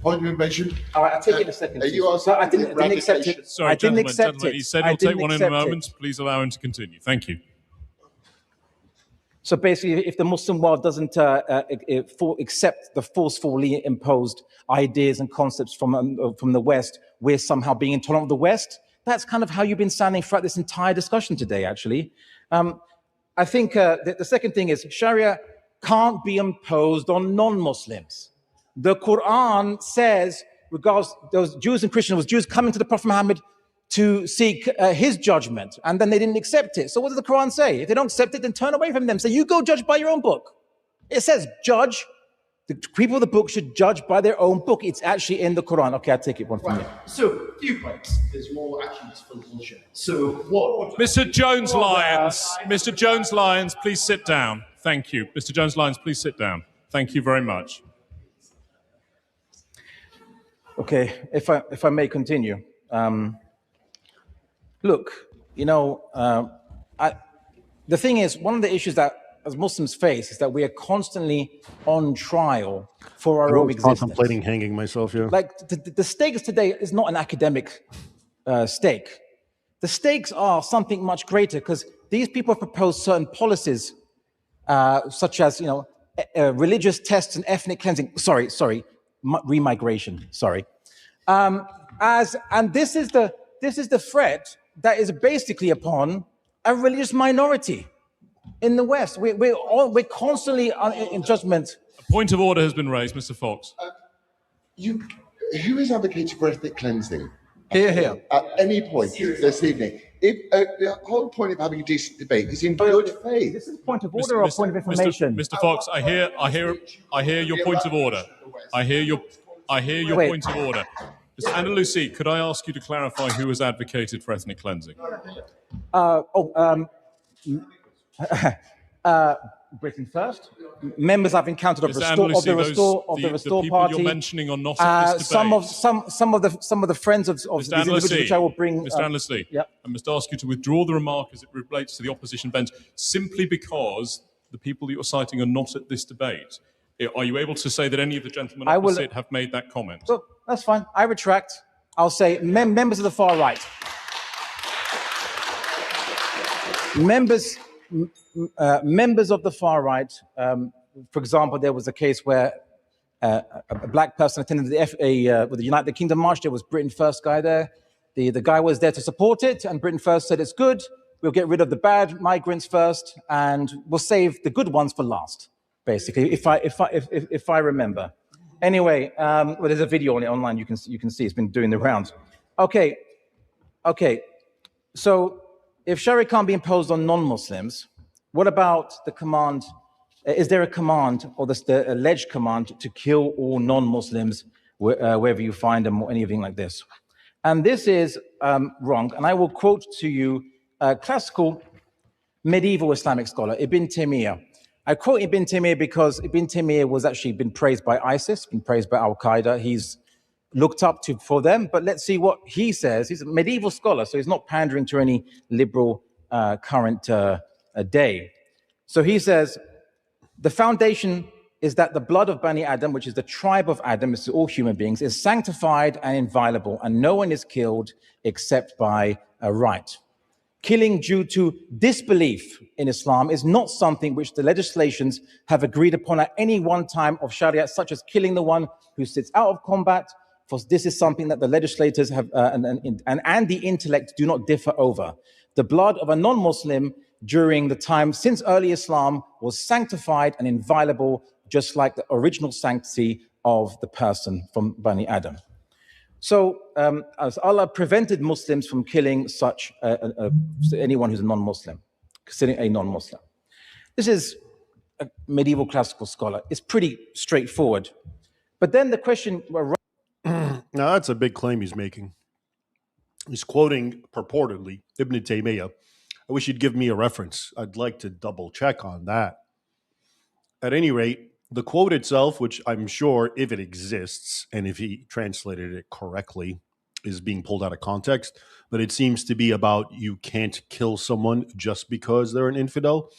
Point of invasion. All right, I'll take it in a second. Are you asking I didn't accept it. Sorry, I didn't gentlemen, accept it. he said he'll take one in a moment. Please allow him to continue. Thank you. So basically, if the Muslim world doesn't accept the forcefully imposed ideas and concepts from the West, we're somehow being intolerant of the West. That's kind of how you've been sounding throughout this entire discussion today, actually. I think the second thing is Sharia can't be imposed on non-Muslims. The Quran says, regards those Jews and Christians, was Jews coming to the Prophet Muhammad to seek his judgment, and then they didn't accept it. So what does the Quran say? If they don't accept it, then turn away from them. Say, you go judge by your own book. It says judge. The people of the book should judge by their own book. It's actually in the Quran. Okay, I'll take it one from you. So, few points. There's more actually just full bullshit. So, what? Mr. Jones-Lyons, please sit down. Thank you. Mr. Jones-Lyons, please sit down. Thank you very much. Okay, if I may continue. Look, the thing is, one of the issues that as Muslims face is that we are constantly on trial for our own existence. Contemplating hanging myself, yeah. Like the stakes today is not an academic stake. The stakes are something much greater because these people have proposed certain policies, such as religious tests and ethnic cleansing. Remigration. And this is the threat that is basically upon a religious minority in the West. We're constantly in judgment. A point of order has been raised, Mr. Fox. Who is advocating for ethnic cleansing? Here. At any point this evening. If the whole point of having a decent debate is in good faith. This is a point of order or a point of information? Mr. Fox, I hear your point of order. I hear your point of order. Mr. Andalusi, could I ask you to clarify who has advocated for ethnic cleansing? Britain First. Members I've encountered of the Restore people Party. you're mentioning are not at this debate. Some of the friends of these individuals, which I will bring. Mr. Andalusi, yep. I must ask you to withdraw the remark as it relates to the opposition bench, simply because the people that you're citing are not at this debate. Are you able to say that any of the gentlemen opposite have made that comment? Well, that's fine. I retract. I'll say members of the far right. Members of the far right, for example, there was a case where a black person attended with the United Kingdom march. There was Britain First guy there. The guy was there to support it, and Britain First said it's good. We'll get rid of the bad migrants first, and we'll save the good ones for last. Basically, if I remember. Anyway, well, there's a video on it online. You can see it's been doing the rounds. Okay. So if Sharia can't be imposed on non-Muslims, what about the command? Is there a command or the alleged command to kill all non-Muslims wherever you find them or anything like this? And this is wrong. And I will quote to you a classical medieval Islamic scholar, Ibn Taymiyyah. I quote Ibn Taymiyyah because Ibn Taymiyyah was actually been praised by ISIS, been praised by Al-Qaeda. He's looked up to for them. But let's see what he says. He's a medieval scholar, so he's not pandering to any liberal current day. So he says, the foundation is that the blood of Bani Adam, which is the tribe of Adam, it's all human beings, is sanctified and inviolable, and no one is killed except by a right. Killing due to disbelief in Islam is not something which the legislations have agreed upon at any one time of Sharia, such as killing the one who sits out of combat, for this is something that the legislators have and the intellect do not differ over. The blood of a non-Muslim during the time since early Islam was sanctified and inviolable, just like the original sanctity of the person from Bani Adam. So as Allah prevented Muslims from killing such anyone who's a non-Muslim, considering a non-Muslim. This is a medieval classical scholar. It's pretty straightforward. But then the question... Now that's a big claim he's making. He's quoting purportedly Ibn Taymiyyah. I wish you'd give me a reference. I'd like to double check on that. At any rate, the quote itself, which I'm sure if it exists and if he translated it correctly, is being pulled out of context, but it seems to be about you can't kill someone just because they're an infidel.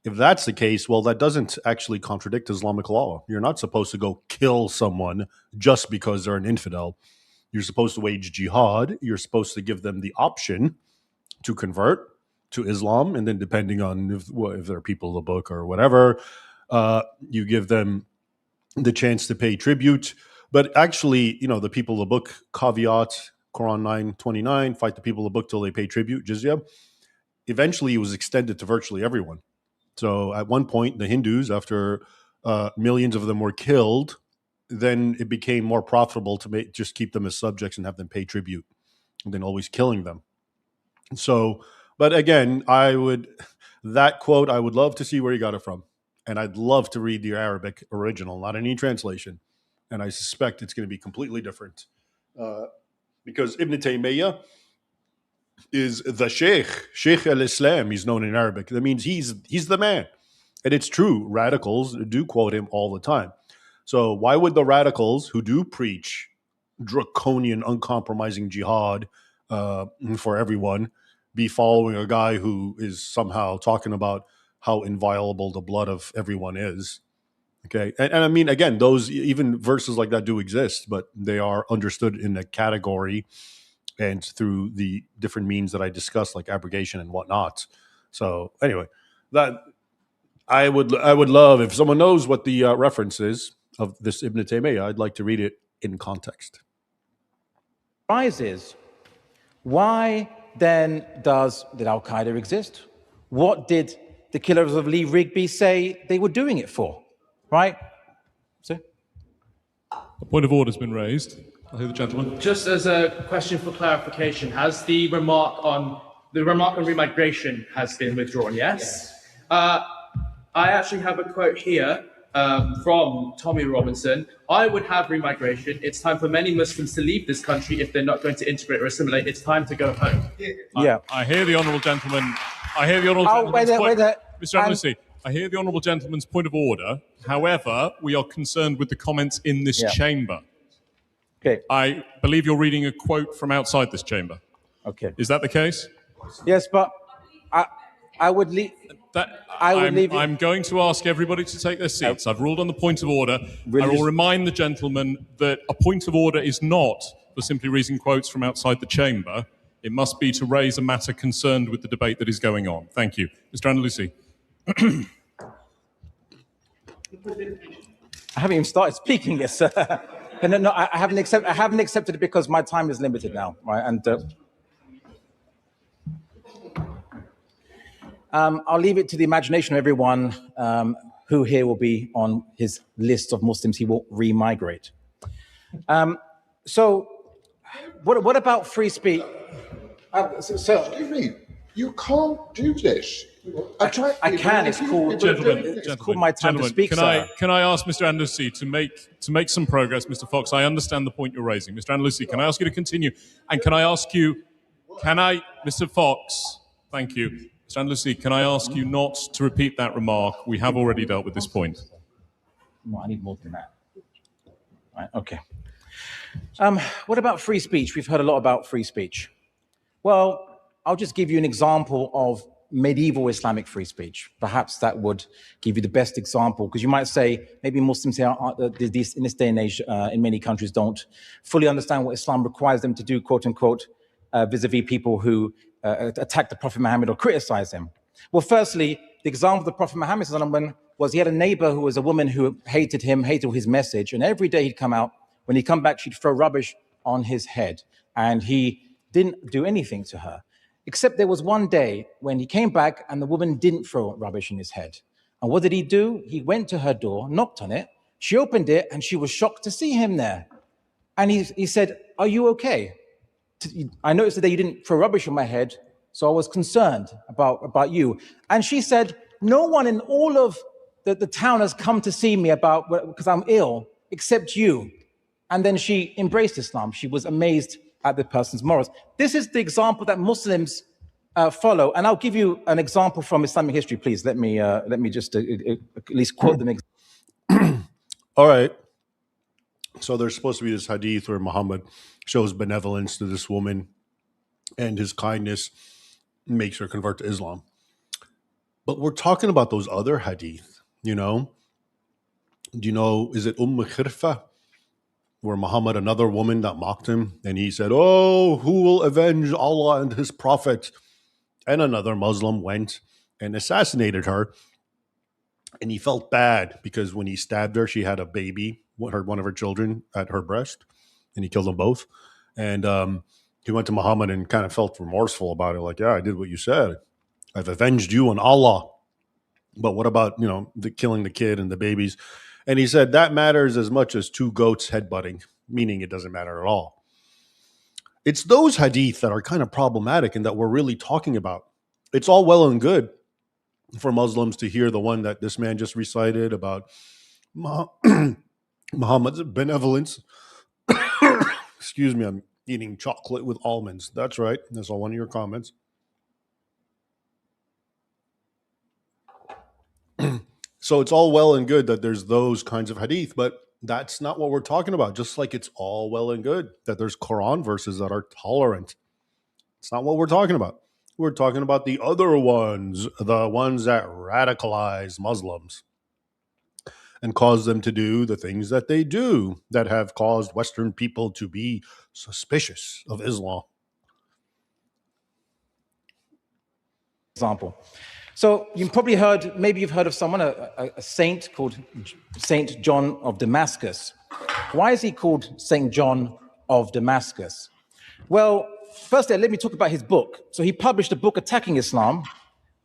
If that's the case, well, that doesn't actually contradict Islamic law. You're not supposed to go kill someone just because they're an infidel. You're supposed to wage jihad. You're supposed to give them the option to convert to Islam, and then depending on if they're people of the book or whatever, you give them the chance to pay tribute. But actually, the people of the book caveat, Quran 9:29, fight the people of the book till they pay tribute, jizya. Eventually, it was extended to virtually everyone. So at one point, the Hindus, after millions of them were killed, then it became more profitable to just keep them as subjects and have them pay tribute than always killing them. So, but again, that quote, I would love to see where he got it from. And I'd love to read the Arabic original, not any translation. And I suspect it's going to be completely different. Because Ibn Taymiyyah is the Sheikh al-Islam, he's known in Arabic. That means he's the man. And it's true, radicals do quote him all the time. So why would the radicals who do preach draconian, uncompromising jihad for everyone be following a guy who is somehow talking about how inviolable the blood of everyone is? Okay. And I mean, again, those even verses like that do exist, but they are understood in a category and through the different means that I discussed, like abrogation and whatnot. So anyway, that I would love if someone knows what the reference is of this Ibn Taymiyyah. I'd like to read it in context. Rises. Why then did Al Qaeda exist? What did the killers of Lee Rigby say they were doing it for? Right? So, A point of order has been raised. I'll hear the gentleman. Just as a question for clarification, has the remark on remigration has been withdrawn? Yes. I actually have a quote here from Tommy Robinson. I would have remigration. It's time for many Muslims to leave this country if they're not going to integrate or assimilate. It's time to go home. yeah. I hear the honourable gentleman. I hear the honourable gentleman's point. Mr. Andalusi, I hear the honourable gentleman's point of order. However, we are concerned with the comments in this chamber. Okay. I believe you're reading a quote from outside this chamber. Okay. Is that the case? Yes, but I would leave. I'm going to ask everybody to take their seats. I've ruled on the point of order. I will remind the gentleman that a point of order is not for simply reading quotes from outside the chamber. It must be to raise a matter concerned with the debate that is going on. Thank you. Mr. Andalusi. I haven't even started speaking yet, sir. No, I haven't accepted it because my time is limited now, right? And I'll leave it to the imagination of everyone who here will be on his list of Muslims he will remigrate. So, what about free speech? Excuse me, you can't do this. I can. It's called my time to speak, sir. Can I ask Mr. Andalusi to make some progress, Mr. Fox? I understand the point you're raising. Mr. Andalusi, can I ask you to continue? And can I ask you, Mr. Fox, thank you. Mr. Andalusi, can I ask you not to repeat that remark? We have already dealt with this point. Well, I need more than that. Right, okay. What about free speech? We've heard a lot about free speech. Well, I'll just give you an example of medieval Islamic free speech. Perhaps that would give you the best example, because you might say maybe Muslims here in this day and age in many countries don't fully understand what Islam requires them to do, quote unquote, vis-a-vis people who attack the Prophet Muhammad or criticize him. Well, firstly, the example of the Prophet Muhammad was he had a neighbor who was a woman who hated him, hated his message, and every day he'd come out, when he'd come back, she'd throw rubbish on his head, and he didn't do anything to her. Except there was one day when he came back and the woman didn't throw rubbish in his head. And what did he do? He went to her door, knocked on it, she opened it, and she was shocked to see him there. And he said, "Are you okay? I noticed that you didn't throw rubbish on my head, so I was concerned about you." And she said, "No one in all of the town has come to see me because I'm ill, except you." And then she embraced Islam. She was amazed at the person's morals. This is the example that Muslims follow. And I'll give you an example from Islamic history, please. Let me just at least quote them. All right. So there's supposed to be this hadith where Muhammad shows benevolence to this woman and his kindness makes her convert to Islam. But we're talking about those other hadith, you know? Do you know, is it Khirfa? Where Muhammad, another woman that mocked him, and he said, "Oh, who will avenge Allah and his prophet?" And another Muslim went and assassinated her. And he felt bad because when he stabbed her, she had a baby, one of her children at her breast, and he killed them both. And he went to Muhammad and kind of felt remorseful about it. Like, yeah, I did what you said. I've avenged you on Allah. But what about, the killing the kid and the babies? And he said, that matters as much as two goats headbutting, meaning it doesn't matter at all. It's those hadith that are kind of problematic and that we're really talking about. It's all well and good for Muslims to hear the one that this man just recited about Muhammad's benevolence. Excuse me, I'm eating chocolate with almonds. That's right. That's all one of your comments. So it's all well and good that there's those kinds of hadith, but that's not what we're talking about. Just like it's all well and good that there's Quran verses that are tolerant. It's not what we're talking about. We're talking about the other ones, the ones that radicalize Muslims and cause them to do the things that they do that have caused Western people to be suspicious of Islam. example. So you've probably heard, maybe you've heard of someone, a saint called Saint John of Damascus. Why is he called Saint John of Damascus? Well, firstly, let me talk about his book. So he published a book attacking Islam,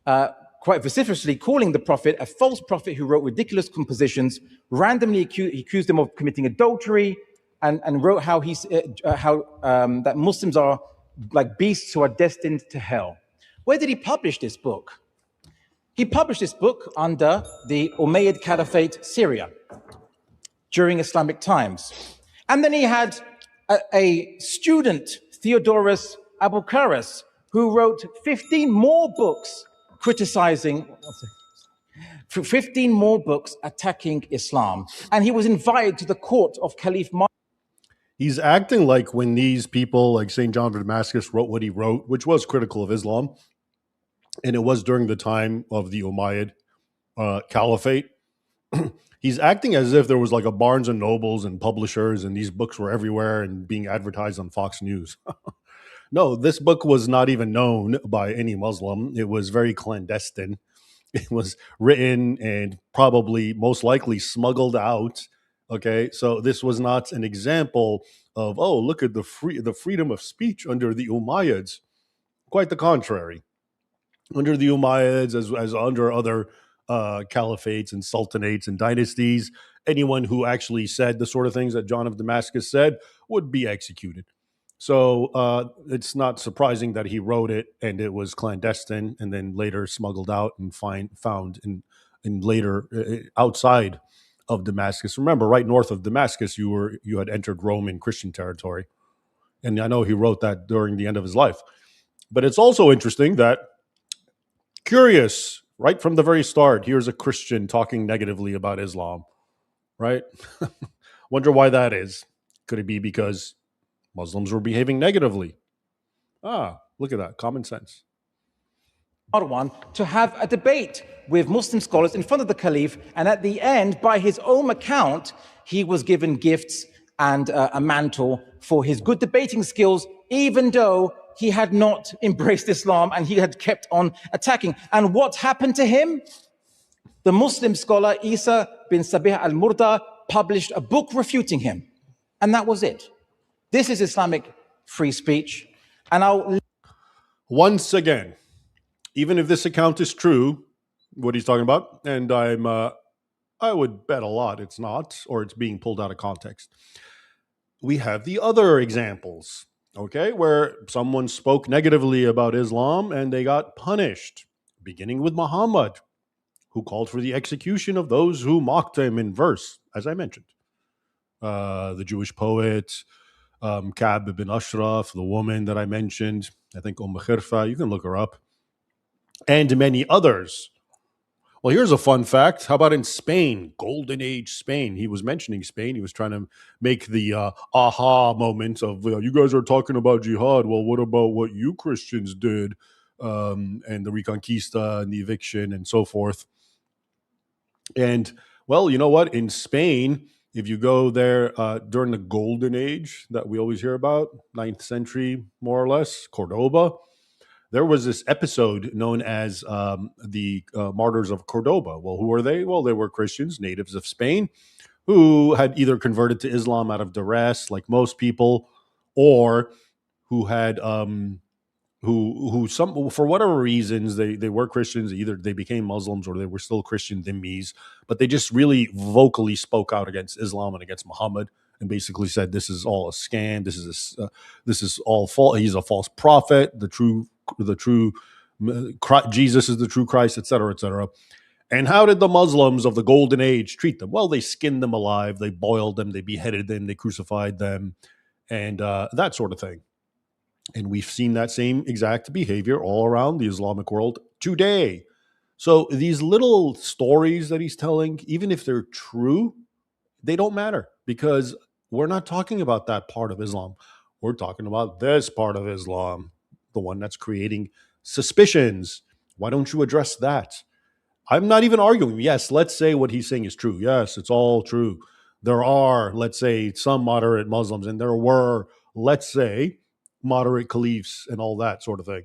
quite vociferously calling the prophet a false prophet who wrote ridiculous compositions, randomly accused him of committing adultery, and wrote how that Muslims are like beasts who are destined to hell. Where did he publish this book? He published this book under the Umayyad Caliphate, Syria, during Islamic times. And then he had a student, Theodorus Abukaris, who wrote 15 more books criticizing, 15 more books attacking Islam. And he was invited to the court of Caliph Marwan. He's acting like when these people like St. John of Damascus wrote what he wrote, which was critical of Islam, and it was during the time of the Umayyad Caliphate. He's acting as if there was like a Barnes and Nobles and publishers and these books were everywhere and being advertised on Fox News. No, this book was not even known by any Muslim. It was very clandestine. It was written and probably most likely smuggled out. Okay, so this was not an example of, oh, look at the freedom of speech under the Umayyads. Quite the contrary. Under the Umayyads, as under other caliphates and sultanates and dynasties, anyone who actually said the sort of things that John of Damascus said would be executed. So it's not surprising that he wrote it and it was clandestine and then later smuggled out and found in later outside of Damascus. Remember, right north of Damascus, you had entered Roman Christian territory. And I know he wrote that during the end of his life. But it's also interesting that, curious, right from the very start, here's a Christian talking negatively about Islam, right? Wonder why that is. Could it be because Muslims were behaving negatively? Look at that, common sense. Marwan to have a debate with Muslim scholars in front of the Caliph, and at the end, by his own account, he was given gifts and a mantle for his good debating skills, even though he had not embraced Islam and he had kept on attacking. And what happened to him? The Muslim scholar Isa bin Sabih al-Murda published a book refuting him. And that was it. This is Islamic free speech. And once again, even if this account is true, what he's talking about, and I would bet a lot it's not, or it's being pulled out of context. We have the other examples, okay, where someone spoke negatively about Islam and they got punished, beginning with Muhammad, who called for the execution of those who mocked him in verse, as I mentioned. The Jewish poet, Ka'b ibn Ashraf, the woman that I mentioned, I think Khirfa, you can look her up, and many others. Well, here's a fun fact. How about in Spain, Golden Age Spain? He was mentioning Spain. He was trying to make the aha moment of, you guys are talking about jihad. Well, what about what you Christians did and the Reconquista and the eviction and so forth? And, well, you know what? In Spain, if you go there during the Golden Age that we always hear about, 9th century, more or less, Cordoba, there was this episode known as the Martyrs of Cordoba. Well, who were they? Well, they were Christians, natives of Spain, who had either converted to Islam out of duress, like most people, or who had who some for whatever reasons they were Christians. Either they became Muslims or they were still Christian dhimmis, but they just really vocally spoke out against Islam and against Muhammad, and basically said this is all a scam. This is all false. He's a false prophet. The true Jesus is the true Christ, etc., etc. And how did the Muslims of the Golden Age treat them? Well, they skinned them alive, they boiled them, they beheaded them, they crucified them, and that sort of thing. And we've seen that same exact behavior all around the Islamic world today. So these little stories that he's telling, even if they're true, they don't matter, because we're not talking about that part of Islam. We're talking about this part of Islam, the one that's creating suspicions. Why don't you address that? I'm not even arguing. Yes, let's say what he's saying is true. Yes, it's all true. There are, let's say, some moderate Muslims, and there were, let's say, moderate caliphs and all that sort of thing.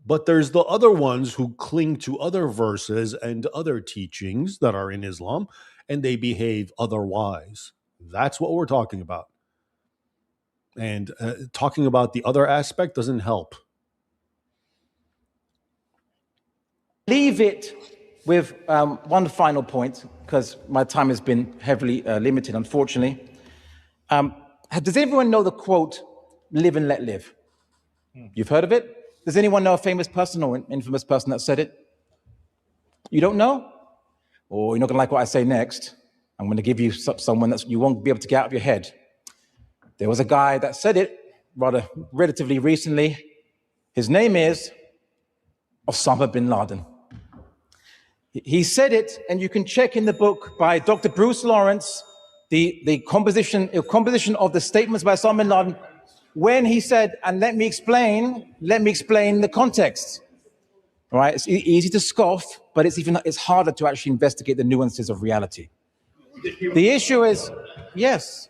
But there's the other ones who cling to other verses and other teachings that are in Islam, and they behave otherwise. That's what we're talking about. And talking about the other aspect doesn't help. Leave it with one final point, because my time has been heavily limited, unfortunately. Does everyone know the quote, "Live and let live"? You've heard of it? Does anyone know a famous person or an infamous person that said it? You don't know? Or you're not going to like what I say next. I'm going to give you someone that you won't be able to get out of your head. There was a guy that said it relatively recently. His name is Osama bin Laden. He said it, and you can check in the book by Dr. Bruce Lawrence, the composition of the statements by Osama bin Laden, when he said, and let me explain the context. All right, it's easy to scoff, but it's harder to actually investigate the nuances of reality. The issue is, yes.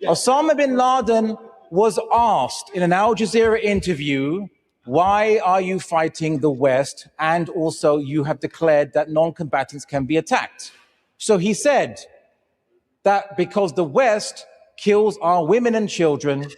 Osama bin Laden was asked in an Al Jazeera interview, why are you fighting the West? And also you have declared that non-combatants can be attacked. So he said that because the West kills our women and children,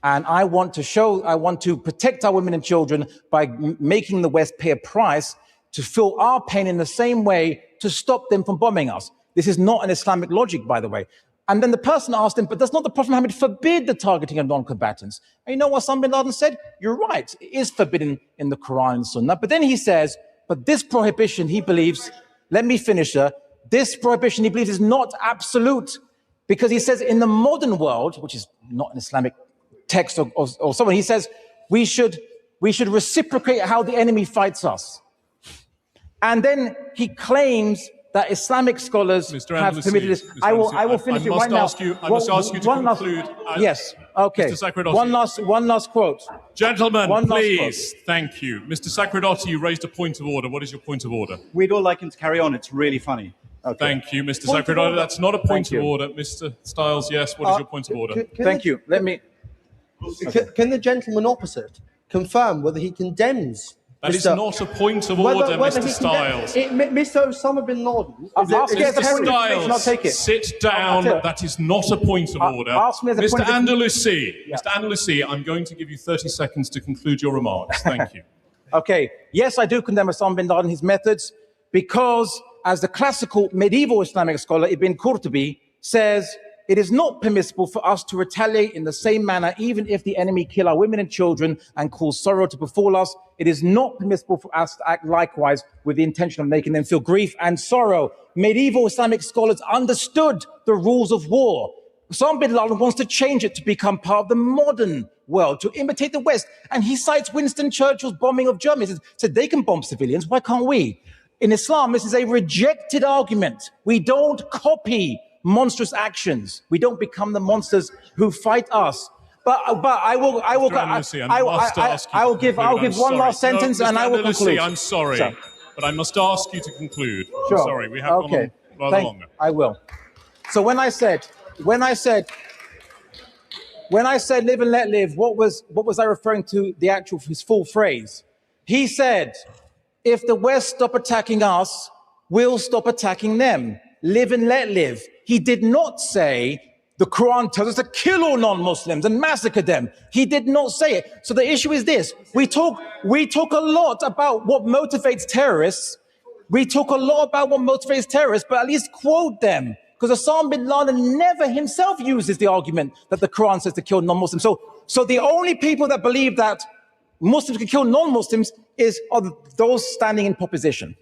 and I want to protect our women and children by making the West pay a price to feel our pain in the same way to stop them from bombing us. This is not an Islamic logic, by the way. And then the person asked him, but does not the Prophet Muhammad forbid the targeting of non-combatants? And you know what Osama bin Laden said? You're right, it is forbidden in the Quran and Sunnah. But then he says, but this prohibition, he believes, let me finish here, this prohibition, he believes, is not absolute. Because he says in the modern world, which is not an Islamic text or someone, he says, we should reciprocate how the enemy fights us. And then he claims that Islamic scholars have permitted this. I will finish it right now. I must ask you to conclude. Yes, okay. Mr. Sacredotti. One last quote. Gentlemen, please. Thank you. Mr. Sacredotti, you raised a point of order. What is your point of order? We'd all like him to carry on. It's really funny. Okay. Thank you, Mr. Sacredotti. That's not a point of order. Mr. Stiles, yes. What is your point of order? Thank you. Let me... Can the gentleman opposite confirm whether he condemns... That is not a point of order, Mr. Stiles. Mr. Osama bin Laden. Mr. Stiles, sit down. That is not a point of order. Mr. Andalusi, I'm going to give you 30 seconds to conclude your remarks. Thank you. Okay. Yes, I do condemn Osama bin Laden and his methods because, as the classical medieval Islamic scholar Ibn Qurtubi says, it is not permissible for us to retaliate in the same manner, even if the enemy kill our women and children and cause sorrow to befall us. It is not permissible for us to act likewise with the intention of making them feel grief and sorrow. Medieval Islamic scholars understood the rules of war. Osama bin Laden wants to change it to become part of the modern world, to imitate the West. And he cites Winston Churchill's bombing of Germany. He said they can bomb civilians, why can't we? In Islam, this is a rejected argument. We don't copy monstrous actions. We don't become the monsters who fight us. But I will give one last sentence and I will conclude. I'm sorry, but I must ask you to conclude. Sure. I'm sorry, we have gone on rather longer. I will. So when I said live and let live, what was I referring to his full phrase? He said, if the West stop attacking us, we'll stop attacking them. Live and let live. He did not say the Quran tells us to kill all non-Muslims and massacre them. He did not say it. So the issue is this. We talk a lot about what motivates terrorists. But at least quote them. Because Osama bin Laden never himself uses the argument that the Quran says to kill non-Muslims. So the only people that believe that Muslims can kill non-Muslims are those standing in proposition.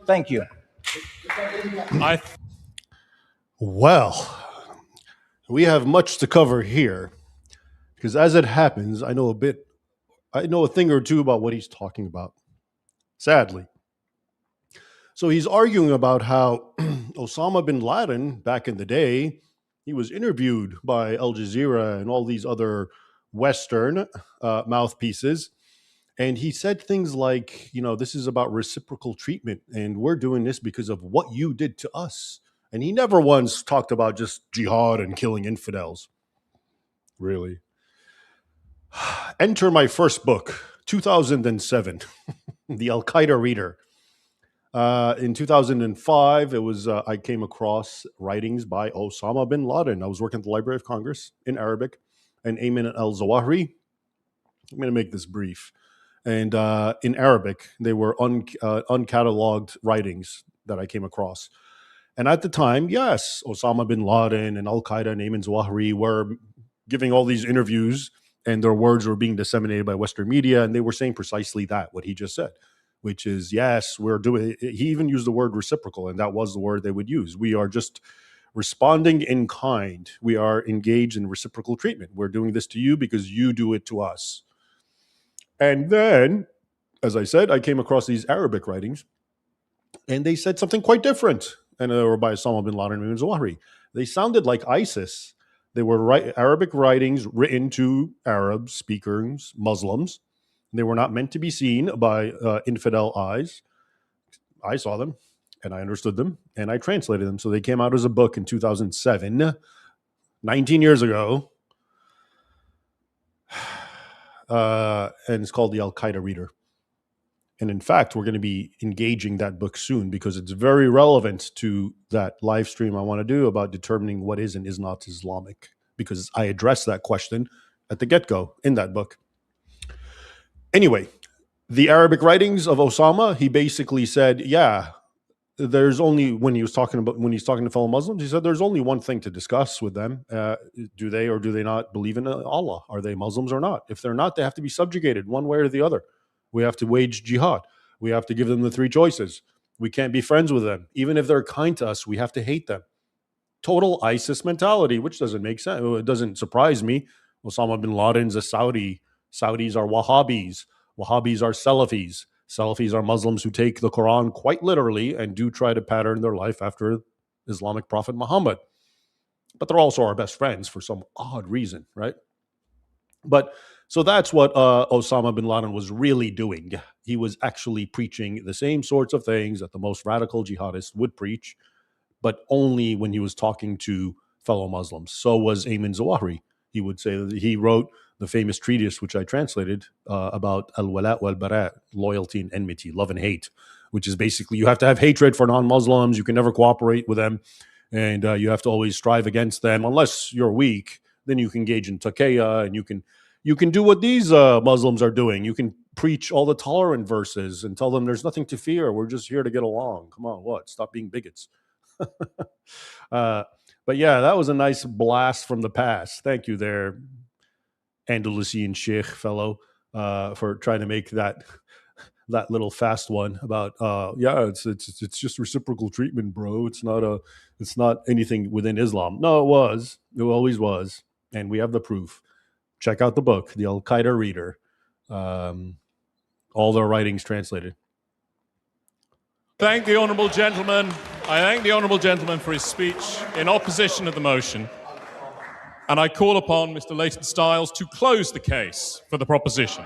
Thank you. Well, we have much to cover here because as it happens, I know a thing or two about what he's talking about, sadly. So he's arguing about how Osama bin Laden, back in the day, he was interviewed by Al Jazeera and all these other Western mouthpieces. And he said things like, this is about reciprocal treatment and we're doing this because of what you did to us. And he never once talked about just jihad and killing infidels. Really. Enter my first book, 2007, the Al Qaeda Reader. In 2005, it was I came across writings by Osama bin Laden. I was working at the Library of Congress in Arabic, and Ayman al-Zawahiri. I'm going to make this brief. And in Arabic, they were uncatalogued writings that I came across. And at the time, yes, Osama bin Laden and Al-Qaeda and Ayman Zawahiri were giving all these interviews, and their words were being disseminated by Western media, and they were saying precisely that, what he just said, which is, yes, we're doing, he even used the word reciprocal, and that was the word they would use. We are just responding in kind. We are engaged in reciprocal treatment. We're doing this to you because you do it to us. And then, as I said, I came across these Arabic writings, and they said something quite different. And they were by Osama bin Laden and Zawahiri. They sounded like ISIS. They were Arabic writings written to Arab speakers, Muslims. They were not meant to be seen by infidel eyes. I saw them, and I understood them, and I translated them. So they came out as a book in 2007, 19 years ago. And it's called the Al Qaeda Reader. And in fact, we're going to be engaging that book soon because it's very relevant to that live stream I want to do about determining what is and is not Islamic, because I address that question at the get-go in that book. Anyway, the Arabic writings of Osama, he basically said, yeah, there's only, when he's talking to fellow Muslims, he said there's only one thing to discuss with them. Do they or do they not believe in Allah? Are they Muslims or not? If they're not, they have to be subjugated one way or the other. We have to wage jihad. We have to give them the three choices. We can't be friends with them. Even if they're kind to us, we have to hate them. Total ISIS mentality, which doesn't make sense. It doesn't surprise me. Osama bin Laden's a Saudi. Saudis are Wahhabis. Wahhabis are Salafis. Salafis are Muslims who take the Quran quite literally and do try to pattern their life after Islamic Prophet Muhammad. But they're also our best friends for some odd reason, right? But so that's what Osama bin Laden was really doing. He was actually preaching the same sorts of things that the most radical jihadists would preach, but only when he was talking to fellow Muslims. So was Ayman Zawahiri. He would say that he wrote the famous treatise, which I translated, about al-wala wal-bara, loyalty and enmity, love and hate, which is basically you have to have hatred for non-Muslims. You can never cooperate with them, and you have to always strive against them. Unless you're weak, then you can engage in taqiyya, and you can do what these Muslims are doing. You can preach all the tolerant verses and tell them there's nothing to fear. We're just here to get along. Come on, what? Stop being bigots. But yeah, that was a nice blast from the past. Thank you there, Andalusian Sheikh fellow, for trying to make that little fast one about it's just reciprocal treatment, bro. It's not anything within Islam. No, it was. It always was, and we have the proof. Check out the book, the Al Qaeda Reader. All their writings translated. Thank the honourable gentleman. I thank the honourable gentleman for his speech in opposition of the motion. And I call upon Mr. Leighton Stiles to close the case for the proposition.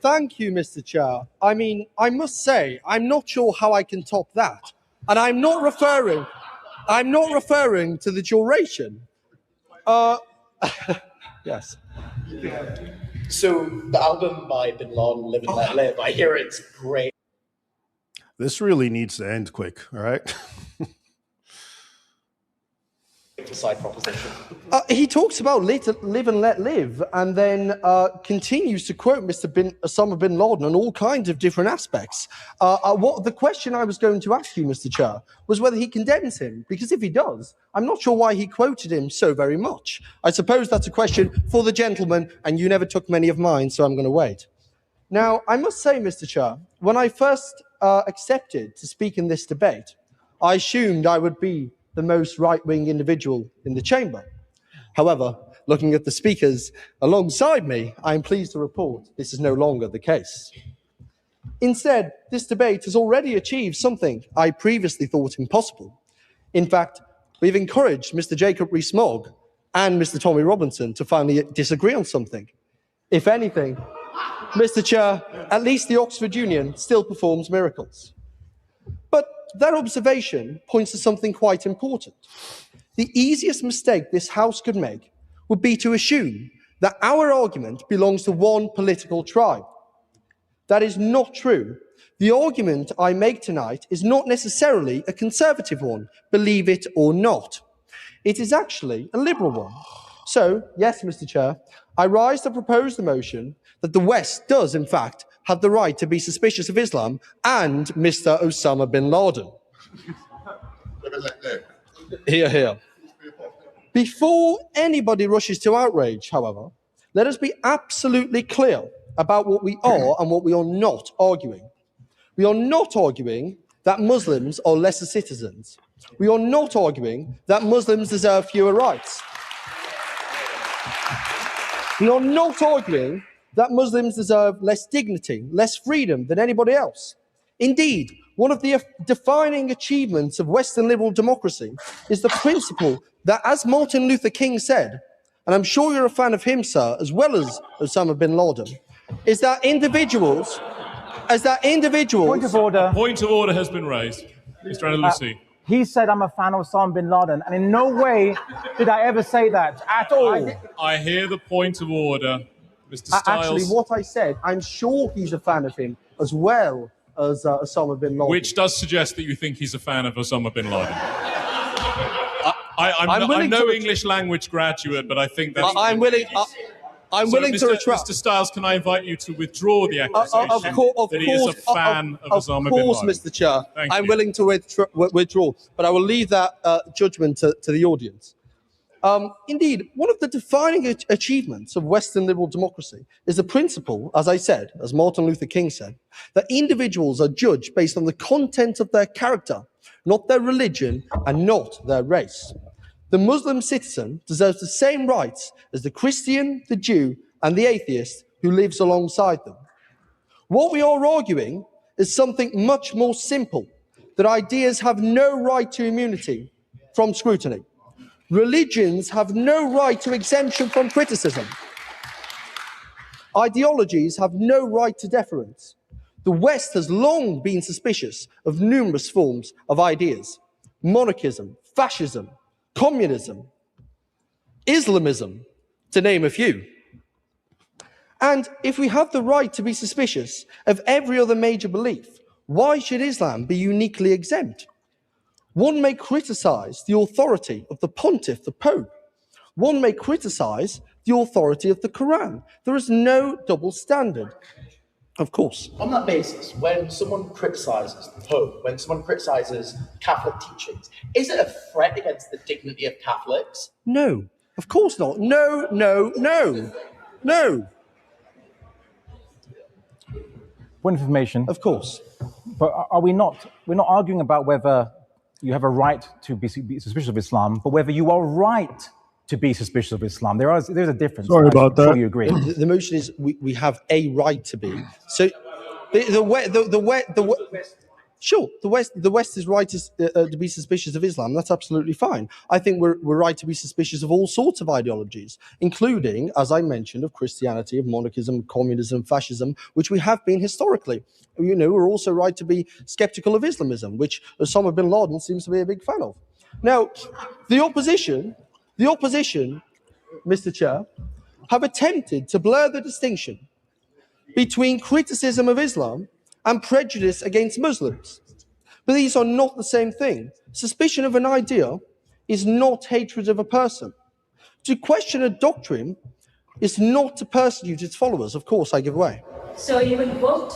Thank you, Mr. Chair. I mean, I must say, I'm not sure how I can top that. And I'm not referring to the duration. Yes. So the album by Bin Laden, Live and Let Live, I hear it's great. This really needs to end quick, all right? Side proposition. He talks about live and let live, and then continues to quote Osama bin Laden on all kinds of different aspects. What the question I was going to ask you, Mr. Chair, was whether he condemns him, because if he does, I'm not sure why he quoted him so very much. I suppose that's a question for the gentleman, and you never took many of mine, so I'm going to wait. Now, I must say, Mr. Chair, when I first accepted to speak in this debate, I assumed I would be the most right-wing individual in the chamber. However, looking at the speakers alongside me, I am pleased to report this is no longer the case. Instead, this debate has already achieved something I previously thought impossible. In fact, we've encouraged Mr. Jacob Rees-Mogg and Mr. Tommy Robinson to finally disagree on something. If anything, Mr. Chair, at least the Oxford Union still performs miracles. But that observation points to something quite important. The easiest mistake this House could make would be to assume that our argument belongs to one political tribe. That is not true. The argument I make tonight is not necessarily a conservative one, believe it or not. It is actually a liberal one. So, yes, Mr. Chair, I rise to propose the motion that the West does, in fact, have the right to be suspicious of Islam and Mr. Osama bin Laden. Hear, hear. Before anybody rushes to outrage, however, let us be absolutely clear about what we are and what we are not arguing. We are not arguing that Muslims are lesser citizens. We are not arguing that Muslims deserve fewer rights. We are not arguing that Muslims deserve less dignity, less freedom than anybody else. Indeed, one of the defining achievements of Western liberal democracy is the principle that, as Martin Luther King said, and I'm sure you're a fan of him, sir, as well as Osama bin Laden, is that individuals... Point of order. Point of order has been raised. Mr. Andalusi. He said I'm a fan of Osama bin Laden, and in no way did I ever say that at all. I hear the point of order. Mr. Stiles. Actually, what I said, I'm sure he's a fan of him as well as Osama bin Laden. Which does suggest that you think he's a fan of Osama bin Laden. I'm no English language graduate, but I think that's... I'm willing to retract. Mr. Stiles, can I invite you to withdraw the accusation Of course, that he is a fan of Osama bin Laden? Of course, Mr. Chair. I'm you. willing to withdraw, but I will leave that judgment to the audience. Indeed, one of the defining achievements of Western liberal democracy is the principle, as I said, as Martin Luther King said, that individuals are judged based on the content of their character, not their religion and not their race. The Muslim citizen deserves the same rights as the Christian, the Jew, and the atheist who lives alongside them. What we are arguing is something much more simple, that ideas have no right to immunity from scrutiny. Religions have no right to exemption from criticism. Ideologies have no right to deference. The West has long been suspicious of numerous forms of ideas: monarchism, fascism, communism, Islamism, to name a few. And if we have the right to be suspicious of every other major belief, why should Islam be uniquely exempt? One may criticize the authority of the pontiff, the Pope. One may criticize the authority of the Quran. There is no double standard. Of course. On that basis, when someone criticizes the Pope, when someone criticizes Catholic teachings, is it a threat against the dignity of Catholics? No, of course not. No, no, no, no. Point of information. Of course. But are we not? We're not arguing about whether you have a right to be suspicious of Islam, but whether you are right to be suspicious of Islam. There's a difference. Sorry about that. I'm sure you agree. The motion is we have a right to be. So the West is right to be suspicious of Islam. That's absolutely fine. I think we're right to be suspicious of all sorts of ideologies, including, as I mentioned, of Christianity, of monarchism, communism, fascism, which we have been historically. You know, we're also right to be skeptical of Islamism, which Osama bin Laden seems to be a big fan of. Now, the opposition, Mr. Chair, have attempted to blur the distinction between criticism of Islam and prejudice against Muslims. But these are not the same thing. Suspicion of an idea is not hatred of a person. To question a doctrine is not to persecute its followers. Of course, I give way. So you invoked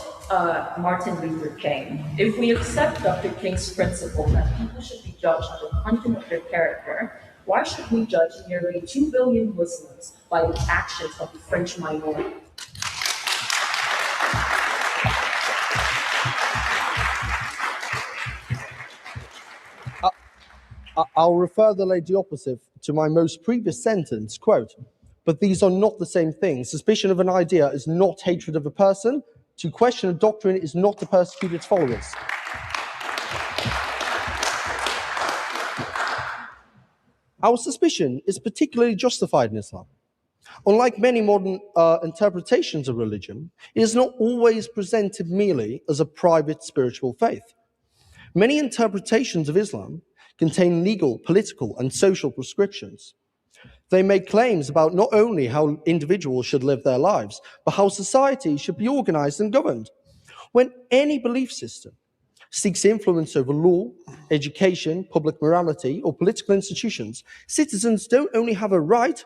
Martin Luther King. If we accept Dr. King's principle that people should be judged on the content of their character, why should we judge nearly 2 billion Muslims by the actions of the French minority? I'll refer the lady opposite to my most previous sentence, quote, "But these are not the same thing. Suspicion of an idea is not hatred of a person. To question a doctrine is not to persecute its followers." Our suspicion is particularly justified in Islam. Unlike many modern interpretations of religion, it is not always presented merely as a private spiritual faith. Many interpretations of Islam contain legal, political, and social prescriptions. They make claims about not only how individuals should live their lives, but how society should be organized and governed. When any belief system seeks influence over law, education, public morality, or political institutions, citizens don't only have a right,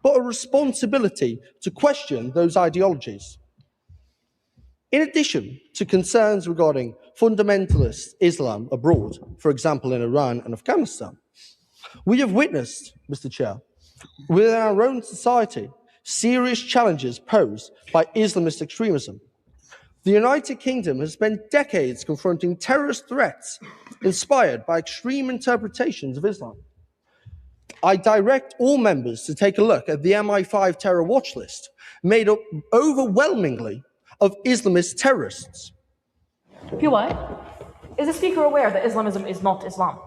but a responsibility to question those ideologies. In addition to concerns regarding fundamentalist Islam abroad, for example in Iran and Afghanistan, we have witnessed, Mr. Chair, within our own society, serious challenges posed by Islamist extremism. The United Kingdom has spent decades confronting terrorist threats inspired by extreme interpretations of Islam. I direct all members to take a look at the MI5 terror watch list, made up overwhelmingly of Islamist terrorists. PY, is the speaker aware that Islamism is not Islam?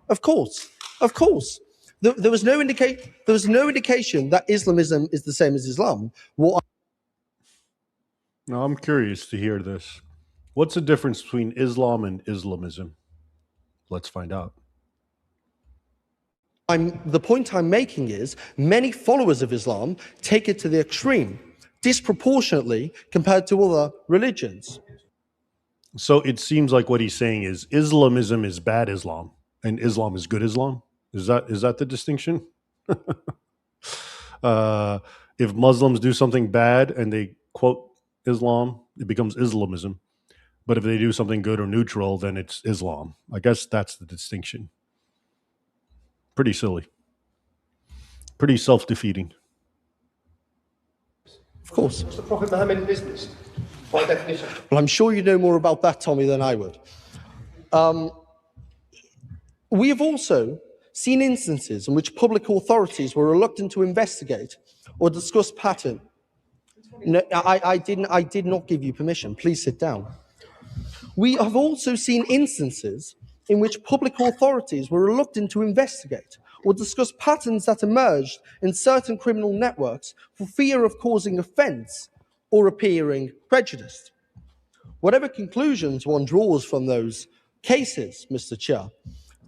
Of course, of course. There was no indication that Islamism is the same as Islam. Now, I'm curious to hear this. What's the difference between Islam and Islamism? Let's find out. The point I'm making is many followers of Islam take it to the extreme, disproportionately compared to other religions. So it seems like what he's saying is Islamism is bad Islam and Islam is good Islam. Is that the distinction? If Muslims do something bad and they quote Islam, it becomes Islamism. But if they do something good or neutral, then it's Islam. I guess that's the distinction. Pretty silly. Pretty self-defeating. Of course. What's the Prophet Muhammad business, by definition? Well, I'm sure you know more about that, Tommy, than I would. We have also seen instances in which public authorities were reluctant to investigate or discuss pattern. No, I did not give you permission. Please sit down. We have also seen instances in which public authorities were reluctant to investigate or discuss patterns that emerged in certain criminal networks for fear of causing offence or appearing prejudiced. Whatever conclusions one draws from those cases, Mr. Chair,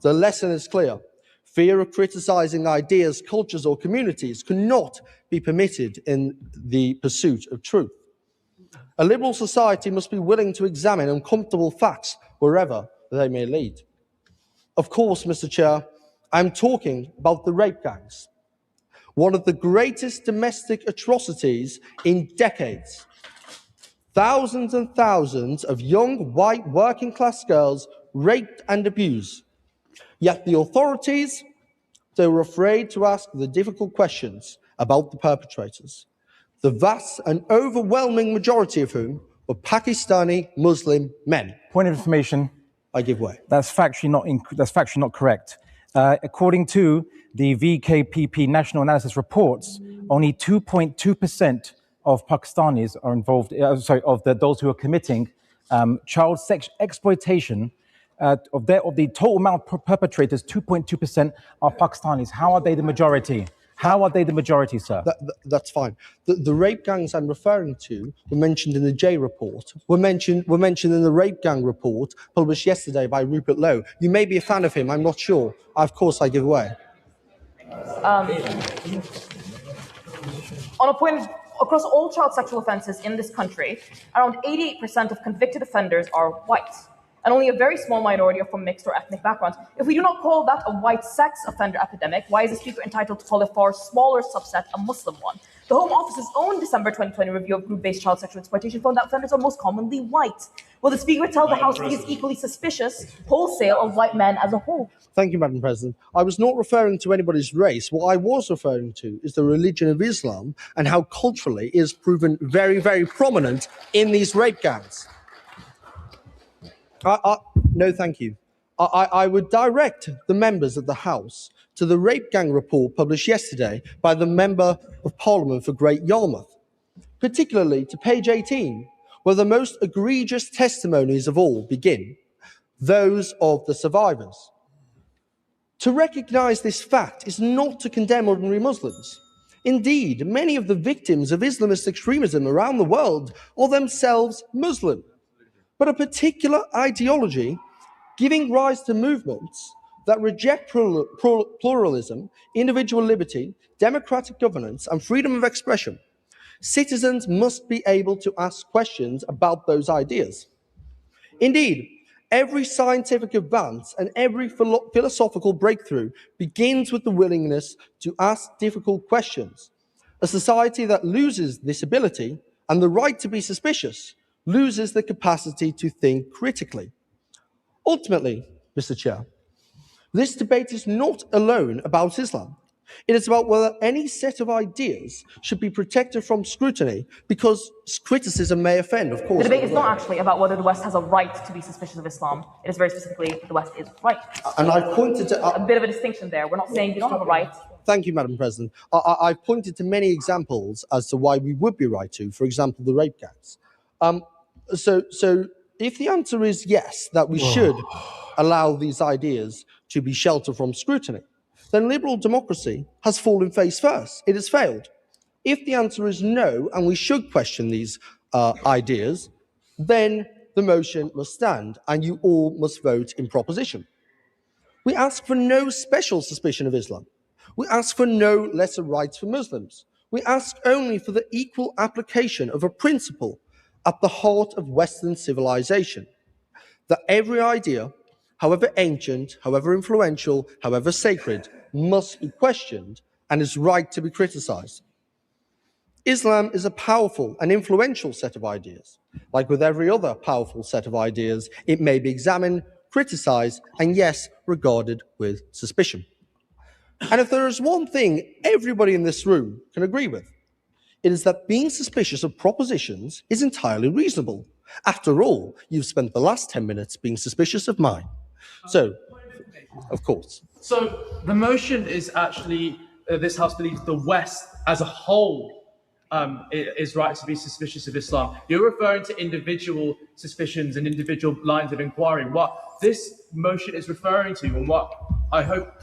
the lesson is clear. Fear of criticising ideas, cultures, or communities cannot be permitted in the pursuit of truth. A liberal society must be willing to examine uncomfortable facts wherever they may lead. Of course, Mr. Chair, I'm talking about the rape gangs, one of the greatest domestic atrocities in decades. Thousands and thousands of young, white, working-class girls raped and abused. Yet the authorities, they were afraid to ask the difficult questions about the perpetrators, the vast and overwhelming majority of whom were Pakistani Muslim men. Point of information. I give way. That's factually not correct. According to the VKPP National Analysis reports, only 2.2% of Pakistanis are involved, those who are committing child sex exploitation. Of the total amount of perpetrators, 2.2% are Pakistanis. How are they the majority? How are they the majority, sir? That's fine. The rape gangs I'm referring to were mentioned in the J report, were mentioned in the rape gang report published yesterday by Rupert Lowe. You may be a fan of him, I'm not sure. Of course, I give way. On a point, across all child sexual offences in this country, around 88% of convicted offenders are white, and only a very small minority are from mixed or ethnic backgrounds. If we do not call that a white sex offender epidemic, why is the Speaker entitled to call a far smaller subset a Muslim one? The Home Office's own December 2020 review of group-based child sexual exploitation found that offenders are most commonly white. Will the Speaker tell the House that he is equally suspicious wholesale of white men as a whole? Thank you, Madam President. I was not referring to anybody's race. What I was referring to is the religion of Islam and how culturally it is proven very, very prominent in these rape gangs. No, thank you. I would direct the members of the House to the rape gang report published yesterday by the Member of Parliament for Great Yarmouth, particularly to page 18, where the most egregious testimonies of all begin, those of the survivors. To recognise this fact is not to condemn ordinary Muslims. Indeed, many of the victims of Islamist extremism around the world are themselves Muslim. But a particular ideology giving rise to movements that reject pluralism, individual liberty, democratic governance, and freedom of expression. Citizens must be able to ask questions about those ideas. Indeed, every scientific advance and every philosophical breakthrough begins with the willingness to ask difficult questions. A society that loses this ability and the right to be suspicious loses the capacity to think critically. Ultimately, Mr. Chair, this debate is not alone about Islam. It is about whether any set of ideas should be protected from scrutiny because criticism may offend, of course. The debate is not actually about whether the West has a right to be suspicious of Islam. It is very specifically the West is right. And I've pointed to a bit of a distinction there. We're not saying you don't have a right. Thank you, Madam President. I've pointed to many examples as to why we would be right to, for example, the rape gangs. So if the answer is yes, that we should allow these ideas to be sheltered from scrutiny, then liberal democracy has fallen face first. It has failed. If the answer is no, and we should question these ideas, then the motion must stand, and you all must vote in proposition. We ask for no special suspicion of Islam. We ask for no lesser rights for Muslims. We ask only for the equal application of a principle at the heart of Western civilization, that every idea, however ancient, however influential, however sacred, must be questioned and is right to be criticized. Islam is a powerful and influential set of ideas. Like with every other powerful set of ideas, it may be examined, criticized, and yes, regarded with suspicion. And if there is one thing everybody in this room can agree with, it is that being suspicious of propositions is entirely reasonable. After all, you've spent the last 10 minutes being suspicious of mine. So, of course. So the motion is actually, this House believes the West as a whole is right to be suspicious of Islam. You're referring to individual suspicions and individual lines of inquiry. What this motion is referring to, and what I hope...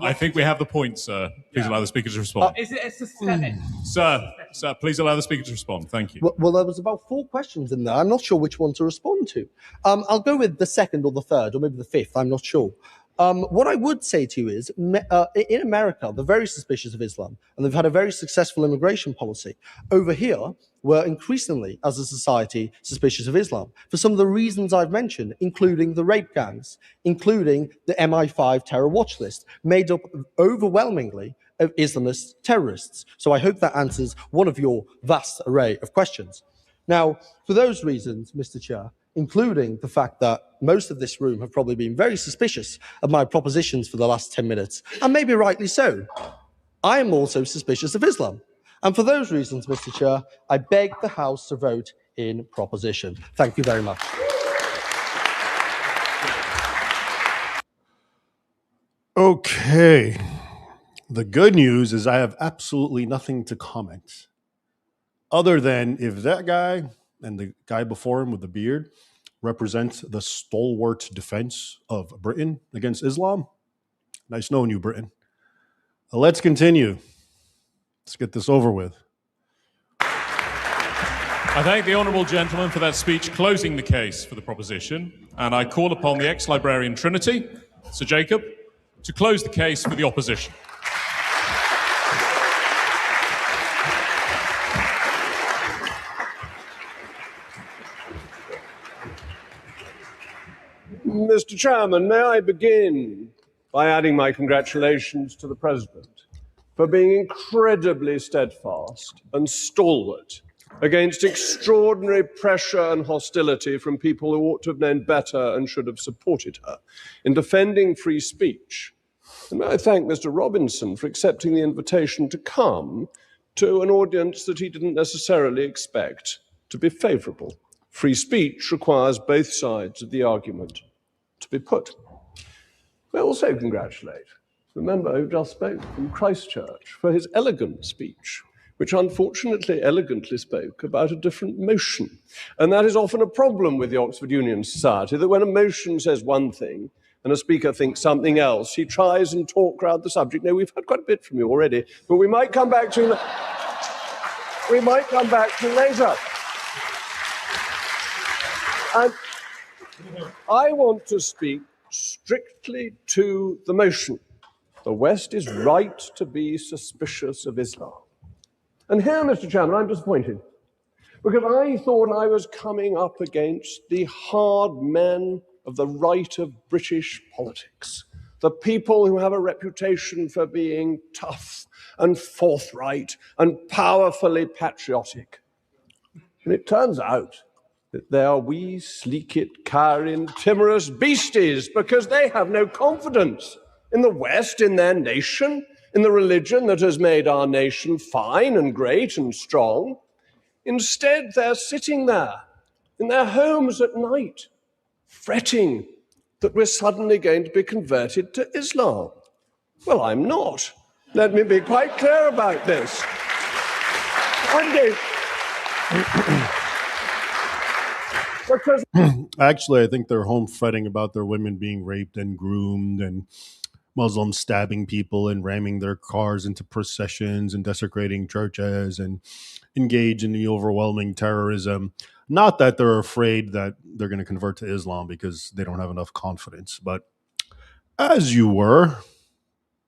I think we have the point, sir. Please allow the speaker to respond. Is it a systemic? Sir, please allow the speaker to respond. Thank you. Well, there was about 4 questions in there. I'm not sure which one to respond to. I'll go with the second or the third, or maybe the fifth. I'm not sure. What I would say to you is, in America, they're very suspicious of Islam, and they've had a very successful immigration policy. Over here, we're increasingly, as a society, suspicious of Islam, for some of the reasons I've mentioned, including the rape gangs, including the MI5 terror watch list, made up overwhelmingly of Islamist terrorists. So I hope that answers one of your vast array of questions. Now, for those reasons, Mr. Chair, including the fact that most of this room have probably been very suspicious of my propositions for the last 10 minutes, and maybe rightly so, I am also suspicious of Islam. And for those reasons, Mr. Chair, I beg the House to vote in proposition. Thank you very much. Okay. The good news is I have absolutely nothing to comment, other than if that guy and the guy before him with the beard represents the stalwart defense of Britain against Islam. Nice knowing you, Britain. Let's continue. Let's get this over with. I thank the honourable gentleman for that speech closing the case for the proposition, and I call upon the ex-librarian Trinity, Sir Jacob, to close the case for the opposition. Mr. Chairman, may I begin by adding my congratulations to the President for being incredibly steadfast and stalwart against extraordinary pressure and hostility from people who ought to have known better and should have supported her in defending free speech. And may I thank Mr. Robinson for accepting the invitation to come to an audience that he didn't necessarily expect to be favourable. Free speech requires both sides of the argument to be put. I also congratulate the member who just spoke from Christchurch for his elegant speech, which unfortunately elegantly spoke about a different motion. And that is often a problem with the Oxford Union Society, that when a motion says one thing and a speaker thinks something else, he tries and talks around the subject. No, we've had quite a bit from you already, but we might come back to you later. And I want to speak strictly to the motion. The West is right to be suspicious of Islam. And here, Mr. Chairman, I'm disappointed, because I thought I was coming up against the hard men of the right of British politics, the people who have a reputation for being tough and forthright and powerfully patriotic. And it turns out that they are wee, sleek-it, cowering, timorous beasties, because they have no confidence in the West, in their nation, in the religion that has made our nation fine and great and strong. Instead, they're sitting there in their homes at night, fretting that we're suddenly going to be converted to Islam. Well, I'm not. Let me be quite clear about this. Actually, I think they're home fretting about their women being raped and groomed and Muslims stabbing people and ramming their cars into processions and desecrating churches and engage in the overwhelming terrorism. Not that they're afraid that they're going to convert to Islam because they don't have enough confidence, but as you were.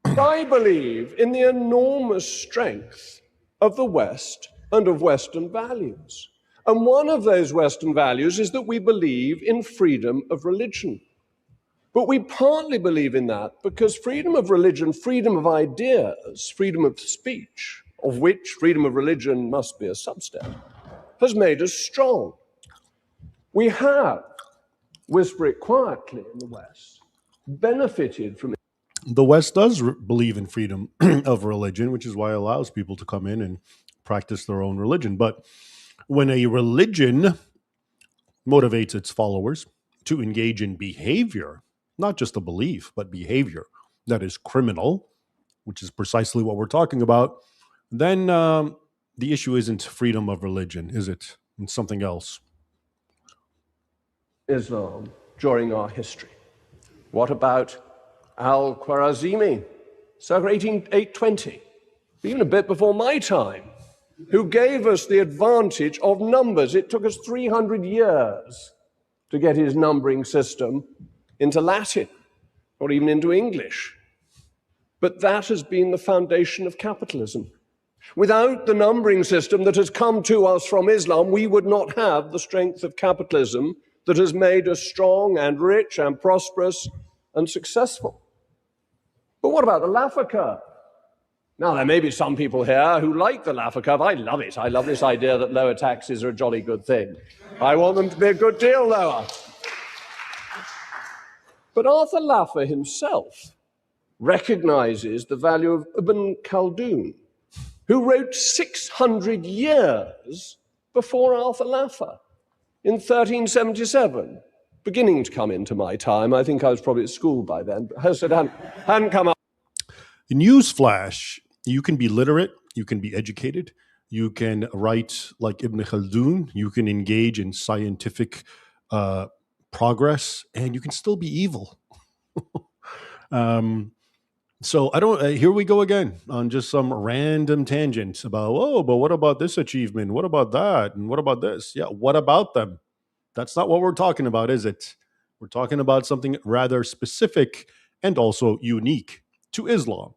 I believe in the enormous strength of the West and of Western values. And one of those Western values is that we believe in freedom of religion. But we partly believe in that because freedom of religion, freedom of ideas, freedom of speech, of which freedom of religion must be a subset, has made us strong. We have, whisper it quietly in the West, benefited from it. The West does believe in freedom of religion, which is why it allows people to come in and practice their own religion. But when a religion motivates its followers to engage in behavior, not just a belief, but behavior that is criminal, which is precisely what we're talking about, then the issue isn't freedom of religion, is it? It's something else. Islam during our history. What about Al-Khwarizmi, circa 820, even a bit before my time, who gave us the advantage of numbers? It took us 300 years to get his numbering system into Latin or even into English. But that has been the foundation of capitalism. Without the numbering system that has come to us from Islam, we would not have the strength of capitalism that has made us strong and rich and prosperous and successful. But what about the Laffer curve? Now, there may be some people here who like the Laffer curve. I love it. I love this idea that lower taxes are a jolly good thing. I want them to be a good deal lower. But Arthur Laffer himself recognizes the value of Ibn Khaldun, who wrote 600 years before Arthur Laffer in 1377, beginning to come into my time. I think I was probably at school by then, but it hadn't come up. Newsflash, you can be literate, you can be educated, you can write like Ibn Khaldun, you can engage in scientific progress, and you can still be evil. So I don't, here we go again on just some random tangent about, oh, but what about this achievement? What about that? And what about this? Yeah, what about them? That's not what we're talking about, is it? We're talking about something rather specific and also unique to Islam.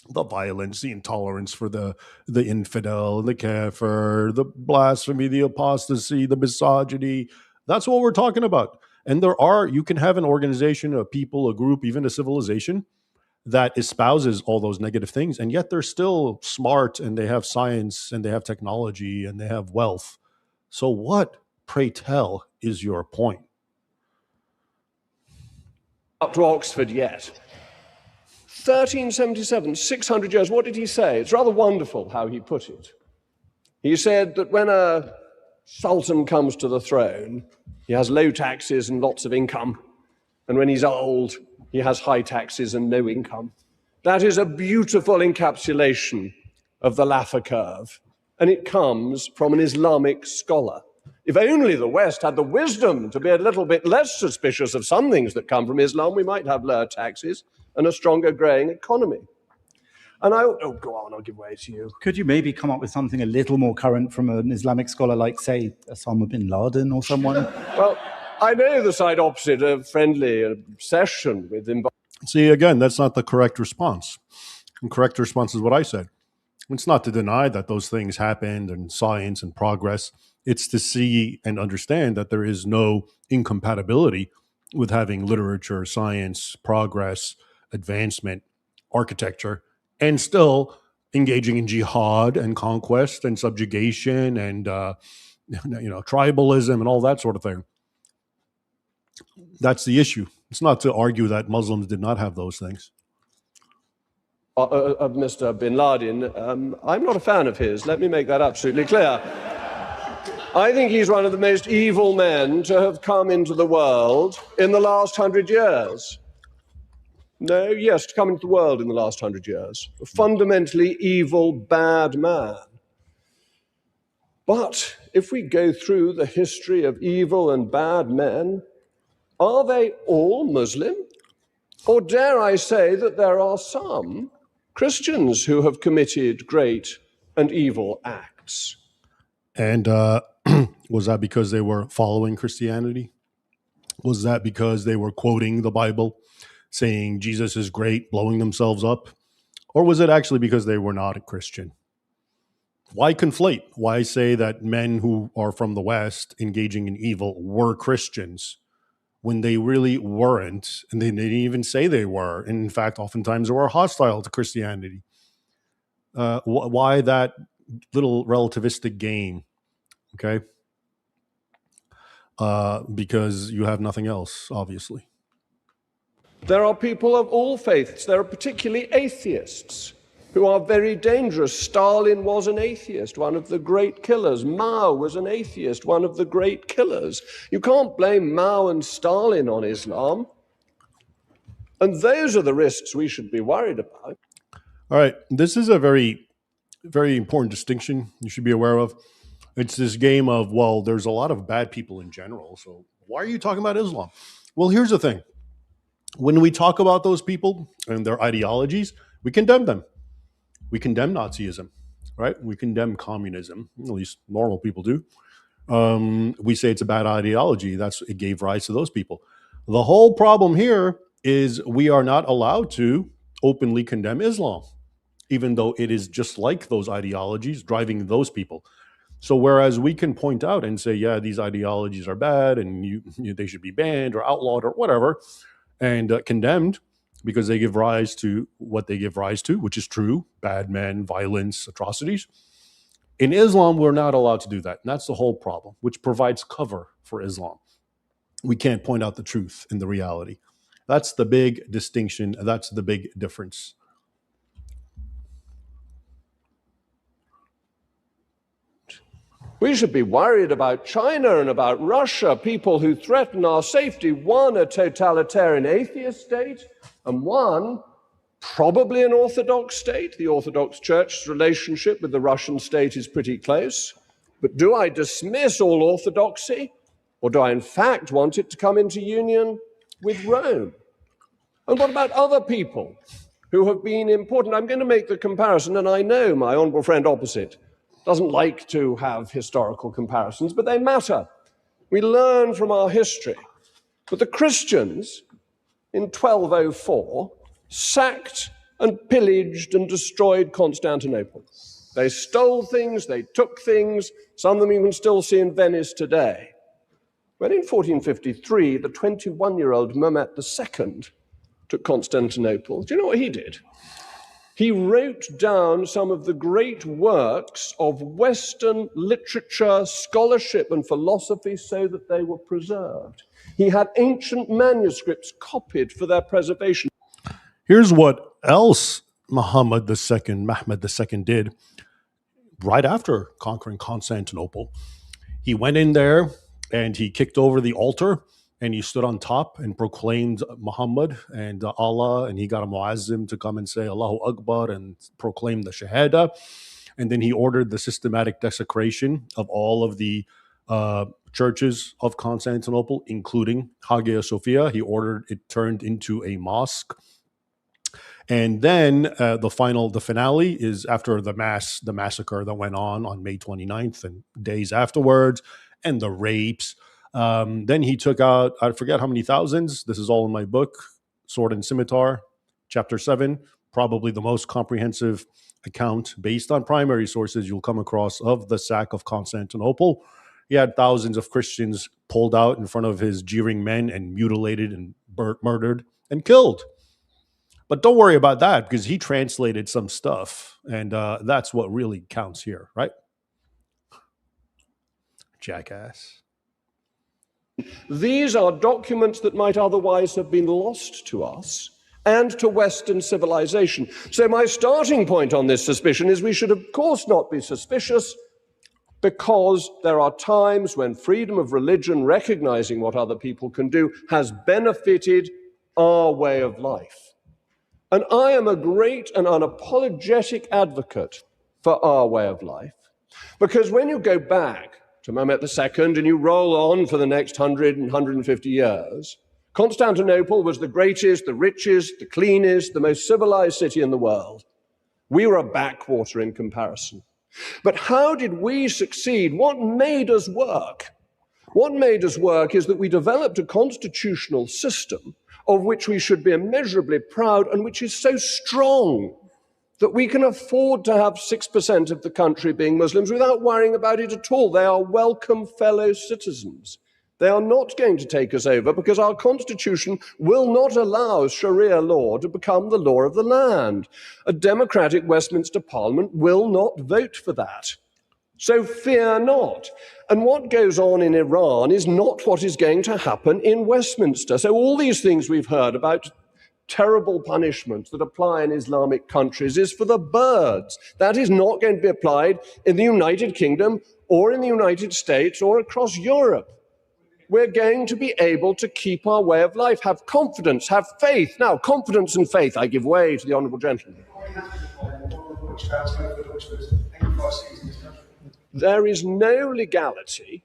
The violence, the intolerance for the infidel, the kafir, the blasphemy, the apostasy, the misogyny. That's what we're talking about. And you can have an organization, a people, a group, even a civilization that espouses all those negative things, and yet they're still smart and they have science and they have technology and they have wealth. So what, pray tell, is your point? Up to Oxford yet. 1377, 600 years, what did he say? It's rather wonderful how he put it. He said that when a sultan comes to the throne, he has low taxes and lots of income, and when he's old, he has high taxes and no income. That is a beautiful encapsulation of the Laffer curve, and it comes from an Islamic scholar. If only the West had the wisdom to be a little bit less suspicious of some things that come from Islam, we might have lower taxes and a stronger growing economy. And go on, I'll give way to you. Could you maybe come up with something a little more current from an Islamic scholar like, say, Osama bin Laden or someone? Well, I know the side opposite, a friendly obsession with See, again, that's not the correct response. The correct response is what I said. It's not to deny that those things happened and science and progress. It's to see and understand that there is no incompatibility with having literature, science, progress, advancement, architecture, and still engaging in jihad and conquest and subjugation and tribalism and all that sort of thing. That's the issue. It's not to argue that Muslims did not have those things. of Mr. bin Laden. I'm not a fan of his. Let me make that absolutely clear. I think he's one of the most evil men to have come into the world in the last 100 years. No, yes, to come into the world in the last 100 years. A fundamentally evil, bad man. But if we go through the history of evil and bad men, are they all Muslim? Or dare I say that there are some Christians who have committed great and evil acts? And was that because they were following Christianity? Was that because they were quoting the Bible, saying Jesus is great, blowing themselves up? Or was it actually because they were not a Christian? Why conflate? Why say that men who are from the West engaging in evil were Christians when they really weren't? And they didn't even say they were. And in fact, oftentimes they were hostile to Christianity. Why that little relativistic game? Okay. Because you have nothing else, obviously. There are people of all faiths. There are particularly atheists who are very dangerous. Stalin was an atheist, one of the great killers. Mao was an atheist, one of the great killers. You can't blame Mao and Stalin on Islam. And those are the risks we should be worried about. All right. This is a very, very important distinction you should be aware of. It's this game of, well, there's a lot of bad people in general, so why are you talking about Islam? Well, here's the thing. When we talk about those people and their ideologies, we condemn them. We condemn Nazism, right? We condemn communism, at least normal people do. We say it's a bad ideology. It gave rise to those people. The whole problem here is we are not allowed to openly condemn Islam, even though it is just like those ideologies driving those people. So whereas we can point out and say, yeah, these ideologies are bad and they should be banned or outlawed or whatever, and condemned because they give rise to what they give rise to, which is true, bad men, violence, atrocities. In Islam, we're not allowed to do that. And that's the whole problem, which provides cover for Islam. We can't point out the truth and the reality. That's the big distinction. That's the big difference. We should be worried about China and about Russia, people who threaten our safety. One, a totalitarian atheist state, and one, probably an Orthodox state. The Orthodox Church's relationship with the Russian state is pretty close. But do I dismiss all orthodoxy? Or do I in fact want it to come into union with Rome? And what about other people who have been important? I'm going to make the comparison, and I know my honourable friend opposite doesn't like to have historical comparisons, but they matter. We learn from our history. But the Christians in 1204 sacked and pillaged and destroyed Constantinople. They stole things, they took things, some of them you can still see in Venice today. When in 1453, the 21-year-old Mehmet II took Constantinople, do you know what he did? He wrote down some of the great works of Western literature, scholarship, and philosophy so that they were preserved. He had ancient manuscripts copied for their preservation. Here's what else Mehmed II did right after conquering Constantinople. He went in there and he kicked over the altar and he stood on top and proclaimed Muhammad and Allah, and he got a muazzim to come and say Allahu Akbar and proclaim the Shahada. And then he ordered the systematic desecration of all of the churches of Constantinople, including Hagia Sophia. He ordered it turned into a mosque. And then the finale is after the massacre that went on May 29th and days afterwards, and the rapes. Then he took out, I forget how many thousands. This is all in my book, Sword and Scimitar, chapter 7, probably the most comprehensive account based on primary sources you'll come across of the sack of Constantinople. He had thousands of Christians pulled out in front of his jeering men and mutilated and murdered and killed. But don't worry about that, because he translated some stuff, and that's what really counts here, right? Jackass. These are documents that might otherwise have been lost to us and to Western civilization. So my starting point on this suspicion is we should, of course, not be suspicious, because there are times when freedom of religion, recognizing what other people can do, has benefited our way of life. And I am a great and unapologetic advocate for our way of life, because when you go back to Mehmet II and you roll on for the next 100 and 150 years, Constantinople was the greatest, the richest, the cleanest, the most civilized city in the world. We were a backwater in comparison. But how did we succeed? What made us work? What made us work is that we developed a constitutional system of which we should be immeasurably proud and which is so strong that we can afford to have 6% of the country being Muslims without worrying about it at all. They are welcome fellow citizens. They are not going to take us over, because our constitution will not allow Sharia law to become the law of the land. A democratic Westminster Parliament will not vote for that. So fear not. And what goes on in Iran is not what is going to happen in Westminster. So all these things we've heard about terrible punishments that apply in Islamic countries is for the birds. That is not going to be applied in the United Kingdom or in the United States or across Europe. We're going to be able to keep our way of life, have confidence, have faith. Now, confidence and faith, I give way to the honourable gentleman. There is no legality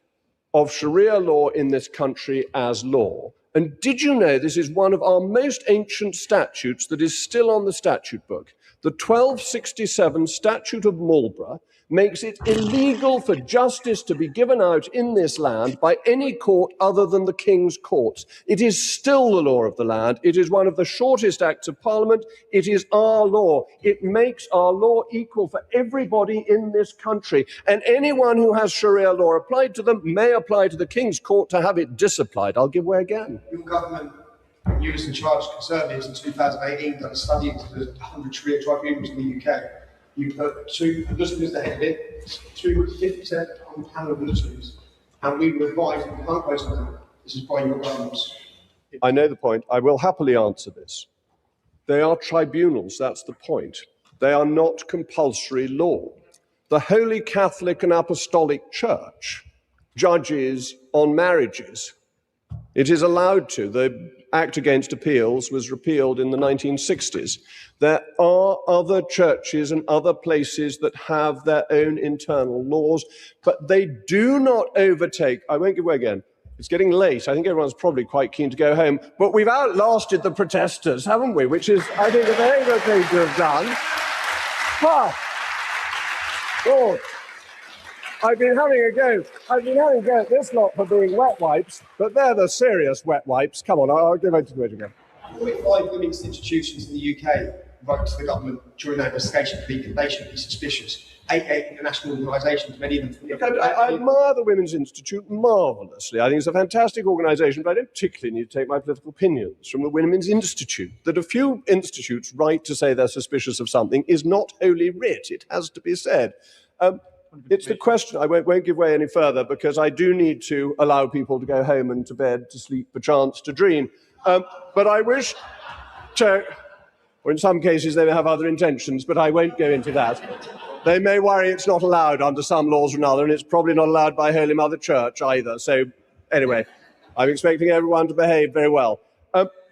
of Sharia law in this country as law. And did you know this is one of our most ancient statutes that is still on the statute book? The 1267 Statute of Marlborough makes it illegal for justice to be given out in this land by any court other than the King's courts. It is still the law of the land. It is one of the shortest acts of Parliament. It is our law. It makes our law equal for everybody in this country. And anyone who has Sharia law applied to them may apply to the King's court to have it disapplied. I'll give way again. Your government, you was in charge of Conservatives in 2018, done a study into the 100 Sharia tribunals in the UK. You put two Muslims ahead of it, 50% on the panel of Muslims, and we were advised we can't vote on them. This is by your governments. I know the point. I will happily answer this. They are tribunals, that's the point. They are not compulsory law. The Holy Catholic and Apostolic Church judges on marriages. It is allowed to. The Act Against Appeals was repealed in the 1960s. There are other churches and other places that have their own internal laws, but they do not overtake. I won't give way again. It's getting late. I think everyone's probably quite keen to go home, but we've outlasted the protesters, haven't we? Which is, I think, a very good thing to have done. Oh, I've been having a go at this lot for being wet wipes, but they're the serious wet wipes. Come on, I'll give it to it again. 45 women's institutions in the UK wrote to the government during their investigation believing they should be suspicious. 88 international organisations, many of them. I admire the Women's Institute marvellously. I think it's a fantastic organisation, but I don't particularly need to take my political opinions from the Women's Institute. That a few institutes write to say they're suspicious of something is not holy writ. It has to be said. It's the question. I won't give way any further, because I do need to allow people to go home and to bed, to sleep, perchance to dream. But I wish to, or in some cases they may have other intentions, but I won't go into that. They may worry it's not allowed under some laws or another, and it's probably not allowed by Holy Mother Church either. So anyway, I'm expecting everyone to behave very well.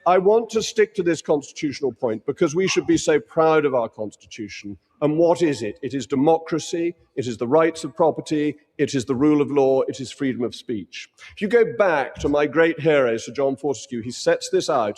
I want to stick to this constitutional point because we should be so proud of our constitution. And what is it? It is democracy, it is the rights of property, it is the rule of law, it is freedom of speech. If you go back to my great hero, Sir John Fortescue, he set this out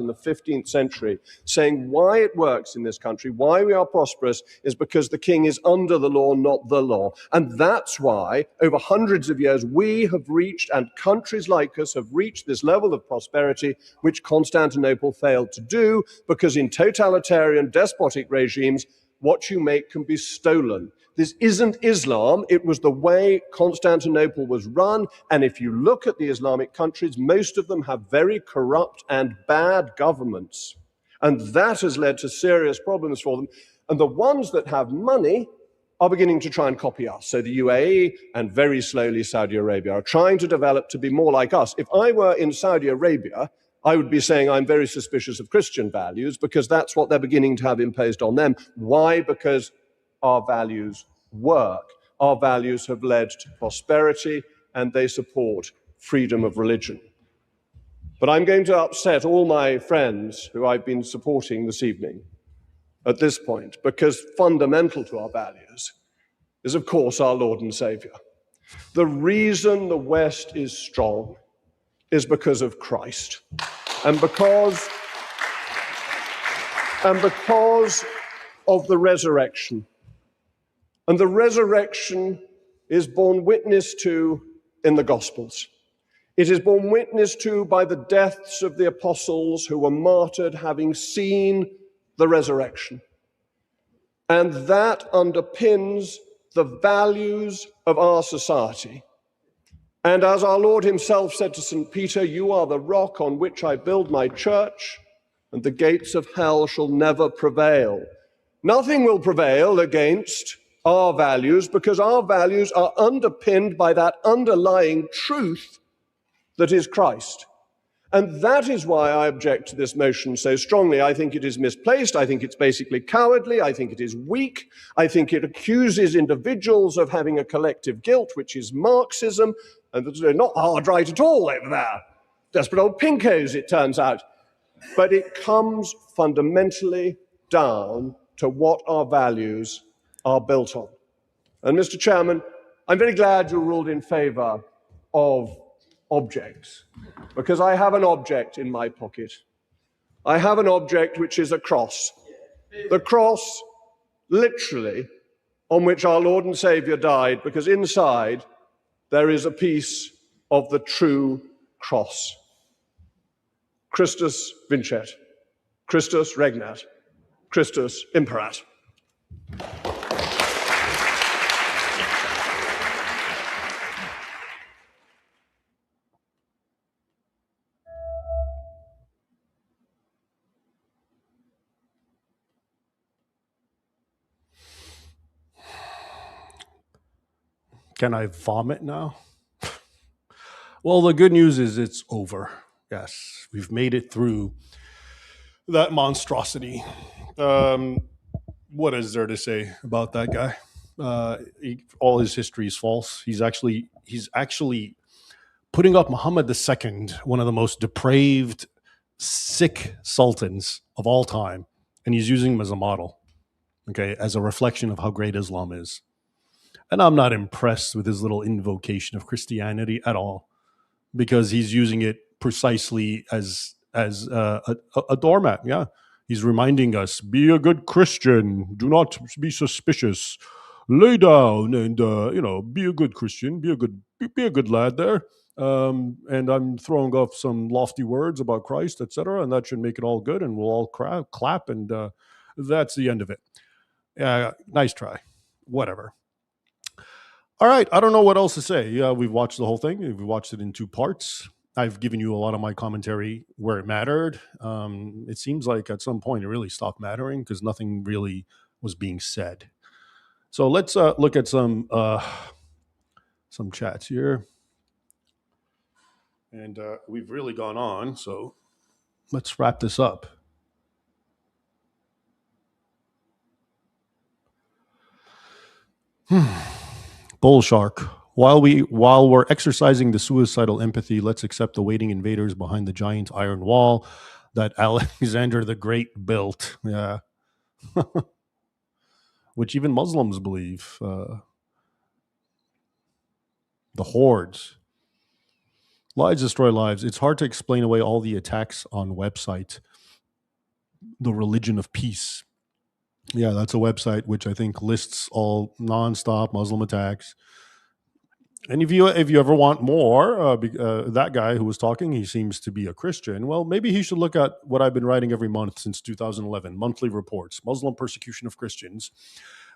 in the 15th century, saying why it works in this country, why we are prosperous, is because the king is under the law, not the law. And that's why, over hundreds of years, we have reached, and countries like us have reached this level of prosperity, which Constantinople failed to do, because in totalitarian, despotic regimes, what you make can be stolen. This isn't Islam. It was the way Constantinople was run. And if you look at the Islamic countries, most of them have very corrupt and bad governments. And that has led to serious problems for them. And the ones that have money are beginning to try and copy us. So the UAE and very slowly Saudi Arabia are trying to develop to be more like us. If I were in Saudi Arabia, I would be saying I'm very suspicious of Christian values because that's what they're beginning to have imposed on them. Why? Because our values work. Our values have led to prosperity and they support freedom of religion. But I'm going to upset all my friends who I've been supporting this evening at this point, because fundamental to our values is, of course, our Lord and Savior. The reason the West is strong is because of Christ. And because of the resurrection. And the resurrection is borne witness to in the Gospels. It is borne witness to by the deaths of the apostles who were martyred having seen the resurrection. And that underpins the values of our society. And as our Lord himself said to St. Peter, "You are the rock on which I build my church, and the gates of hell shall never prevail." Nothing will prevail against our values because our values are underpinned by that underlying truth that is Christ. And that is why I object to this motion so strongly. I think it is misplaced. I think it's basically cowardly. I think it is weak. I think it accuses individuals of having a collective guilt, which is Marxism. And they're not hard right at all over there. Desperate old pinkos, it turns out. But it comes fundamentally down to what our values are built on. And Mr. Chairman, I'm very glad you ruled in favor of objects, because I have an object in my pocket. I have an object which is a cross. The cross, literally, on which our Lord and Savior died, because inside there is a piece of the true cross. Christus vincet, Christus regnat, Christus imperat. Can I vomit now? Well, the good news is it's over. Yes, we've made it through that monstrosity. What is there to say about that guy? All his history is false. He's actually putting up Muhammad II, one of the most depraved, sick sultans of all time, and he's using him as a model, okay, as a reflection of how great Islam is. And I'm not impressed with his little invocation of Christianity at all, because he's using it precisely as a doormat. Yeah, he's reminding us: be a good Christian, do not be suspicious, lay down, and be a good Christian, be a good lad there. And I'm throwing off some lofty words about Christ, etc., and that should make it all good, and we'll all clap, and that's the end of it. Yeah, nice try. Whatever. All right, I don't know what else to say. We've watched the whole thing. We've watched it in 2 parts. I've given you a lot of my commentary where it mattered. It seems like at some point it really stopped mattering because nothing really was being said. So let's look at some chats here. And we've really gone on, so let's wrap this up. Bull Shark. While we're exercising the suicidal empathy, let's accept the waiting invaders behind the giant iron wall that Alexander the Great built. Yeah. which even Muslims believe. The hordes. Lies destroy lives. It's hard to explain away all the attacks on website. The Religion of Peace. Yeah, that's a website which I think lists all nonstop Muslim attacks. And if you ever want more, that guy who was talking, he seems to be a Christian. Well, maybe he should look at what I've been writing every month since 2011, monthly reports, Muslim persecution of Christians,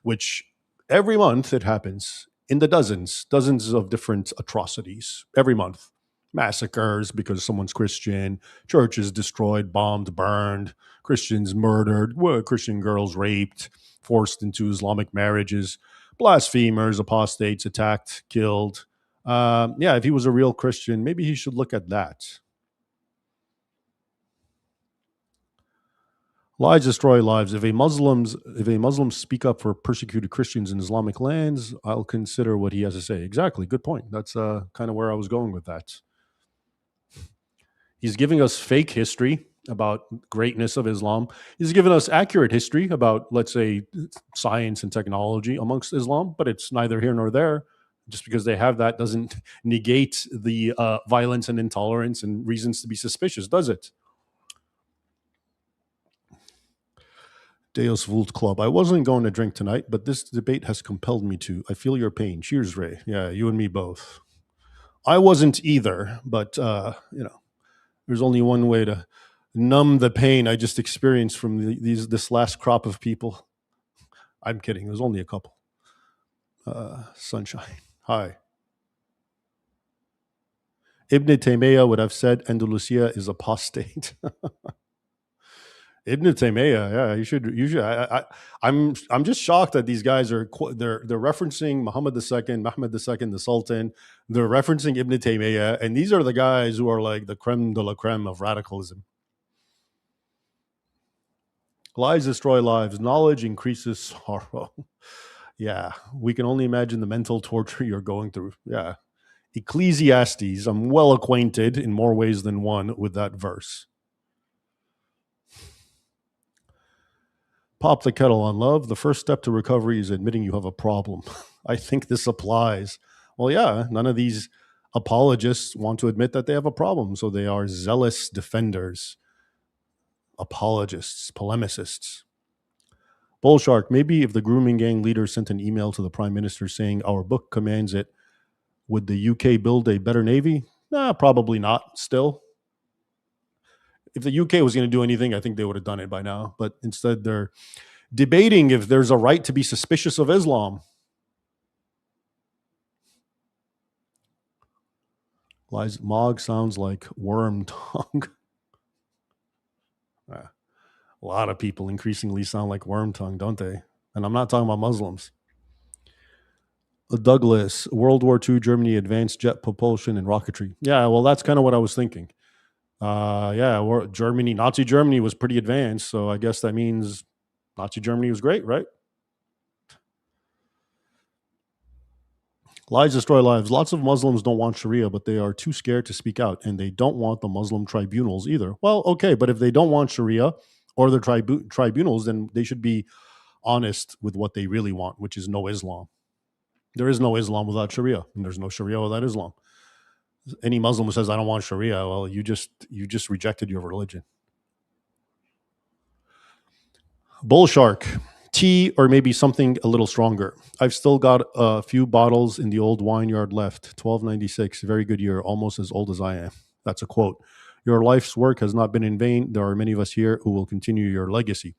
which every month it happens in the dozens of different atrocities every month. Massacres because someone's Christian, churches destroyed, bombed, burned, Christians murdered, Christian girls raped, forced into Islamic marriages, blasphemers, apostates attacked, killed. Yeah, if he was a real Christian, maybe he should look at that. Lies destroy lives. If a Muslims speak up for persecuted Christians in Islamic lands, I'll consider what he has to say. Exactly. Good point. That's kind of where I was going with that. He's giving us fake history about greatness of Islam. He's given us accurate history about, let's say, science and technology amongst Islam, but it's neither here nor there. Just because they have that doesn't negate the violence and intolerance and reasons to be suspicious, does it? Deus Vult Club. I wasn't going to drink tonight, but this debate has compelled me to. I feel your pain. Cheers, Ray. Yeah, you and me both. I wasn't either, but, there's only one way to numb the pain I just experienced from this last crop of people. I'm kidding. It was only a couple. Sunshine. Hi. Ibn Taymiyyah would have said Andalusia is apostate. Ibn Taymiyyah, yeah, you should. I'm just shocked that these guys are they're referencing Muhammad II, Mehmed II, the Sultan. They're referencing Ibn Taymiyyah, and these are the guys who are like the creme de la creme of radicalism. Lies destroy lives. Knowledge increases sorrow. Yeah, we can only imagine the mental torture you're going through. Yeah, Ecclesiastes. I'm well acquainted in more ways than one with that verse. Pop the kettle on love. The first step to recovery is admitting you have a problem. I think this applies. Well, yeah, none of these apologists want to admit that they have a problem, so they are zealous defenders, apologists, polemicists. Bullshark, maybe if the grooming gang leader sent an email to the prime minister saying our book commands it, would the UK build a better navy? Nah, probably not still. If the UK was going to do anything, I think they would have done it by now. But instead, they're debating if there's a right to be suspicious of Islam. Lies Mog sounds like worm tongue. A lot of people increasingly sound like worm tongue, don't they? And I'm not talking about Muslims. Douglas, World War II, Germany advanced jet propulsion and rocketry. Yeah, well, that's kind of what I was thinking. Nazi Germany was pretty advanced, so I guess that means Nazi Germany was great, right? Lies destroy lives. Lots of Muslims don't want Sharia, but they are too scared to speak out, and they don't want the Muslim tribunals either. Well, okay, but if they don't want Sharia or the tribunals, then they should be honest with what they really want, which is no Islam. There is no Islam without Sharia, and there's no Sharia without Islam. Any Muslim who says, I don't want Sharia, well, you just rejected your religion. Bullshark, tea or maybe something a little stronger. I've still got a few bottles in the old wine yard left. 1296, very good year, almost as old as I am. That's a quote. Your life's work has not been in vain. There are many of us here who will continue your legacy.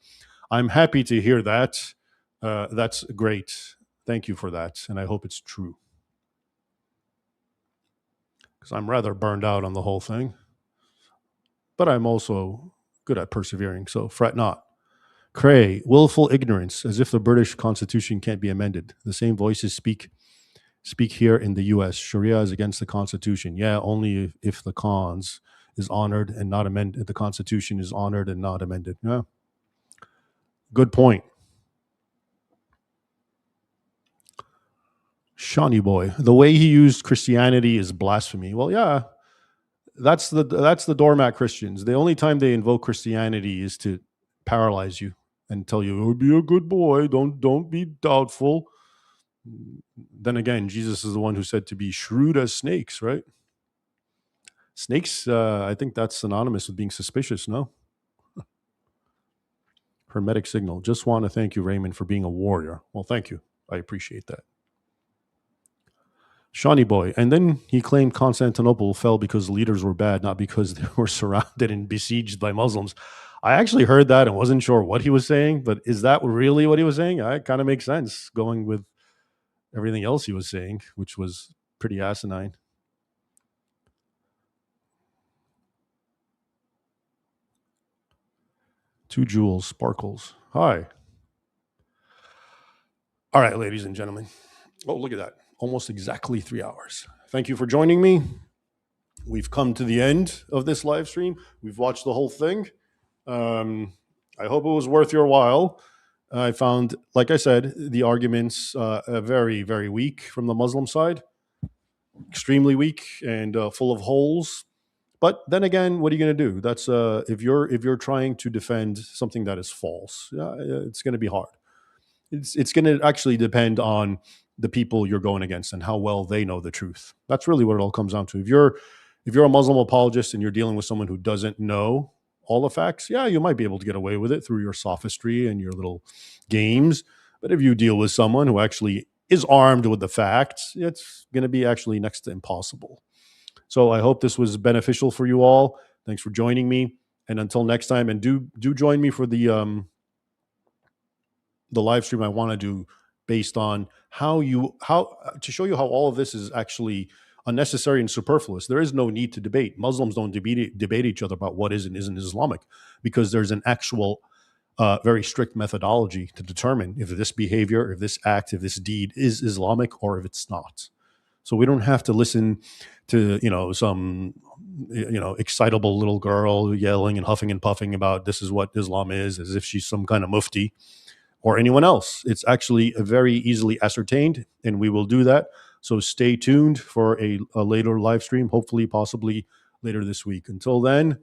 I'm happy to hear that. That's great. Thank you for that, and I hope it's true. Because I'm rather burned out on the whole thing. But I'm also good at persevering, so fret not. Cray, willful ignorance, as if the British Constitution can't be amended. The same voices speak here in the U.S. Sharia is against the Constitution. Yeah, only if the cons is honored and not amended. The Constitution is honored and not amended. Yeah, good point. Shawnee boy, the way he used Christianity is blasphemy. Well, yeah, that's the doormat Christians. The only time they invoke Christianity is to paralyze you and tell you, oh, be a good boy, don't be doubtful. Then again, Jesus is the one who said to be shrewd as snakes, right? Snakes, I think that's synonymous with being suspicious, no? Hermetic signal. Just want to thank you, Raymond, for being a warrior. Well, thank you. I appreciate that. Shawnee boy. And then he claimed Constantinople fell because the leaders were bad, not because they were surrounded and besieged by Muslims. I actually heard that and wasn't sure what he was saying, but is that really what he was saying? It kind of makes sense going with everything else he was saying, which was pretty asinine. Two jewels, sparkles. Hi. All right, ladies and gentlemen. Oh, look at that. Almost exactly 3 hours. Thank you for joining me. We've come to the end of this live stream. We've watched the whole thing. I hope it was worth your while. I found, like I said, the arguments very, very weak from the Muslim side. Extremely weak and full of holes. But then again, what are you going to do? That's if you're trying to defend something that is false, it's going to be hard. It's going to actually depend on the people you're going against and how well they know the truth. That's really what it all comes down to. If you're a Muslim apologist and you're dealing with someone who doesn't know all the facts, yeah, you might be able to get away with it through your sophistry and your little games. But if you deal with someone who actually is armed with the facts, it's going to be actually next to impossible. So I hope this was beneficial for you all. Thanks for joining me. And until next time, and do join me for the live stream I want to do based on how to show you how all of this is actually unnecessary and superfluous. There is no need to debate. Muslims don't debate each other about what is and isn't Islamic, because there's an actual very strict methodology to determine if this behavior, if this act, if this deed is Islamic or if it's not. So we don't have to listen to, some, excitable little girl yelling and huffing and puffing about this is what Islam is, as if she's some kind of mufti or anyone else. It's actually very easily ascertained, and we will do that. So stay tuned for a later live stream, hopefully, possibly later this week. Until then,